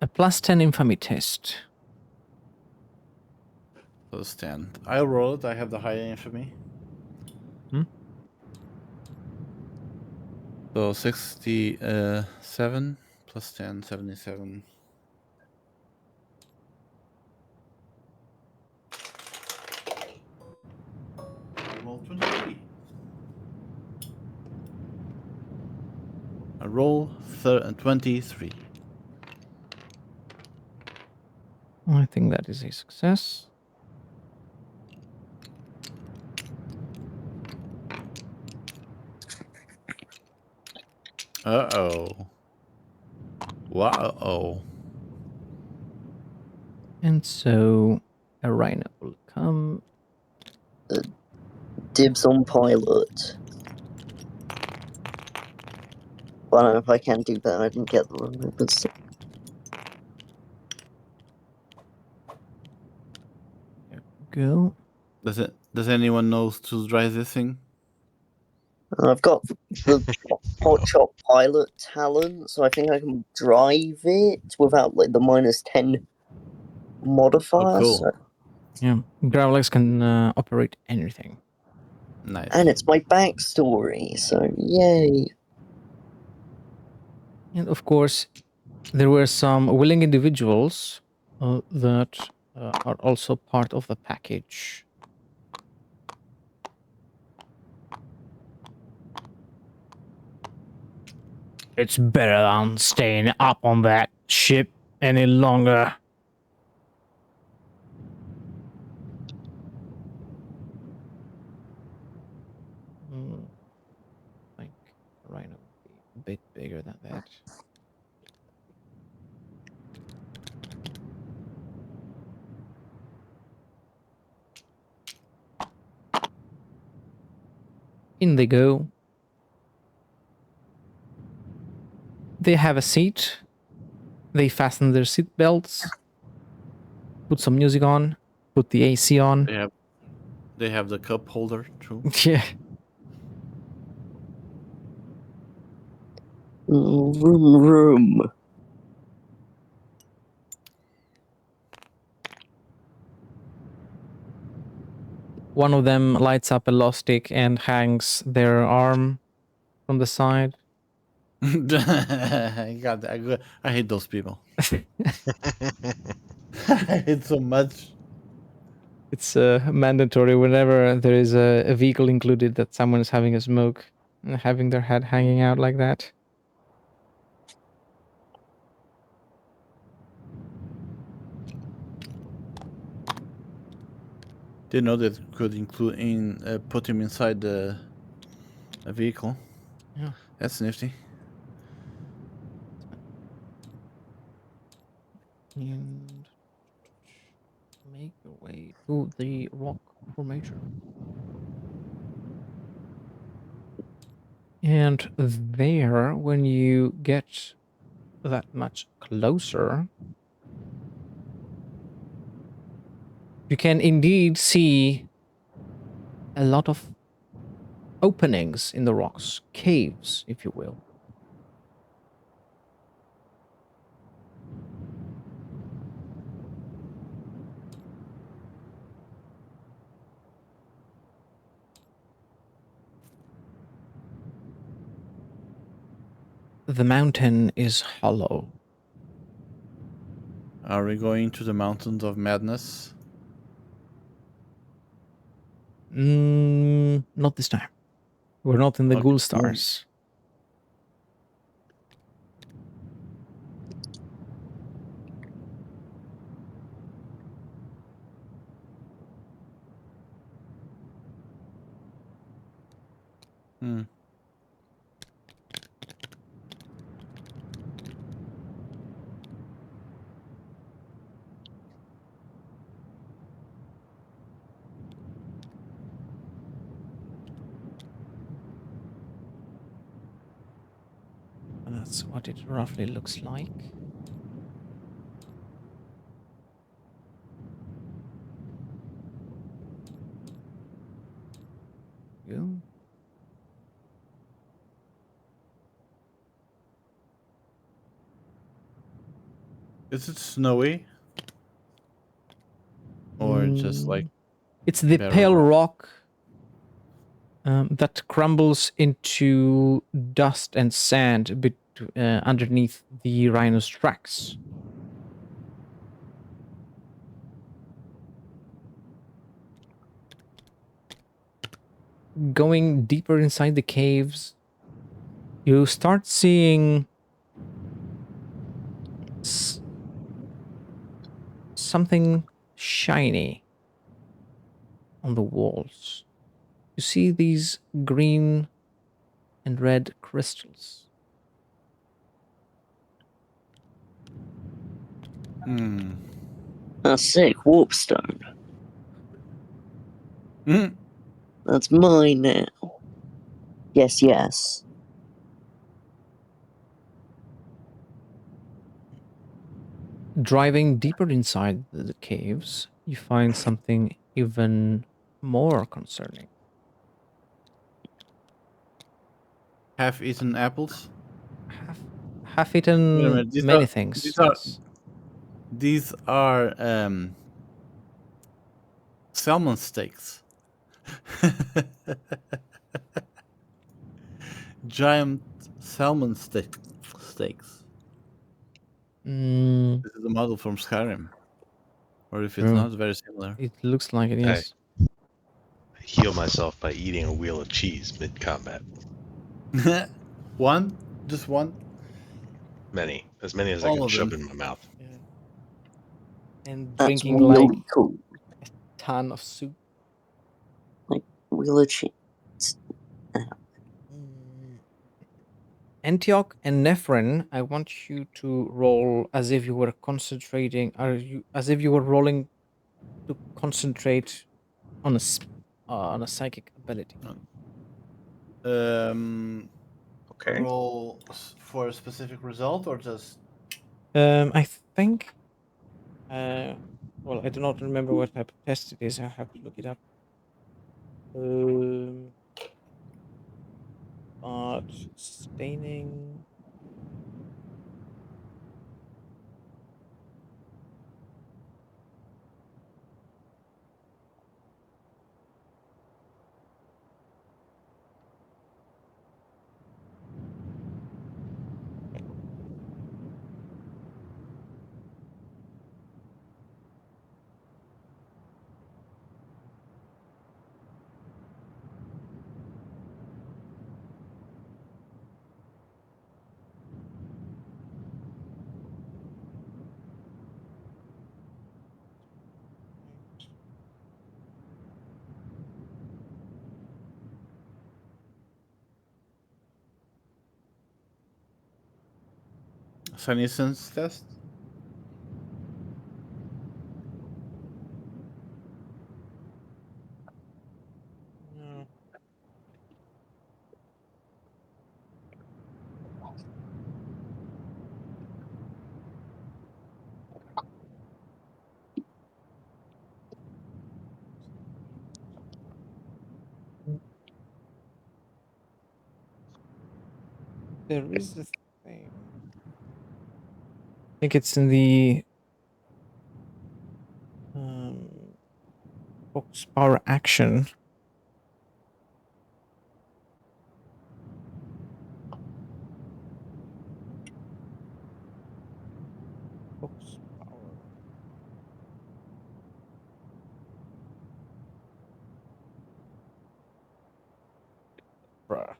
A +10 infamy test. Plus 10. I'll roll it. I have the higher infamy. Hmm? So 67 plus 10, 77. I roll 23. I roll 23. I think that is a success. Uh-oh. Wow. And so a rhino will come. dibs on pilot. Well, I don't know if I can do that. I didn't get the rhino, but still. There we go. Does anyone know to drive this thing? I've got the hot shot pilot talent, so I think I can drive it without like the -10 modifier. Oh, cool. So, Yeah, Gravlax can operate anything. Nice. and it's my backstory, so yay! And of course, there were some willing individuals that are also part of the package. It's better than staying up on that ship any longer. I think Rhino would be a bit bigger than that. In they go. They have a seat. They fasten their seat belts. Put some music on. Put the AC on. They have the cup holder too. Yeah. Room. One of them lights up a lost stick and hangs their arm from the side. God, I hate those people. I hate so much. It's mandatory whenever there is a vehicle included that someone is having a smoke and having their head hanging out like that. Didn't know that could include put him inside a vehicle. Yeah. That's nifty. And make your way to the rock formation. And there, when you get that much closer, you can indeed see a lot of openings in the rocks, caves, if you will. The mountain is hollow. Are we going to the mountains of madness? Not this time. We're not in the Okay. ghoul stars. Hmm. And that's what it roughly looks like. You. Is it snowy? Or just like It's the bare pale rock? rock that crumbles into dust and sand underneath the rhino's tracks. Going deeper inside the caves, you start seeing something shiny on the walls. You see these green and red crystals. Hmm. That's sick. Warpstone. Hmm. That's mine now. Yes, yes. Driving deeper inside the caves, you find something even more concerning. Half-eaten apples. Half Wait a eaten minute. many things. Yes. These are salmon steaks. Giant salmon steaks. Mm, This is a model from Skyrim. Or if it's true. not, very similar. It looks like it is. I heal myself by eating a wheel of cheese mid-combat. One? Just one? Many. As many as I All can of shove them. in my mouth. Yeah. And That's drinking like really cool. a ton of soup. Like, real cheese. Antioch and Nephrin, I want you to roll as if you were concentrating. As if you were rolling to concentrate on on a psychic ability? Okay. Roll for a specific result or just. I think. Well, I do not remember what type of test it is. I have to look it up. But staining. Senescence test? No. There is a thing. I think it's in the Fox power action. Fox power. Bruh.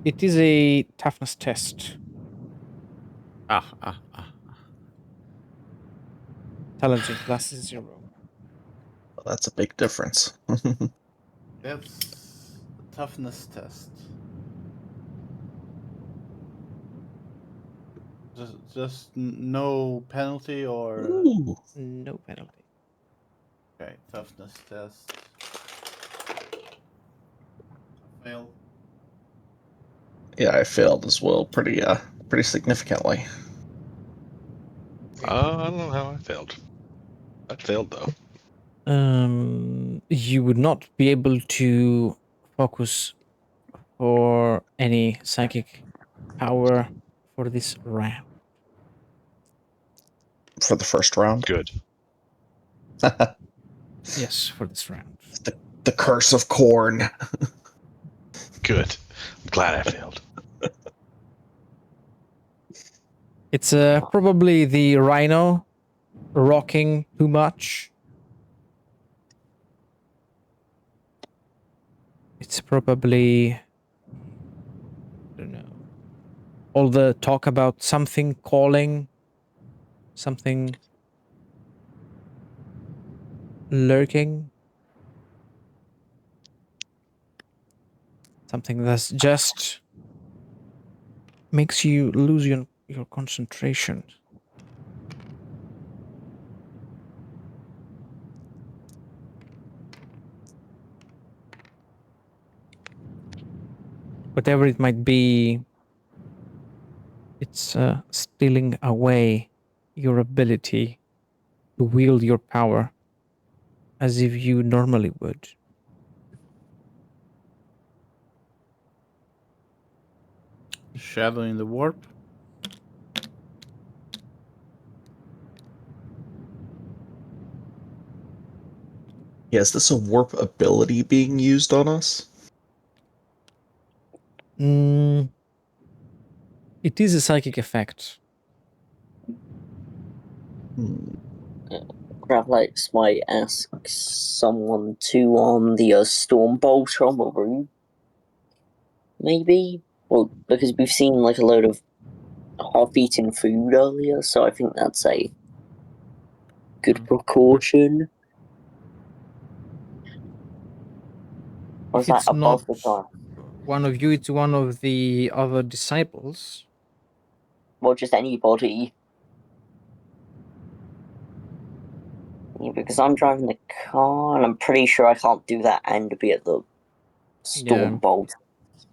It is a toughness test. Challenging class is 0. Well, that's a big difference. That's a toughness test. Just no penalty or Ooh. No penalty. okay, toughness test. Fail. Yeah, I failed as well, pretty significantly. I don't know how I failed. I failed though. You would not be able to focus for any psychic power for this round. For the first round. Good. Yes, for this round. The curse of corn. Good. I'm glad I failed. It's probably the rhino rocking too much. It's probably, I don't know, all the talk about something calling, something lurking, something that's just makes you lose your concentration. Whatever it might be, it's stealing away your ability to wield your power as if you normally would. Shadow in the warp. Yeah, is this a warp ability being used on us? It is a psychic effect. Gravlax might ask someone to arm the Stormbolt on the roof. Maybe? Well, because we've seen like a load of half-eaten food earlier, so I think that's a good precaution. Or If is that it's not above the glass? one of you, it's one of the other disciples. Well, just anybody. Yeah, because I'm driving the car, and I'm pretty sure I can't do that and be at the Stormbolt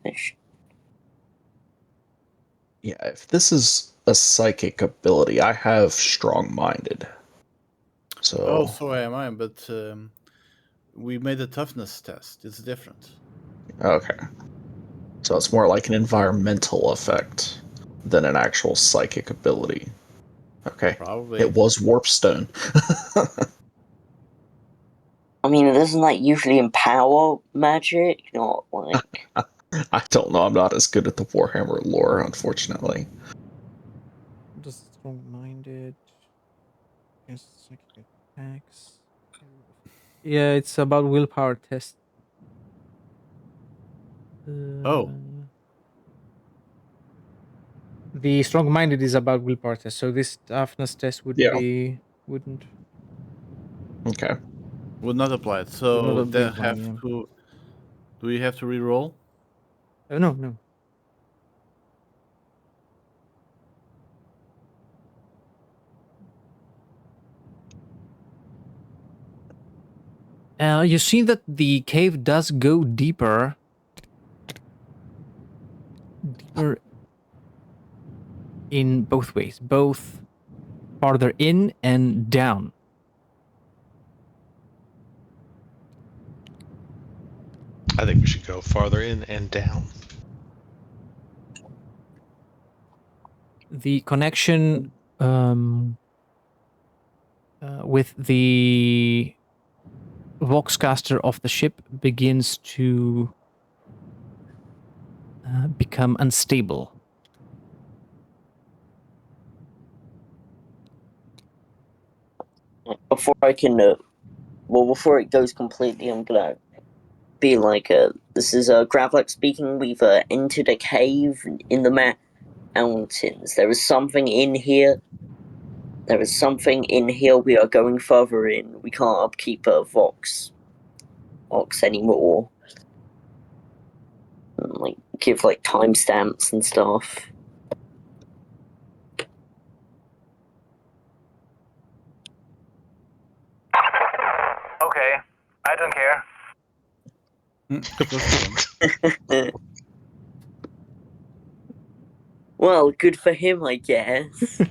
mission. Yeah, if this is a psychic ability, I have strong-minded. Oh, So so am I, but we made a toughness test. It's different. okay, so it's more like an environmental effect than an actual psychic ability. Okay, Probably. it was warpstone. I mean, doesn't that usually empower magic? Not like. I don't know. I'm not as good at the Warhammer lore, unfortunately. Just strong-minded. Against psychic attacks. Yeah, it's about willpower test. Oh. The strong-minded is about willpower test, so this toughness test would Yeah. be wouldn't Okay. Would not apply. would So not be they applying. have Yeah. to. Do we have to re-roll? No, no. You see that the cave does go deeper in both ways, both farther in and down. I think we should go farther in and down. The connection with the Voxcaster of the ship begins to become unstable. Before I can, before it goes completely, I'm gonna be like, this is Gravlex speaking. We've entered a cave in the mountains. There is something in here. There is something in here. We are going further in. We can't upkeep Vox anymore. And, like, give like timestamps and stuff. Okay, I don't care. Well, good for him, I guess.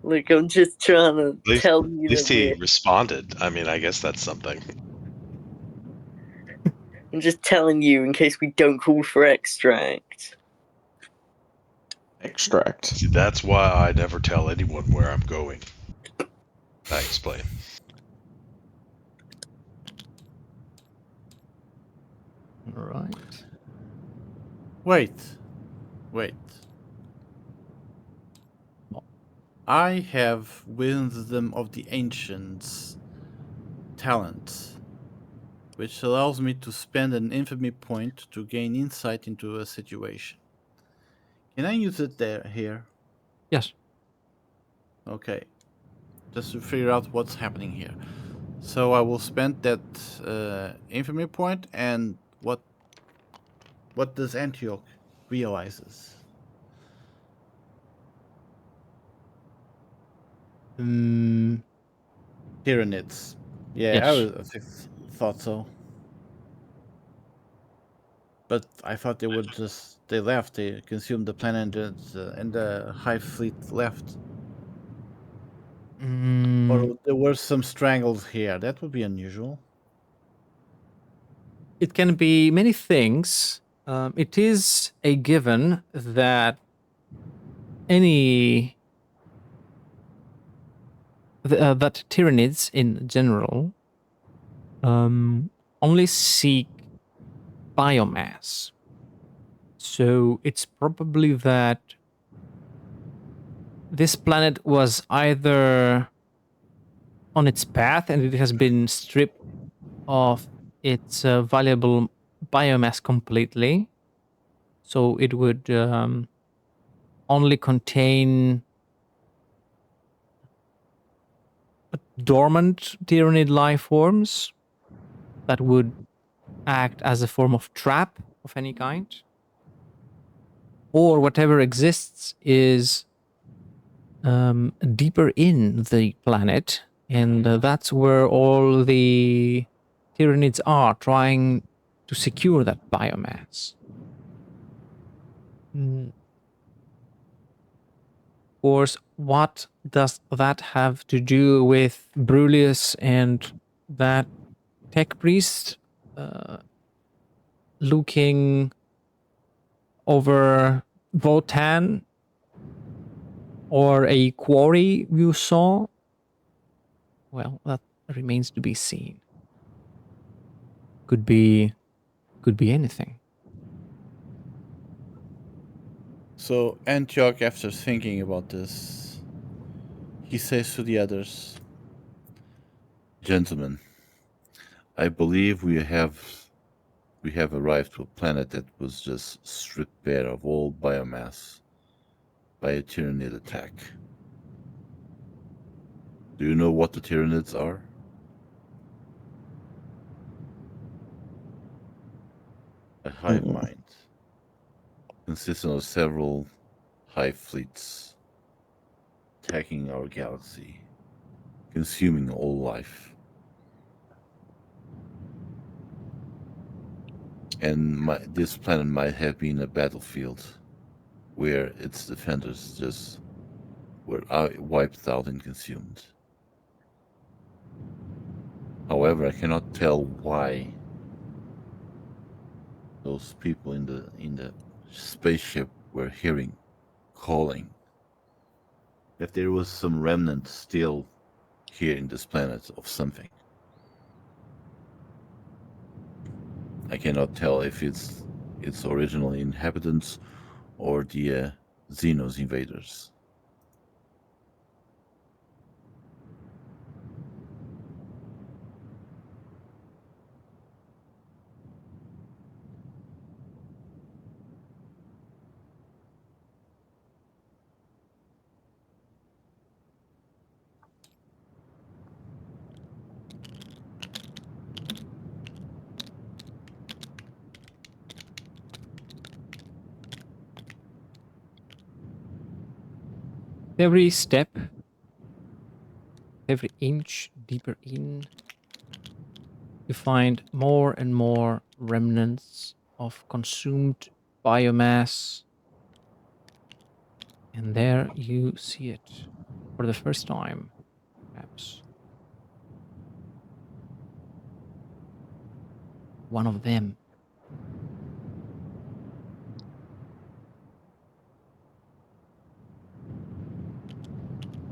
Look, I'm just trying to tell you At least that he responded. I mean, I guess that's something. I'm just telling you in case we don't call for extract. Extract. See, that's why I never tell anyone where I'm going. I explain. All right. Wait. I have Wisdom of the Ancients talent, which allows me to spend an infamy point to gain insight into a situation. Can I use it here? Yes. Okay. Just to figure out what's happening here. So I will spend that infamy point, and what does Antioch realizes? Tyranids. Yeah, Yes. I thought so. But I thought they would they left. They consumed the planet and the Hive fleet left. Or there were some strangles here. That would be unusual. It can be many things. It is a given that that tyrannids in general only seek biomass. So it's probably that this planet was either on its path and it has been stripped of its valuable biomass completely. So it would only contain dormant tyrannid life forms that would act as a form of trap of any kind. Or whatever exists is deeper in the planet, and that's where all the tyrannids are trying to secure that biomass. Of course, what does that have to do with Brulius and that tech priest looking over Votan or a quarry you saw? Well, that remains to be seen. Could be anything. So Antioch, after thinking about this, he says to the others, "Gentlemen, I believe we have arrived to a planet that was just stripped bare of all biomass by a Tyranid attack. Do you know what the Tyranids are? A hive mind consisting of several hive fleets attacking our galaxy, consuming all life. And this planet might have been a battlefield where its defenders just were wiped out and consumed. However, I cannot tell why those people in the spaceship were calling. If there was some remnant still here in this planet of something. I cannot tell if it's its original inhabitants or the Xenos invaders. Every step, every inch deeper in, you find more and more remnants of consumed biomass. And there you see it for the first time, perhaps. One of them.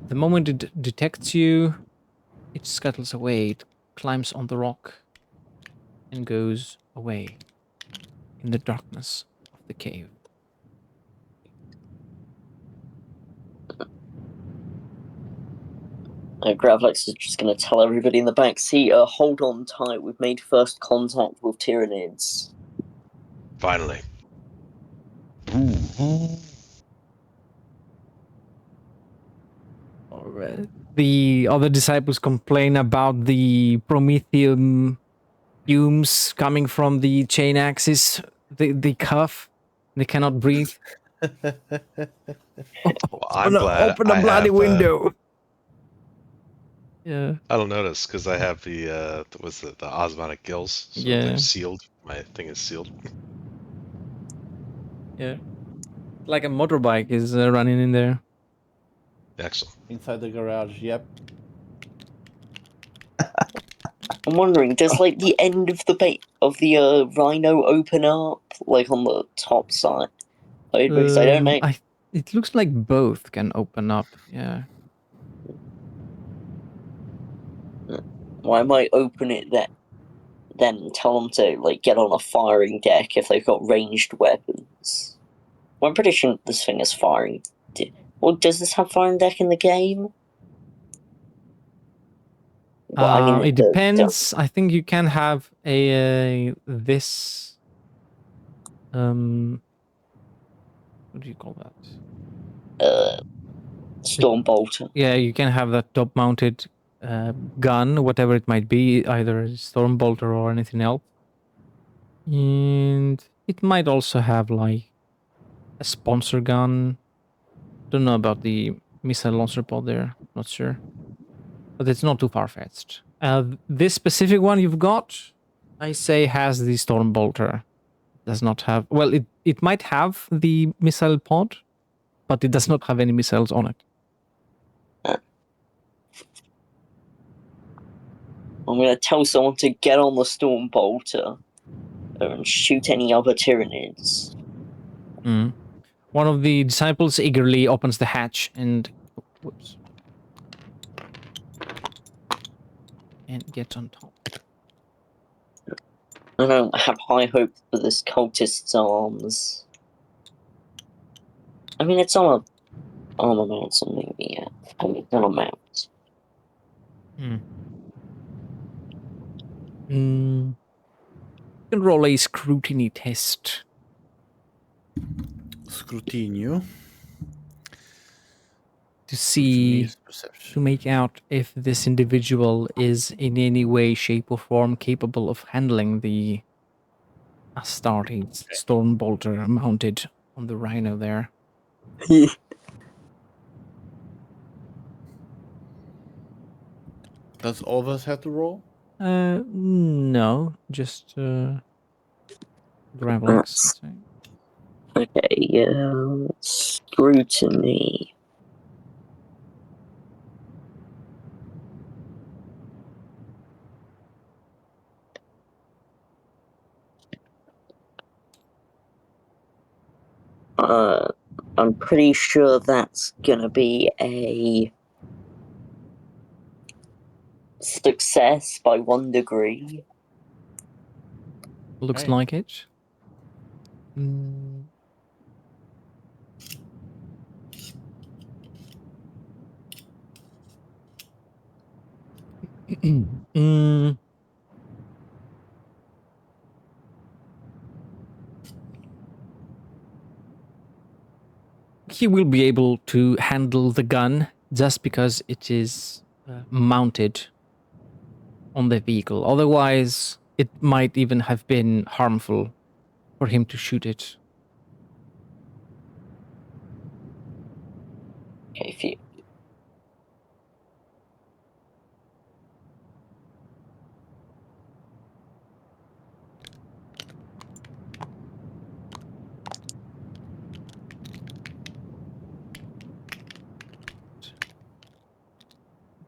The moment it detects you, it scuttles away. It climbs on the rock and goes away in the darkness of the cave. Gravlex is just going to tell everybody in the back seat, hold on tight, we've made first contact with Tyranids. Finally. The other disciples complain about the promethium fumes coming from the chain axis. They cough. They cannot breathe. Well, I'm glad open the I bloody have, window. Yeah. I don't notice because I have the osmotic gills, so Yeah. they're sealed. My thing is sealed. Yeah. Like a motorbike is running in there. Excellent. Inside the garage, yep. I'm wondering, does like the end of the rhino open up, like on the top side? Because I don't know. It looks like both can open up. Yeah. Well, I might open it then tell them to like get on a firing deck if they've got ranged weapons. Well, I'm pretty sure this thing is firing. Well, does this have firing deck in the game? Well, I mean, It depends. I think you can have this. What do you call that? Stormbolter. Yeah, you can have that top-mounted gun, whatever it might be, either a Stormbolter or anything else. And it might also have like a sponsor gun. Don't know about the missile launcher pod there. Not sure, but it's not too far-fetched. This specific one you've got, I say, has the Stormbolter. Does not have. Well, it might have the missile pod, but it does not have any missiles on it. I'm gonna tell someone to get on the storm bolter and shoot any other Tyranids. Mm. One of the disciples eagerly opens the hatch and whoops, and gets on top. I don't have high hopes for this cultist's arms. I mean, it's on a armor mount, something, yeah. I mean, on a mount. Mm. You can roll a scrutiny test. Scrutinio. To see, Scrutiny perception. to make out if this individual is in any way, shape, or form capable of handling the Astartes storm bolter mounted on the rhino there. Does all of us have to roll? No, just Gravelax. Okay, scrutiny. I'm pretty sure that's gonna be a success by 1 degree. Looks Right. like it. Mm. Mm. He will be able to handle the gun just because it is mounted on the vehicle. Otherwise, it might even have been harmful for him to shoot it. Okay, if you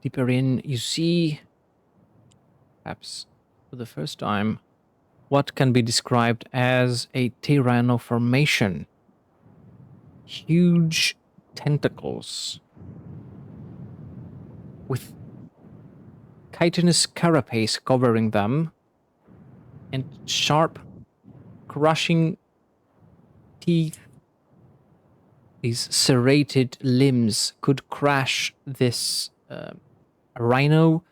Deeper in, you see, perhaps for the first time, what can be described as a tyranno formation. Huge tentacles with chitinous carapace covering them and sharp, crushing teeth. These serrated limbs could crash this rhino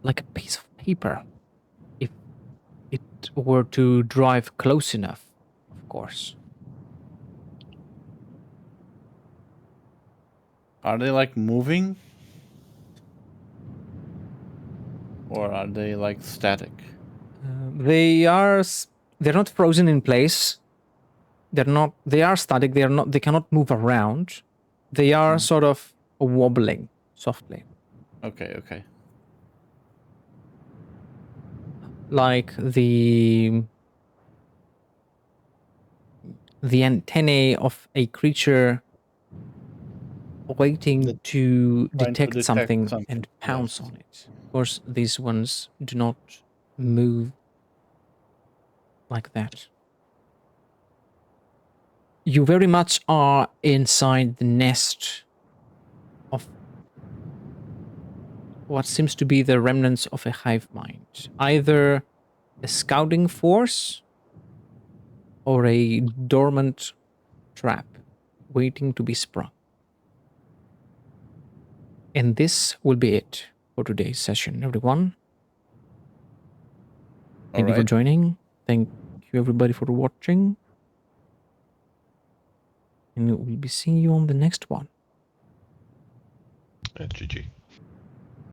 like a piece of paper if it were to drive close enough, of course. Are they like moving? Or are they like static? They're not frozen in place. They are static. They cannot move around. They are sort of wobbling softly. Okay. Like the antennae of a creature waiting to Trying to detect something and pounce yes. on it. Of course, these ones do not move like that. You very much are inside the nest of what seems to be the remnants of a hive mind. Either a scouting force or a dormant trap waiting to be sprung. And this will be it for today's session, everyone. Thank you for joining. Thank you, everybody, for watching. And we'll be seeing you on the next one. GG.